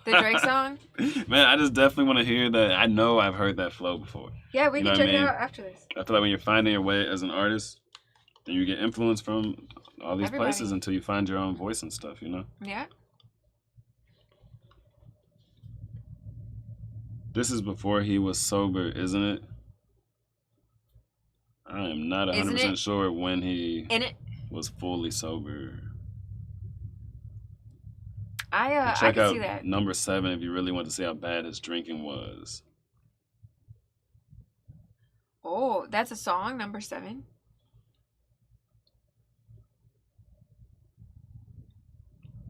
the Drake song? Man, I just definitely want to hear that. I know I've heard that flow before. Yeah, we You can know check what I it mean? out after this. I feel like when you're finding your way as an artist, then you get influence from all these Everybody. places until you find your own voice and stuff, you know? Yeah. This is before he was sober, isn't it? I am not Isn't 100% it? sure when he In it, was fully sober. I Check can out see that. number 7 if you really want to see how bad his drinking was. Oh, that's a song, number 7.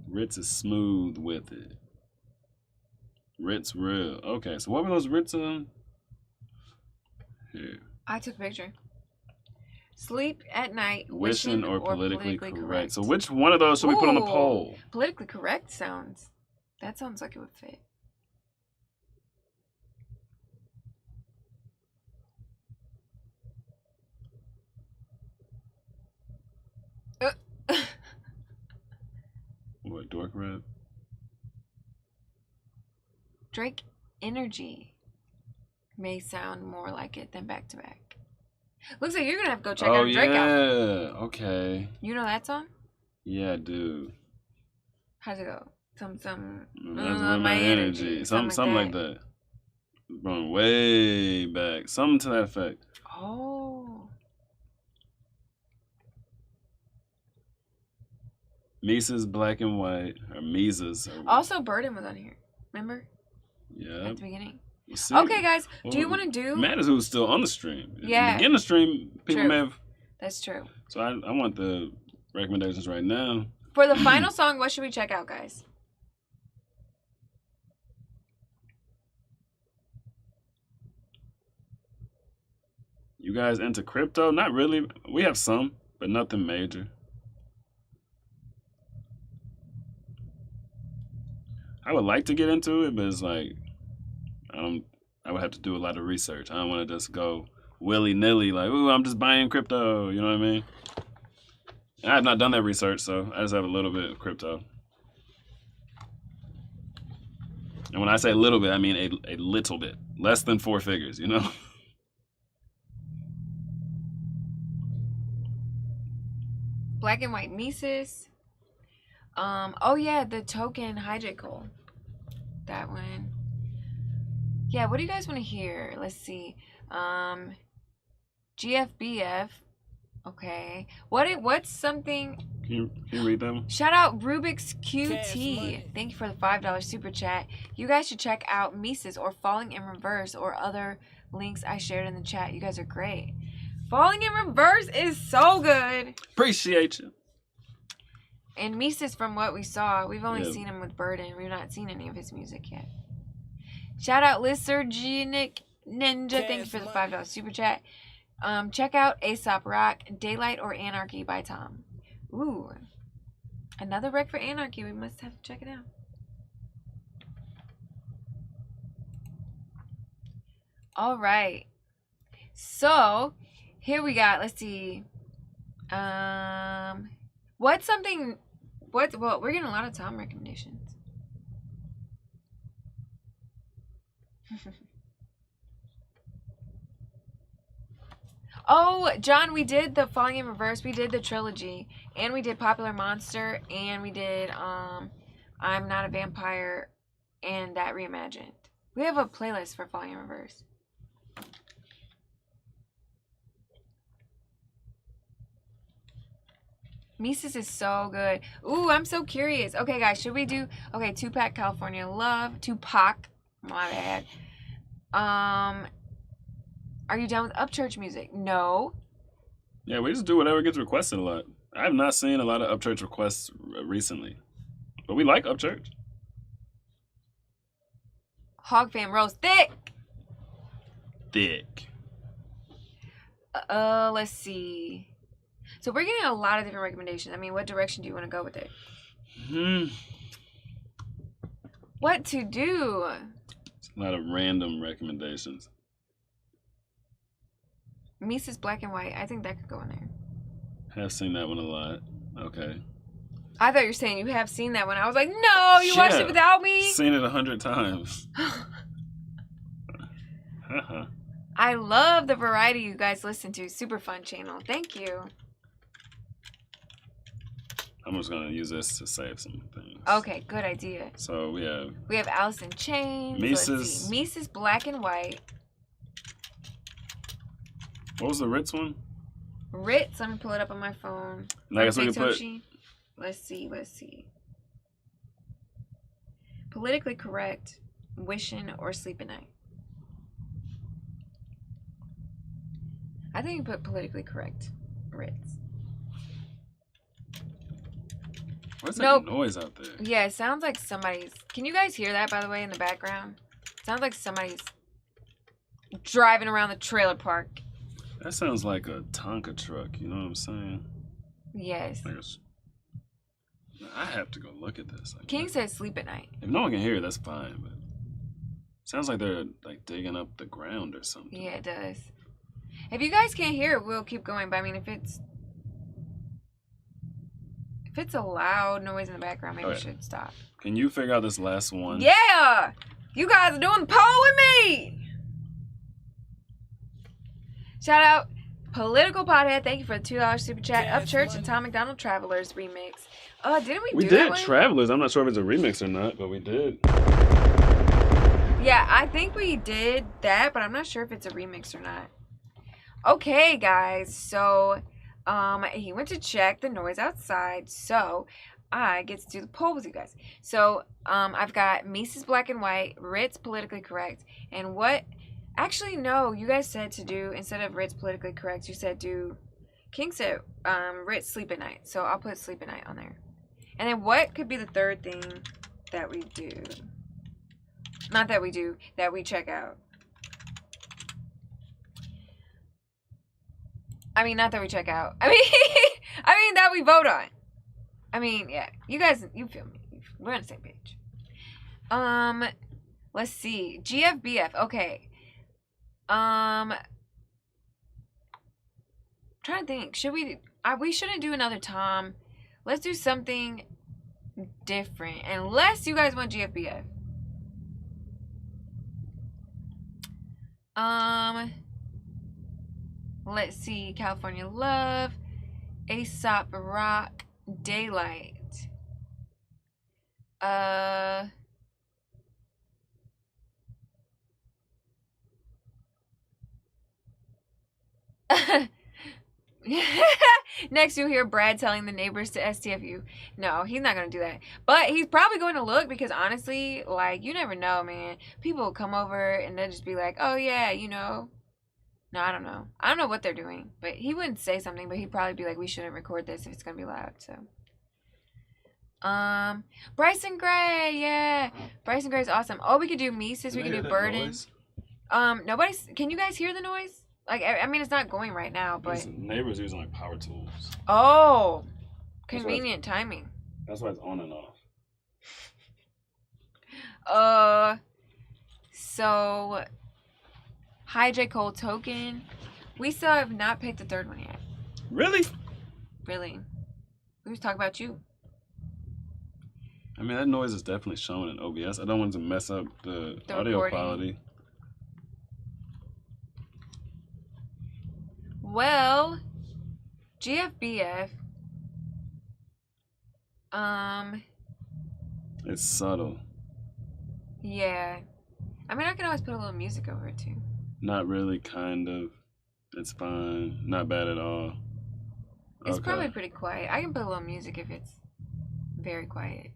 Ritz is smooth with it. Ritz real. Okay, so what were those Ritz on? Here. I took a picture. Sleep at night, Wishing or politically correct. correct. So which one of those should we put on the Ooh, poll? Politically correct sounds. That sounds like it would fit. What, dork rap? Drake Energy may sound more like it than back to back. Looks like you're gonna have to go check out a Drake album. Okay. You know that song? Yeah, I do. How's it go? Some That's with my energy. Something like that. Going way back. Something to that effect. Oh. Mises Black and White. Or Mises. Also, Burden was on here. Remember? Yeah. At the beginning. See, Okay, guys. Do you well, want to do? Matters who's still on the stream. Yeah. Beginning the stream, people True. may have. That's true. So I want the recommendations right now. For the final song, what should we check out, guys? You guys into crypto? Not really. We have some, but nothing major. I would like to get into it, but it's like I would have to do a lot of research. I don't want to just go willy-nilly like, ooh, I'm just buying crypto. You know what I mean? And I have not done that research, so I just have a little bit of crypto. And when I say a little bit, I mean a little bit. Less than 4 figures, you know? Black and White Mises. Oh yeah, the token hydrate coal. That one. Yeah, what do you guys want to hear? Let's see. GFBF. Okay. What's something? Can you read them? Shout out Rubik's QT. Thank you for the $5 super chat. You guys should check out Mises or Falling in Reverse or other links I shared in the chat. You guys are great. Falling in Reverse is so good. Appreciate you. And Mises, from what we saw, we've only Yeah. seen him with Burden. We've not seen any of his music yet. Shout out Lysergenic Ninja. Thank you for the $5 super chat. Check out Aesop Rock, Daylight or Anarchy by Tom. Ooh. Another rec for Anarchy. We must have to check it out. All right. So, here we got, let's see. What's something, well, we're getting a lot of Tom recommendations. Oh, John, we did the Falling in Reverse, we did the trilogy, and we did Popular Monster, and we did I'm Not a Vampire, and that reimagined. We have a playlist for Falling in Reverse. Mises is so good. Ooh, I'm so curious. Okay, guys, should we do... Okay, Tupac, California Love. Tupac. My bad. Are you done with Upchurch music? No. Yeah, we just do whatever gets requested a lot. I have not seen a lot of Upchurch requests recently. But we like Upchurch. Hog Fam Rose. Thick. Thick. Let's see. So we're getting a lot of different recommendations. I mean, what direction do you want to go with it? What to do? It's a lot of random recommendations. Mises Black and White. I think that could go in there. Have seen that one a lot. Okay. I thought you were saying you have seen that one. I was like, no, you watched it without me. Seen it 100 times. I love the variety you guys listen to. Super fun channel. Thank you. I'm just gonna use this to save some things. Okay, good idea. So we have Alice in Chains. Mises. Let's see. Mises Black and White. What was the Ritz one? Ritz. Let me pull it up on my phone. And I guess we can put. Let's see. Politically correct, wishing or sleep at night. I think you put politically correct, Ritz. What's that noise out there? Yeah, it sounds like somebody's. Can you guys hear that, by the way, in the background? It sounds like somebody's driving around the trailer park. That sounds like a Tonka truck. You know what I'm saying? Yes. I have to go look at this. Like, King says sleep at night. If no one can hear it, that's fine. But sounds like they're like digging up the ground or something. Yeah, it does. If you guys can't hear it, we'll keep going. But I mean, if it's a loud noise in the background, maybe we should stop. Can you figure out this last one? Yeah! You guys are doing the poll with me! Shout out Political Pothead. Thank you for the $2 super chat. Up Church and Tom MacDonald Travelers remix. Didn't we do that one? We did Travelers. I'm not sure if it's a remix or not, but we did. Yeah, I think we did that, but I'm not sure if it's a remix or not. Okay, guys. So, he went to check the noise outside, so I get to do the poll with you guys. So, I've got Mises Black and White, Ritz Politically Correct, and what... Actually, no, you guys said to do, instead of Ritz Politically Correct, you said do... King said Ritz Sleep at Night, so I'll put Sleep at Night on there. And then what could be the third thing that we do? Not that we do, that we check out. I mean, not that we check out. I mean that we vote on. I mean, yeah. You guys, you feel me. We're on the same page. Let's see. GFBF. Okay. Trying to think. Should we... we shouldn't do another Tom. Let's do something different. Unless you guys want GFBF. Let's see. California Love. Aesop Rock. Daylight. Next you'll hear Brad telling the neighbors to STFU. No, he's not going to do that. But he's probably going to look because honestly, like, you never know, man. People will come over and they'll just be like, oh yeah, you know. No, I don't know. I don't know what they're doing. But he wouldn't say something, but he'd probably be like, we shouldn't record this if it's going to be loud, so. Bryson Gray, yeah. Bryson Gray's awesome. Oh, we could do Mises, we could do Burden. Nobody's, can you guys hear the noise? Like, I mean, it's not going right now, but... His neighbor's using, like, power tools. Oh! Convenient timing. That's why it's on and off. So... Hi, J. Cole Token. We still have not picked the third one yet. Really? Really. We was talking about you. I mean, that noise is definitely showing in OBS. I don't want to mess up the audio recording. quality. Well, GFBF, It's subtle. yeah. I mean, I can always put a little music over it, too. Not really, kind of. It's fine. Not bad at all. It's probably pretty quiet. I can put a little music if it's very quiet.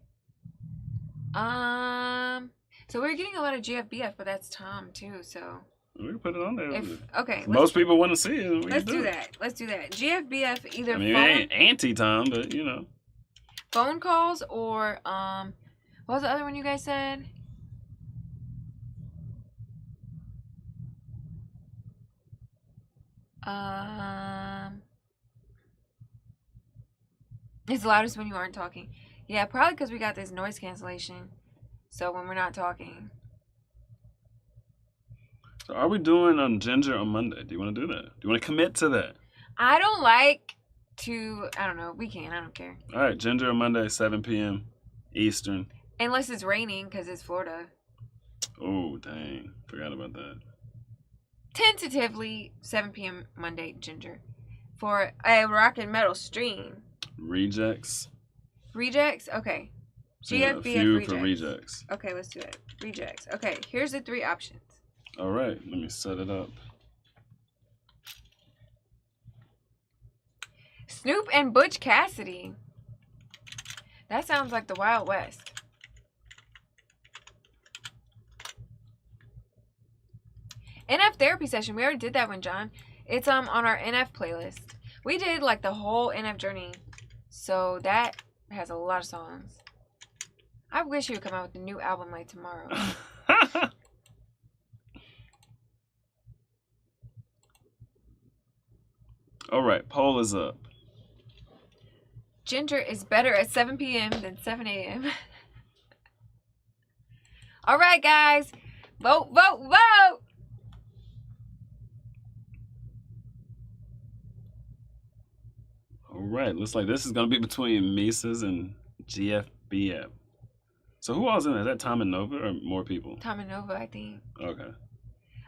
So we're getting a lot of GFBF, but that's Tom, too, so... We can put it on there. Okay. Most people want to see it. Let's do that. Let's do that. GFBF, either I mean, it ain't anti-Tom, but, you know. phone calls or, what was the other one you guys said? It's loudest when you aren't talking. Yeah, probably because we got this noise cancellation. So when we're not talking. So are we doing Ginger on Monday? Do you want to do that? Do you want to commit to that? I don't like to, I don't know. We can. I don't care. All right, Ginger on Monday, 7 p.m. Eastern. Unless it's raining because it's Florida. Oh, dang. Forgot about that. Tentatively, 7 p.m. Monday, Ginger. For a rock and metal stream. Rejects. Rejects? Okay. So GFBF a few rejects. for rejects. Okay, let's do it. Rejects. Okay, here's the 3 options. All right, let me set it up. Snoop and Butch Cassidy. That sounds like the Wild West. NF therapy session. We already did that one, John. It's on our NF playlist. We did like the whole NF journey. So that has a lot of songs. I wish he would come out with a new album like tomorrow. All right, poll is up. Ginger is better at 7 p.m. than 7 a.m. All right, guys. Vote, vote, vote. All right, looks like this is going to be between Mises and GFBF. So who all's in it? Is that Tom and Nova or more people? Tom and Nova, I think. Okay.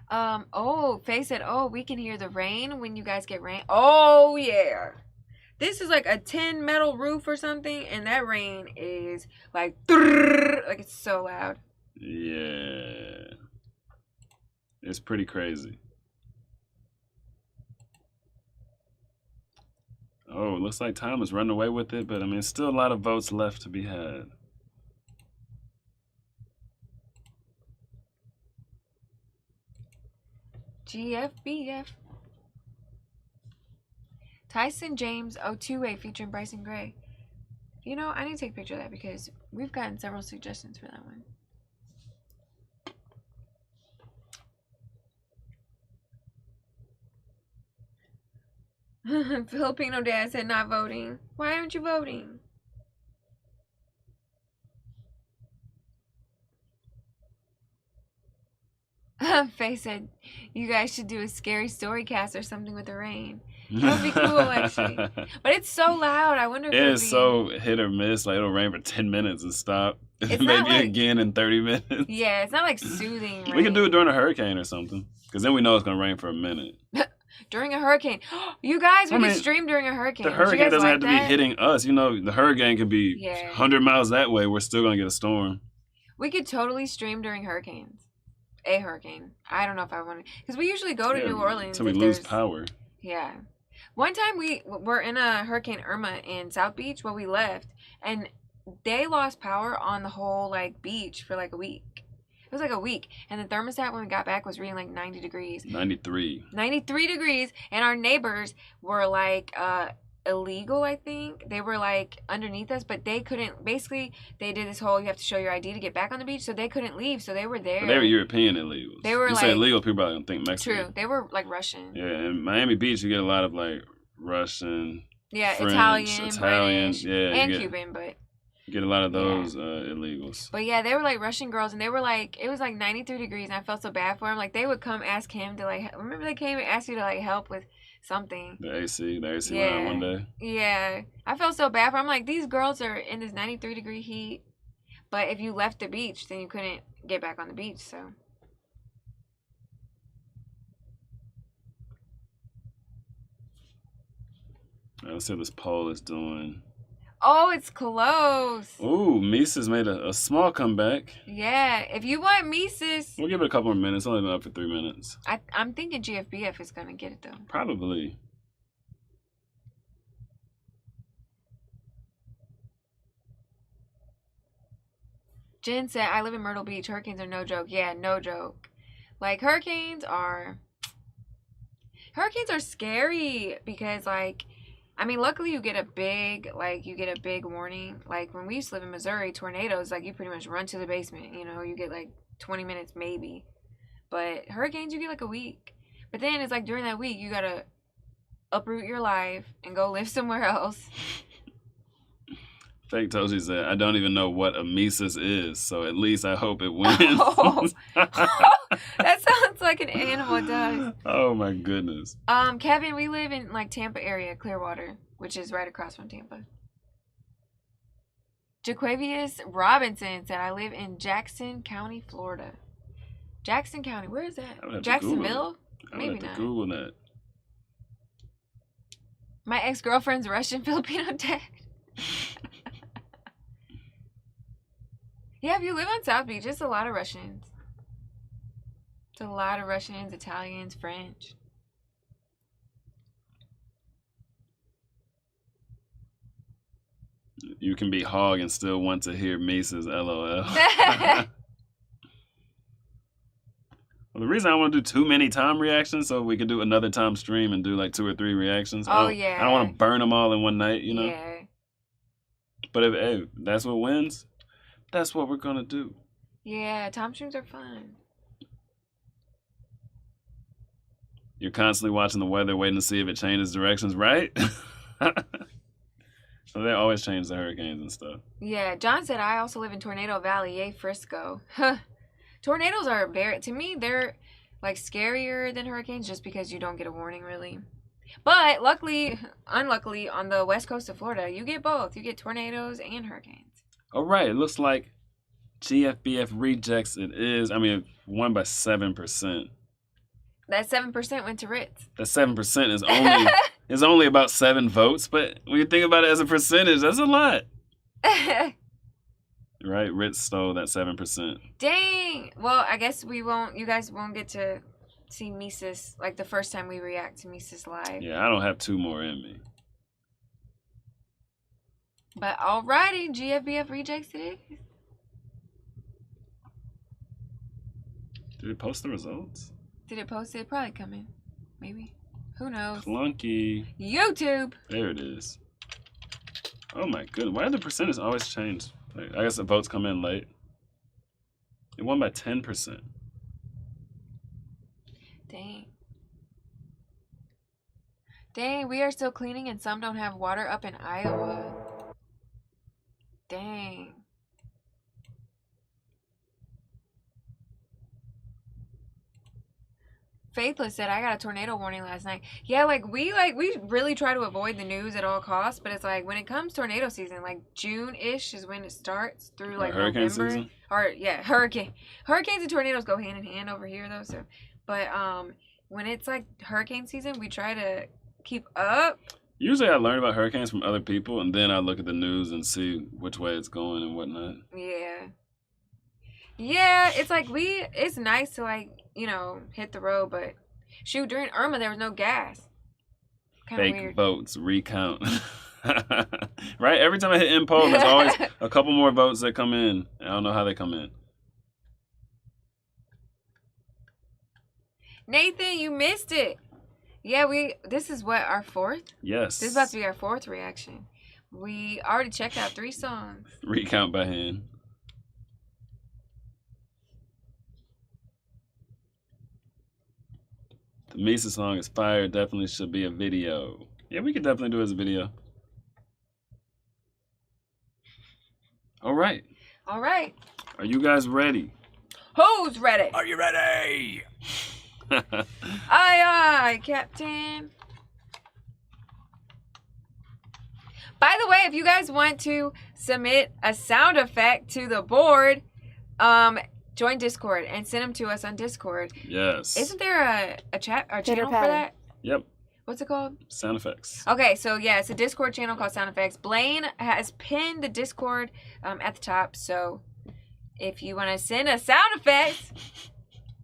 Oh, Faye said, oh, we can hear the rain when you guys get rain. Oh, yeah. This is like a tin metal roof or something, and that rain is like it's so loud. Yeah. It's pretty crazy. Oh, it looks like Tom is running away with it, but I mean, still a lot of votes left to be had. GFBF. Tyson James 028 featuring Bryson Gray. You know, I need to take a picture of that because we've gotten several suggestions for that one. Filipino dad said not voting. Why aren't you voting? Faye said, you guys should do a scary story cast or something with the rain. That would be cool, actually. But it's so loud. I wonder if it is so hit or miss. Like, it'll rain for 10 minutes and stop. It's Maybe like, again in 30 minutes. Yeah, it's not like soothing rain. We can do it during a hurricane or something. Because then we know it's going to rain for a minute. During a hurricane. You guys, we can stream during a hurricane. The hurricane doesn't have to that? be hitting us. You know, the hurricane could be 100 miles that way. We're still going to get a storm. We could totally stream during hurricanes. A hurricane. I don't know if I want to. Because we usually go to New Orleans. Until we lose power. Yeah. One time we were in a Hurricane Irma in South Beach where we left. And they lost power on the whole, like, beach for, like, a week. It was, like, a week. And the thermostat when we got back was reading, like, 90 degrees. 93. 93 degrees. And our neighbors were, like, illegal, I think. They were, like, underneath us. But they couldn't. Basically, they did this whole, you have to show your ID to get back on the beach. So they couldn't leave. So they were there. But they were European illegals. They were, you say illegal, people probably don't think Mexican. True. They were, like, Russian. Yeah, in Miami Beach, you get a lot of, like, Russian, yeah, French, Italian, British, yeah, and Cuban, but you get a lot of those illegals. But yeah, they were like Russian girls, and they were like, it was like 93 degrees, and I felt so bad for them. Like they would come ask him to like, remember they came and asked you to like help with something. The AC ran one day. Yeah, I felt so bad for them. I'm like, these girls are in this 93-degree heat, but if you left the beach, then you couldn't get back on the beach. So. Let's see what this poll is doing. Oh, it's close. Ooh, Mises made a small comeback. Yeah, if you want Mises... We'll give it a couple more minutes. It's only been up for 3 minutes. I'm thinking GFBF is going to get it, though. Probably. Jen said, I live in Myrtle Beach. Hurricanes are no joke. Yeah, no joke. Like, hurricanes are scary because, like... I mean, luckily you get a big warning. Like, when we used to live in Missouri, tornadoes, like, you pretty much run to the basement. You know, you get, like, 20 minutes maybe. But hurricanes, you get, like, a week. But then it's, like, during that week, you gotta uproot your life and go live somewhere else. Fake Toshi said, I don't even know what a Mises is, so at least I hope it wins. Oh. That sounds like an animal, it does. Oh my goodness. Kevin, we live in like Tampa area, Clearwater, which is right across from Tampa. Jaquavius Robinson said, I live in Jackson County, Florida. Jackson County, where is that? Jacksonville? Maybe not. Google that. My ex-girlfriend's Russian Filipino dad. Yeah, if you live on South Beach, it's a lot of Russians. It's a lot of Russians, Italians, French. You can be hog and still want to hear Mises LOL. Well, the reason I want to do too many Tom reactions so we could do another Tom stream and do like 2 or 3 reactions. Oh, I don't want to burn them all in one night, you know? Yeah. But if that's what wins, that's what we're going to do. Yeah, Tom streams are fun. You're constantly watching the weather, waiting to see if it changes directions, right? So they always change the hurricanes and stuff. Yeah, John said, I also live in Tornado Valley. Yay, Frisco. Huh. Tornadoes are to me, they're like scarier than hurricanes just because you don't get a warning, really. But unluckily, on the west coast of Florida, you get both. You get tornadoes and hurricanes. All right, it looks like GFBF rejects. It is. I mean, it won by 7%. That 7% went to Ritz. That 7% is only about 7 votes, but when you think about it as a percentage, that's a lot. Right? Ritz stole that 7%. Dang. Well, I guess you guys won't get to see Mises like the first time we react to Mises live. Yeah, I don't have 2 more in me. But alrighty, GFBF rejects it is. Did it post the results? Did it post it? Probably coming. Maybe. Who knows? Clunky. YouTube. There it is. Oh my goodness. Why did the percentage always change? Like, I guess the votes come in late. It won by 10%. Dang. Dang, we are still cleaning and some don't have water up in Iowa. Dang. Faithless said, I got a tornado warning last night. Yeah, we really try to avoid the news at all costs, but it's like when it comes tornado season, like June-ish is when it starts through like hurricane November. Season? Or yeah, hurricanes and tornadoes go hand in hand over here though. So, but when it's like hurricane season, we try to keep up. Usually I learn about hurricanes from other people, and then I look at the news and see which way it's going and whatnot. Yeah. Yeah, it's like it's nice to like, hit the road, but shoot, during Irma there was no gas. Kind of Fake weird. votes, recount. Right? Every time I hit end poll, there's always a couple more votes that come in. I don't know how they come in. Nathan, you missed it. Yeah, this is what, our 4th? Yes. This is about to be our 4th reaction. We already checked out 3 songs. Recount by hand. The Misa song is fire. Definitely should be a video. Yeah, we could definitely do it as a video. All right. All right. Are you guys ready? Who's ready? Are you ready? Aye, aye, Captain. By the way, if you guys want to submit a sound effect to the board, join Discord and send them to us on Discord. Yes. Isn't there a chat or channel for that? Yep. What's it called? Sound effects. Okay, so yeah, it's a Discord channel called Sound Effects. Blaine has pinned the Discord at the top, so if you want to send a sound effect,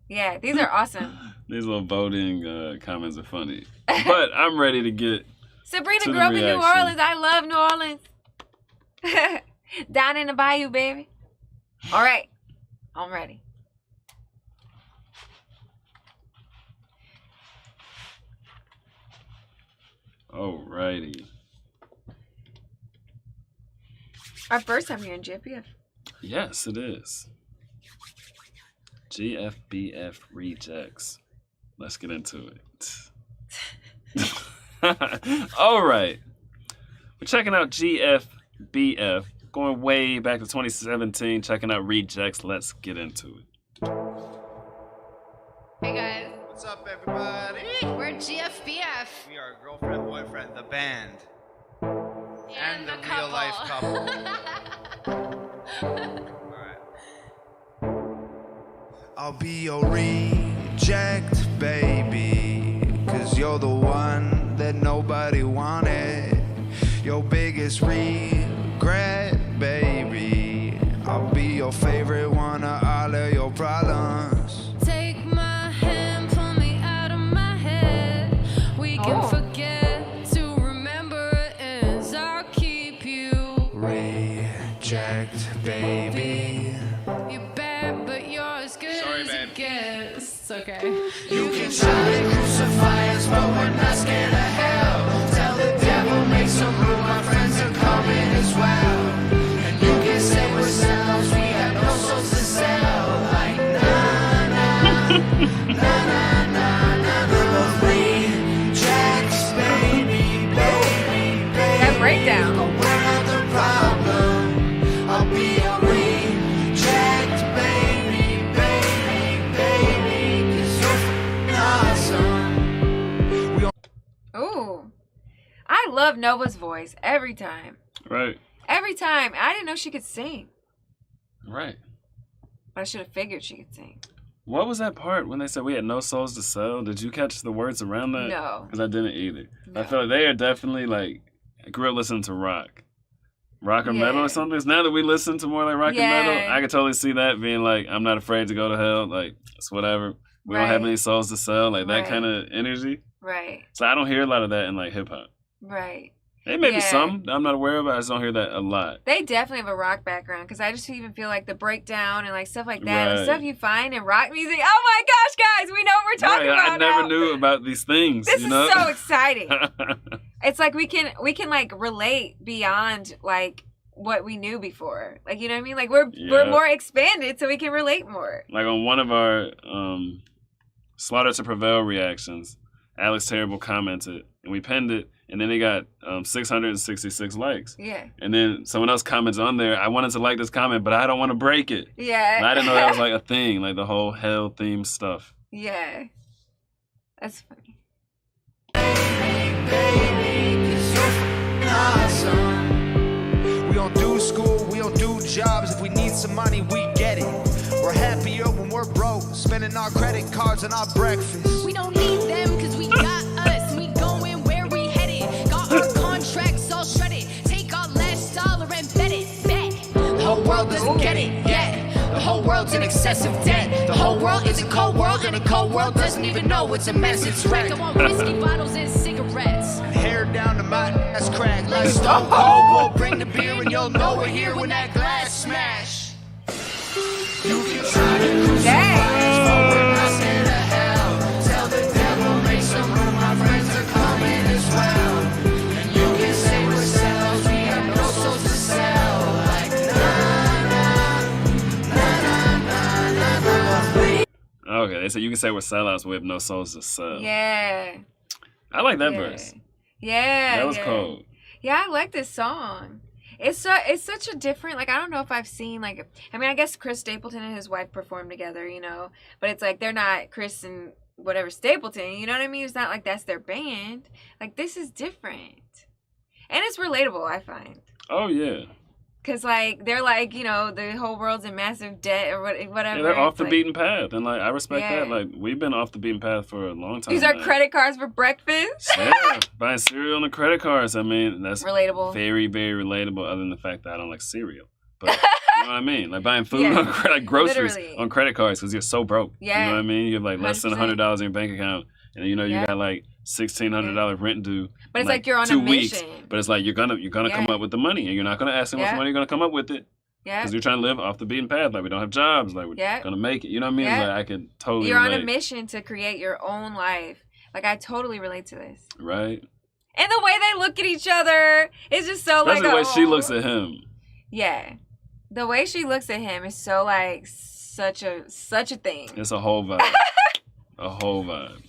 yeah, these are awesome. These little voting comments are funny. But I'm ready to get Sabrina to grew the up in New reaction. Orleans. I love New Orleans. Down in the bayou, baby. All right, I'm ready. Alrighty. Our first time here in GFBF. Yes, it is. GFBF rejects. Let's get into it. All right. We're checking out GFBF. Going way back to 2017, checking out rejects. Let's get into it. Hey guys, What's up, everybody? we're GFBF We are girlfriend, boyfriend, the band, and the the real life couple. I'll be your reject, baby, 'cause you're the one that nobody wanted. Your biggest regret, baby. I'll be your favorite one of all of your problems. Take my hand, pull me out of my head. We can forget to remember it is. I'll keep you. love Nova's voice every time. Right. Every time. I didn't know she could sing. Right. But I should have figured she could sing. What was that part when they said we had no souls to sell? Did you catch the words around that? No. Because I didn't either. No. I feel like they are definitely like, I grew up listening to rock or metal or something. Now that we listen to more like rock and metal, I could totally see that being like, I'm not afraid to go to hell. Like, it's whatever. We don't have any souls to sell. Like that kind of energy. Right. So I don't hear a lot of that in like hip hop. Right. There may be some I'm not aware of, but I just don't hear that a lot. They definitely have a rock background because I just even feel like the breakdown and like stuff like that, the stuff you find in rock music. Oh my gosh, guys, we know what we're talking about. I never knew about these things. This is so exciting. It's like we can like relate beyond like what we knew before. Like, you know what I mean? Like we're more expanded, so we can relate more. Like on one of our Slaughter to Prevail reactions, Alex Terrible commented, and we pinned it. And then they got 666 likes. Yeah. And then someone else comments on there, I wanted to like this comment, but I don't want to break it. Yeah. And I didn't know that was like a thing, like the whole hell theme stuff. Yeah. That's funny. We don't do school, we don't do jobs. If we need some money, we get it. We're happier when we're broke, spending our credit cards on our breakfast. We don't need them because we got us. We going where we headed. Got our contracts all shredded. Take our last dollar and bet it back. The whole world doesn't get it yet. The whole world's in excessive debt. The whole world is a cold world, and a cold world doesn't even know it's a mess. It's wrecked. I want whiskey bottles and cigarettes. Hair down to my ass crack. Like Stone Cold, we'll bring the beer and you'll know we're here when that glass smash. You can try to crucify but we're not scared of hell. Tell the devil make some room, my friends are coming as well. And you can say we're sellouts, we have no souls to sell. Like Okay, they said you can say we're sellouts, we have no souls to sell. Yeah. I like that verse. Yeah. That was cold. Yeah, I like this song. It's such a different, like, I don't know if I've seen, like, I mean, I guess Chris Stapleton and his wife performed together, you know, but it's like they're not Chris and whatever Stapleton, you know what I mean? It's not like that's their band. Like, this is different. And it's relatable, I find. Oh, yeah. Because, like, they're like, you know, the whole world's in massive debt or whatever. Yeah, they're off the beaten path. And, like, I respect that. Like, we've been off the beaten path for a long time. Use our credit cards for breakfast. Yeah, buying cereal on the credit cards. I mean, that's relatable. Very, very relatable, other than the fact that I don't like cereal. But, you know what I mean? Like, buying food on like groceries on credit cards because you're so broke. Yeah. You know what I mean? You have, like, less than $100 in your bank account. And, you know, you got, like, $1,600 rent due. But it's like you're on 2 a weeks. mission. But it's like you're gonna come up with the money, and you're not gonna ask them what money you're gonna come up with it. Yeah. Because you're trying to live off the beaten path. Like we don't have jobs. Like we're gonna make it. You know what I mean? Yeah. Like I could totally. You're relate. on a mission to create your own life. Like I totally relate to this. Right. And the way they look at each other is just so Especially like. the way she looks at him. Yeah, the way she looks at him is so like such a thing. It's a whole vibe. A whole vibe.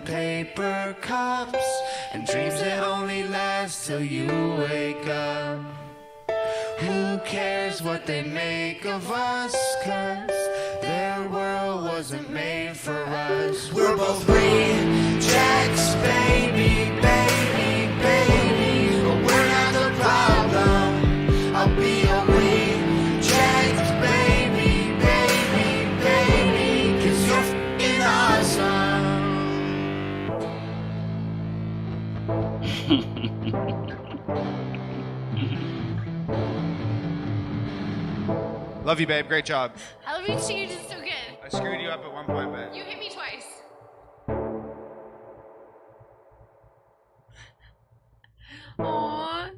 Paper cups and dreams that only last till you wake up. Who cares what they make of us? 'Cause their world wasn't made for us. We're both rejects, baby, baby, baby. But we're not the problem. I'll be a reject, baby, baby, baby. 'Cause you're f***ing awesome. Love you, babe. Great job. I love you too. You did so good. I screwed you up at one point, but You hit me twice. Aww.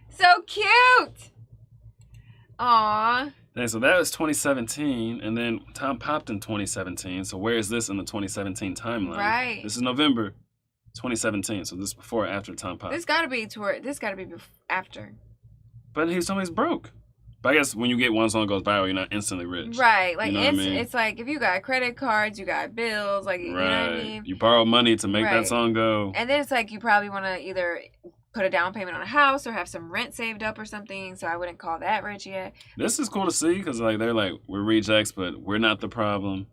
So cute. Aww. And so that was 2017, and then Tom popped in 2017. So where is this in the 2017 timeline? Right. This is November 2017. So this is before or after Tom popped. This gotta be after. But he was always broke. But I guess when you get one song goes viral, you're not instantly rich. Right. Like, You know what I mean? it's like if you got credit cards, you got bills, like, you know what I mean? You borrow money to make Right. that song go. And then it's like you probably want to either put a down payment on a house or have some rent saved up or something. So I wouldn't call that rich yet. This is cool to see because like they're like, we're rejects, but we're not the problem.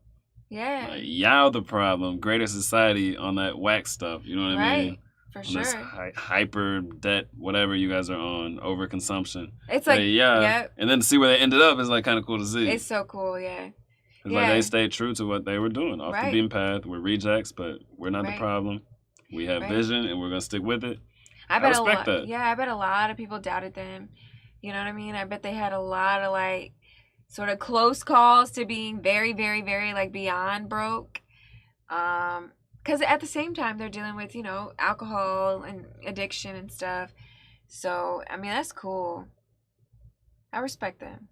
Yeah. Like, y'all the problem. Greater society on that whack stuff. You know what I mean? Right. For On sure. this hyper debt, whatever you guys are on, overconsumption. It's like, yeah. yep. And then to see where they ended up is like kind of cool to see. It's so cool, yeah. It's like they stayed true to what they were doing off Right. the beaten path. We're rejects, but we're not Right. the problem. We have Right. vision, and we're gonna stick with it. I bet respect that. Yeah, I bet a lot of people doubted them. You know what I mean? I bet they had a lot of like sort of close calls to being very, very, very like beyond broke. Because at the same time they're dealing with, you know, alcohol and addiction and stuff. So I mean that's cool. I respect them.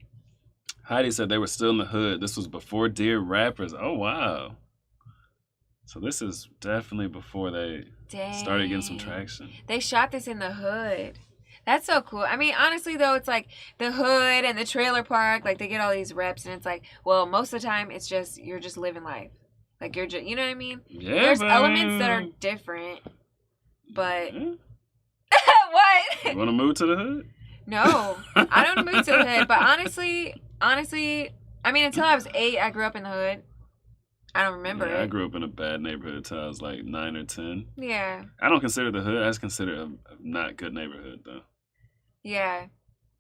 Heidi said they were still in the hood. This was before Dear Rappers. Oh wow. So this is definitely before they started getting some Dang. traction. They shot this in the hood. That's so cool. I mean, honestly, though, it's like the hood and the trailer park, like they get all these reps, and it's like, well, most of the time, it's just, you're just living life. Like, you're just, you know what I mean? Yeah, There's but elements that are different, but. Yeah. What? You want to move to the hood? No, I don't move to the hood, but honestly, I mean, until I was 8, I grew up in the hood. I don't remember Yeah, I it. grew up in a bad neighborhood until I was like 9 or 10. Yeah, I don't consider the hood. I just consider it a not good neighborhood though. yeah.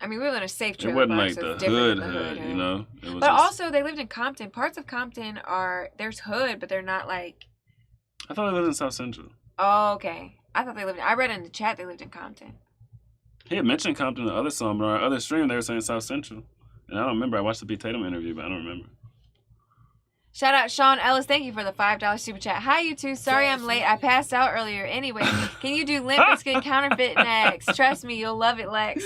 I mean, we were in a safe It trailer wasn't park, like so the it's different hood than the hood, you know. It was But just, also, they lived in Compton. Parts of Compton there's hood, but they're not like. I thought I lived in South Central. Oh, okay. I thought I read in the chat they lived in Compton. He had mentioned Compton in the other song, but on our other stream they were saying South Central. And I don't remember. I watched the B. Tatum interview, but I don't remember. Shout out Sean Ellis. Thank you for the $5 super chat. Hi, you two. Sorry I'm late. I passed out earlier. Anyway, can you do Limp Bizkit Counterfeit next? Trust me, you'll love it, Lex.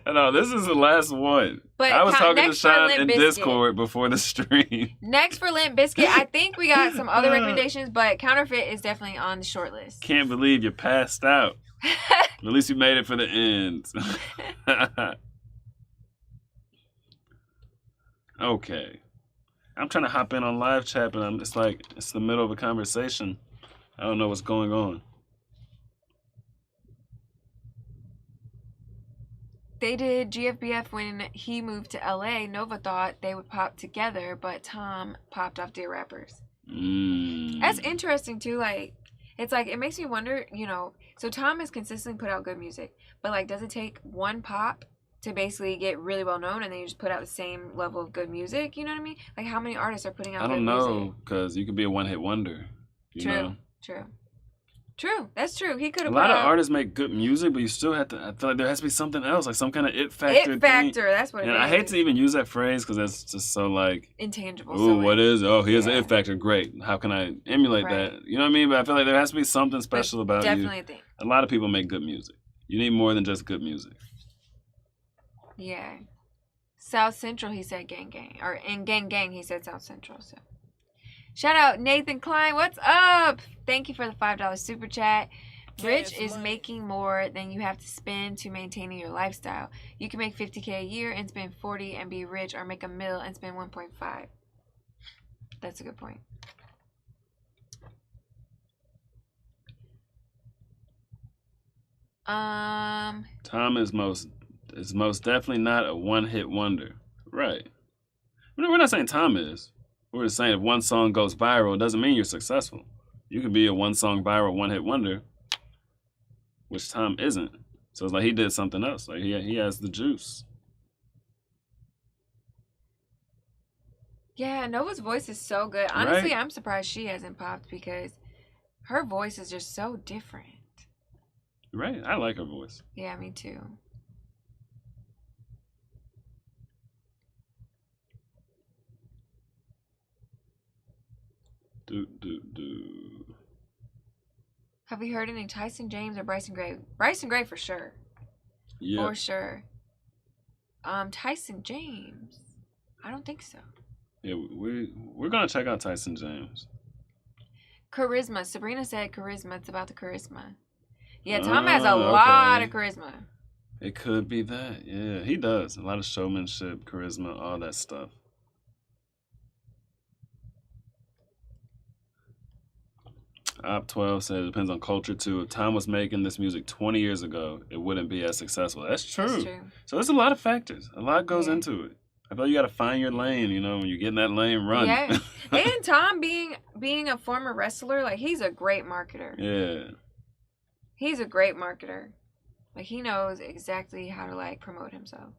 No, this is the last one. But I was talking to next for Sean Limp in Bizkit. Discord before the stream. Next for Limp Bizkit, I think we got some other recommendations, but Counterfeit is definitely on the short list. Can't believe you passed out. At least you made it for the end. Okay. I'm trying to hop in on live chat, but it's like it's the middle of a conversation. I don't know what's going on. They did GFBF when he moved to LA. Nova thought they would pop together, but Tom popped off Dear Rappers. That's interesting too. Like, it's like it makes me wonder, you know. So Tom has consistently put out good music, but like, does it take one pop to basically get really well known, and then you just put out the same level of good music? You know what I mean? Like, how many artists are putting out? I don't good music? know, because you could be a one-hit wonder. You know? True. That's true. He could A have. lot of artists make good music, but you still have to. I feel like there has to be something else, like some kind of it factor. It factor. That's what it and is. I hate to even use that phrase because that's just so like intangible. Ooh, what is? Oh, he has an yeah. it factor. Great. How can I emulate Right. that? You know what I mean? But I feel like there has to be something special about definitely you. a thing. A lot of people make good music. You need more than just good music. Yeah. South Central, he said gang gang. Or in gang gang, he said South Central. So shout out Nathan Klein. What's up? Thank you for the $5 super chat. Rich is making more than you have to spend to maintaining your lifestyle. You can make $50K a year and spend 40 and be rich, or make $1 million and spend 1.5. That's a good point. Tom is most definitely not a one-hit wonder. Right. We're not saying Tom is. We're just saying if one song goes viral, it doesn't mean you're successful. You could be a one-song viral, one-hit wonder, which Tom isn't. So it's like he did something else. Like he has the juice. Yeah, Nova's voice is so good. Honestly, Right. I'm surprised she hasn't popped because her voice is just so different. Right. I like her voice. Yeah, me too. Do. Have we heard any Tyson James or Bryson Gray? Bryson Gray for sure. Yeah. For sure. Tyson James. I don't think so. Yeah, we're gonna check out Tyson James. Charisma. Sabrina said charisma. It's about the charisma. Yeah, Tom has a Oh, lot okay. of charisma. It could be that. Yeah, he does. A lot of showmanship, charisma, all that stuff. Op 12 said it depends on culture too. If Tom was making this music 20 years ago, it wouldn't be as successful. That's true. That's true. So there's a lot of factors. A lot goes into it. I feel you got to find your lane, you know, when you get in that lane, run. Yeah. And Tom being a former wrestler, like, he's a great marketer. Yeah. He's a great marketer. Like, he knows exactly how to, like, promote himself.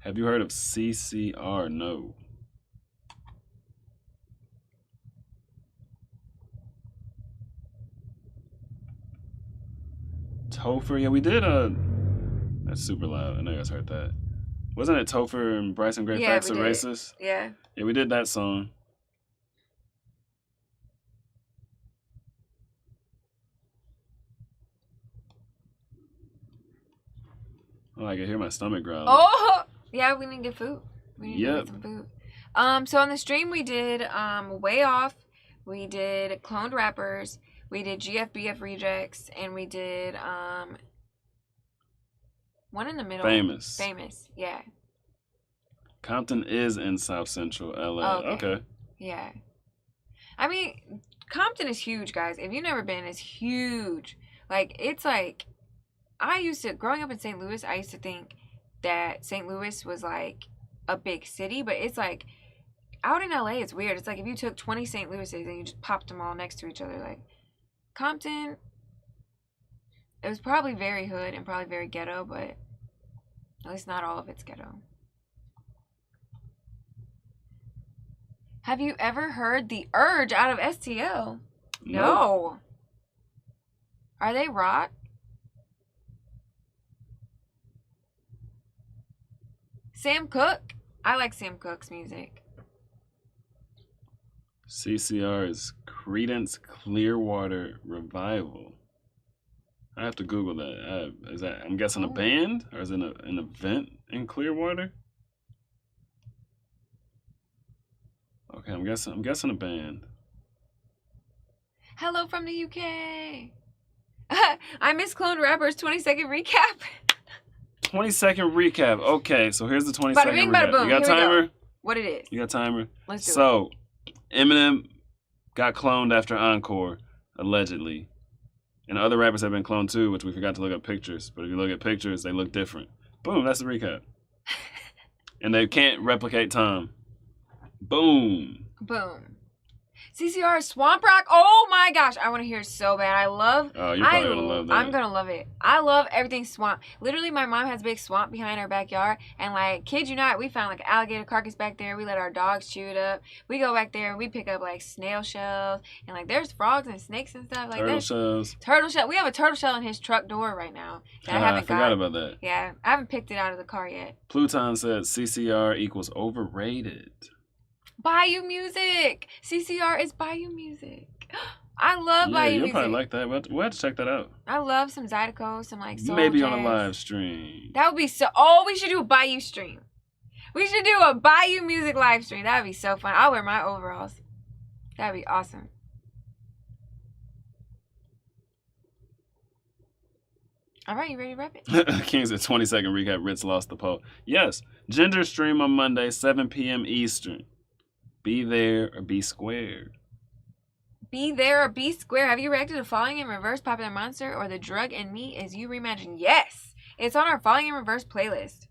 Have you heard of CCR? No. Topher, yeah, we did. That's super loud. I know you guys heard that. Wasn't it Topher and Bryson Great Facts Are Racist? Yeah. Yeah, we did that song. Oh, I can hear my stomach growling. Oh, yeah, we need to get food. We need to Yep. get some food. So on the stream we did Way Off, we did Cloned Rappers, we did GFBF Rejects, and we did one in the middle. Famous, yeah. Compton is in South Central LA. Oh, okay. Yeah. I mean, Compton is huge, guys. If you've never been, it's huge. Like, it's like, growing up in St. Louis, I used to think that St. Louis was like a big city, but it's like, out in LA, it's weird. It's like if you took 20 St. Louises and you just popped them all next to each other. Like, Compton, it was probably very hood and probably very ghetto, but at least not all of it's ghetto. Have you ever heard The Urge out of STL? No. Are they rock? Sam Cooke? I like Sam Cooke's music. CCR is Creedence Clearwater Revival. I have to Google that. Is that, I'm guessing, a band? Or is it an event in Clearwater? Okay, I'm guessing a band. Hello from the UK. I miss Cloned Rappers 20-second recap. 20-second recap. Okay, so here's the 20-second Bada bing, bada recap. boom. You got a Here we timer? go. What it is. You got a timer? Let's do it. So, Eminem got cloned after Encore, allegedly. And other rappers have been cloned too, which we forgot to look up pictures. But if you look at pictures, they look different. Boom, that's the recap. And they can't replicate Tom. Boom. Boom. CCR Swamp Rock. Oh my gosh, I want to hear it so bad. I love. Oh, you're probably gonna love that. I'm gonna love it. I love everything swamp. Literally, my mom has a big swamp behind our backyard, and like, kid you not, we found like an alligator carcass back there. We let our dogs chew it up. We go back there and we pick up like snail shells, and like there's frogs and snakes and stuff like that. Turtle shell. We have a turtle shell in his truck door right now. That I forgot about that. Yeah, I haven't picked it out of the car yet. Pluton said CCR equals overrated. Bayou music. CCR is Bayou music. I love Bayou music. You'll probably like that. We'll have to check that out. I love some Zydeco, some like soul Maybe jazz. on a live stream. That would be so. Oh, we should do a Bayou stream. We should do a Bayou music live stream. That would be so fun. I'll wear my overalls. That'd be awesome. All right, you ready to rap it? King's at 20-second recap. Ritz lost the poll. Yes. Ginger stream on Monday, 7 p.m. Eastern. Be there or be squared. Be there or be square. Have you reacted to Falling in Reverse, Popular Monster, or The Drug and Me as You Reimagine? Yes! It's on our Falling in Reverse playlist.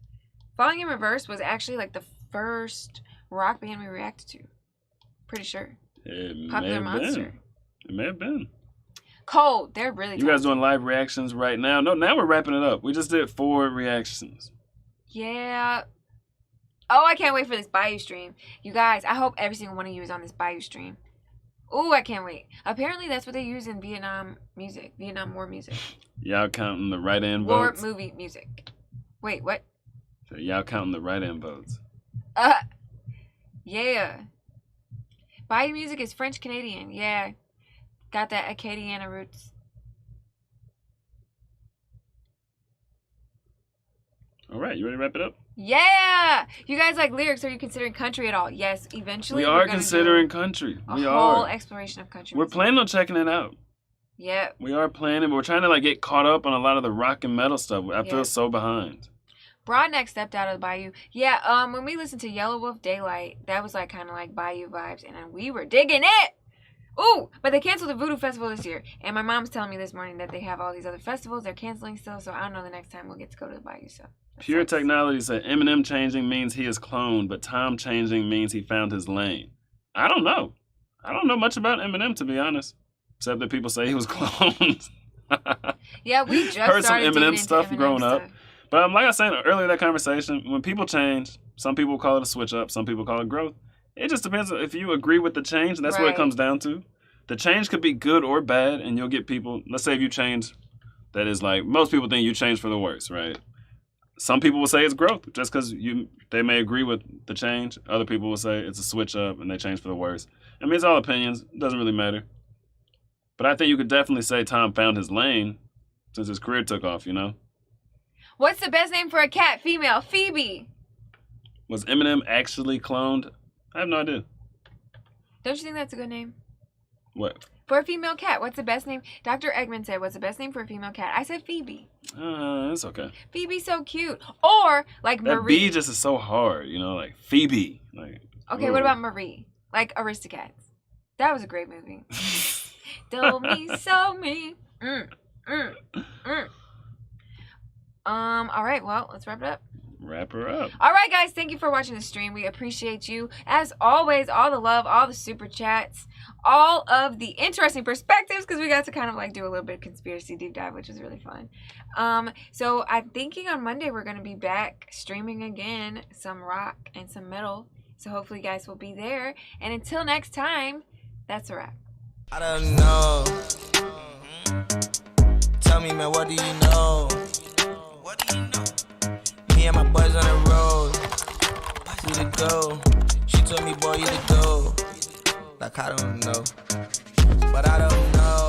Falling in Reverse was actually like the first rock band we reacted to. Pretty sure. Popular Monster. It may have been. Cold. They're really You guys doing live reactions right now? No, now we're wrapping it up. We just did 4 reactions. Yeah. Oh, I can't wait for this Bayou stream. You guys, I hope every single one of you is on this Bayou stream. Oh, I can't wait. Apparently, that's what they use in Vietnam music. Vietnam War music. Y'all counting the write-in War votes? movie music. Wait, what? So y'all counting the write-in votes? Yeah. Bayou music is French-Canadian. Yeah. Got that Acadiana roots. All right, you ready to wrap it up? Yeah! You guys like lyrics? Are you considering country at all? Yes, eventually. We are considering country. A whole exploration of country. We're planning on checking it out. Yep. We are planning, but we're trying to like get caught up on a lot of the rock and metal stuff. I feel Yeah. so behind. Broadneck stepped out of the Bayou. Yeah, when we listened to Yellow Wolf Daylight, that was like kind of like Bayou vibes, and we were digging it. Ooh, but they canceled the Voodoo Festival this year, and my mom's telling me this morning that they have all these other festivals they're canceling still. So I don't know the next time we'll get to go to the Bayou. So that Pure sucks. Technology said Eminem changing means he is cloned, but Tom changing means he found his lane. I don't know. I don't know much about Eminem, to be honest, except that people say he was cloned. Yeah, we just Heard some started digging Eminem into stuff Eminem growing up. stuff. But like I was saying earlier in that conversation, when people change, some people call it a switch up, some people call it growth. It just depends if you agree with the change, and that's what it Right. comes down to. The change could be good or bad, and you'll get people, let's say if you change, that is like, most people think you change for the worse, right? Some people will say it's growth, just because they may agree with the change. Other people will say it's a switch up, and they change for the worse. I mean, it's all opinions. It doesn't really matter. But I think you could definitely say Tom found his lane since his career took off, you know? What's the best name for a cat? Female. Phoebe. Was Eminem actually cloned? I have no idea. Don't you think that's a good name? What? For a female cat, what's the best name? Dr. Eggman said, what's the best name for a female cat? I said Phoebe. It's okay. Phoebe's so cute. Or, like, That Marie. B just is so hard, you know, like Phoebe. Like, Okay, ooh. what about Marie? Like Aristocats. That was a great movie. Do me, so me. All right, well, let's wrap it up. Wrap her up. All right, guys, thank you for watching the stream. We appreciate you. As always, all the love, all the super chats, all of the interesting perspectives, because we got to kind of like do a little bit of conspiracy deep dive, which was really fun. So I'm thinking on Monday we're going to be back streaming again, some rock and some metal. So hopefully you guys will be there. And until next time, that's a wrap. I don't know. Tell me, man, what do you know? What do you know? Me and my boys on the road. We to go. She told me, boy, you to go. Like, I don't know. But I don't know.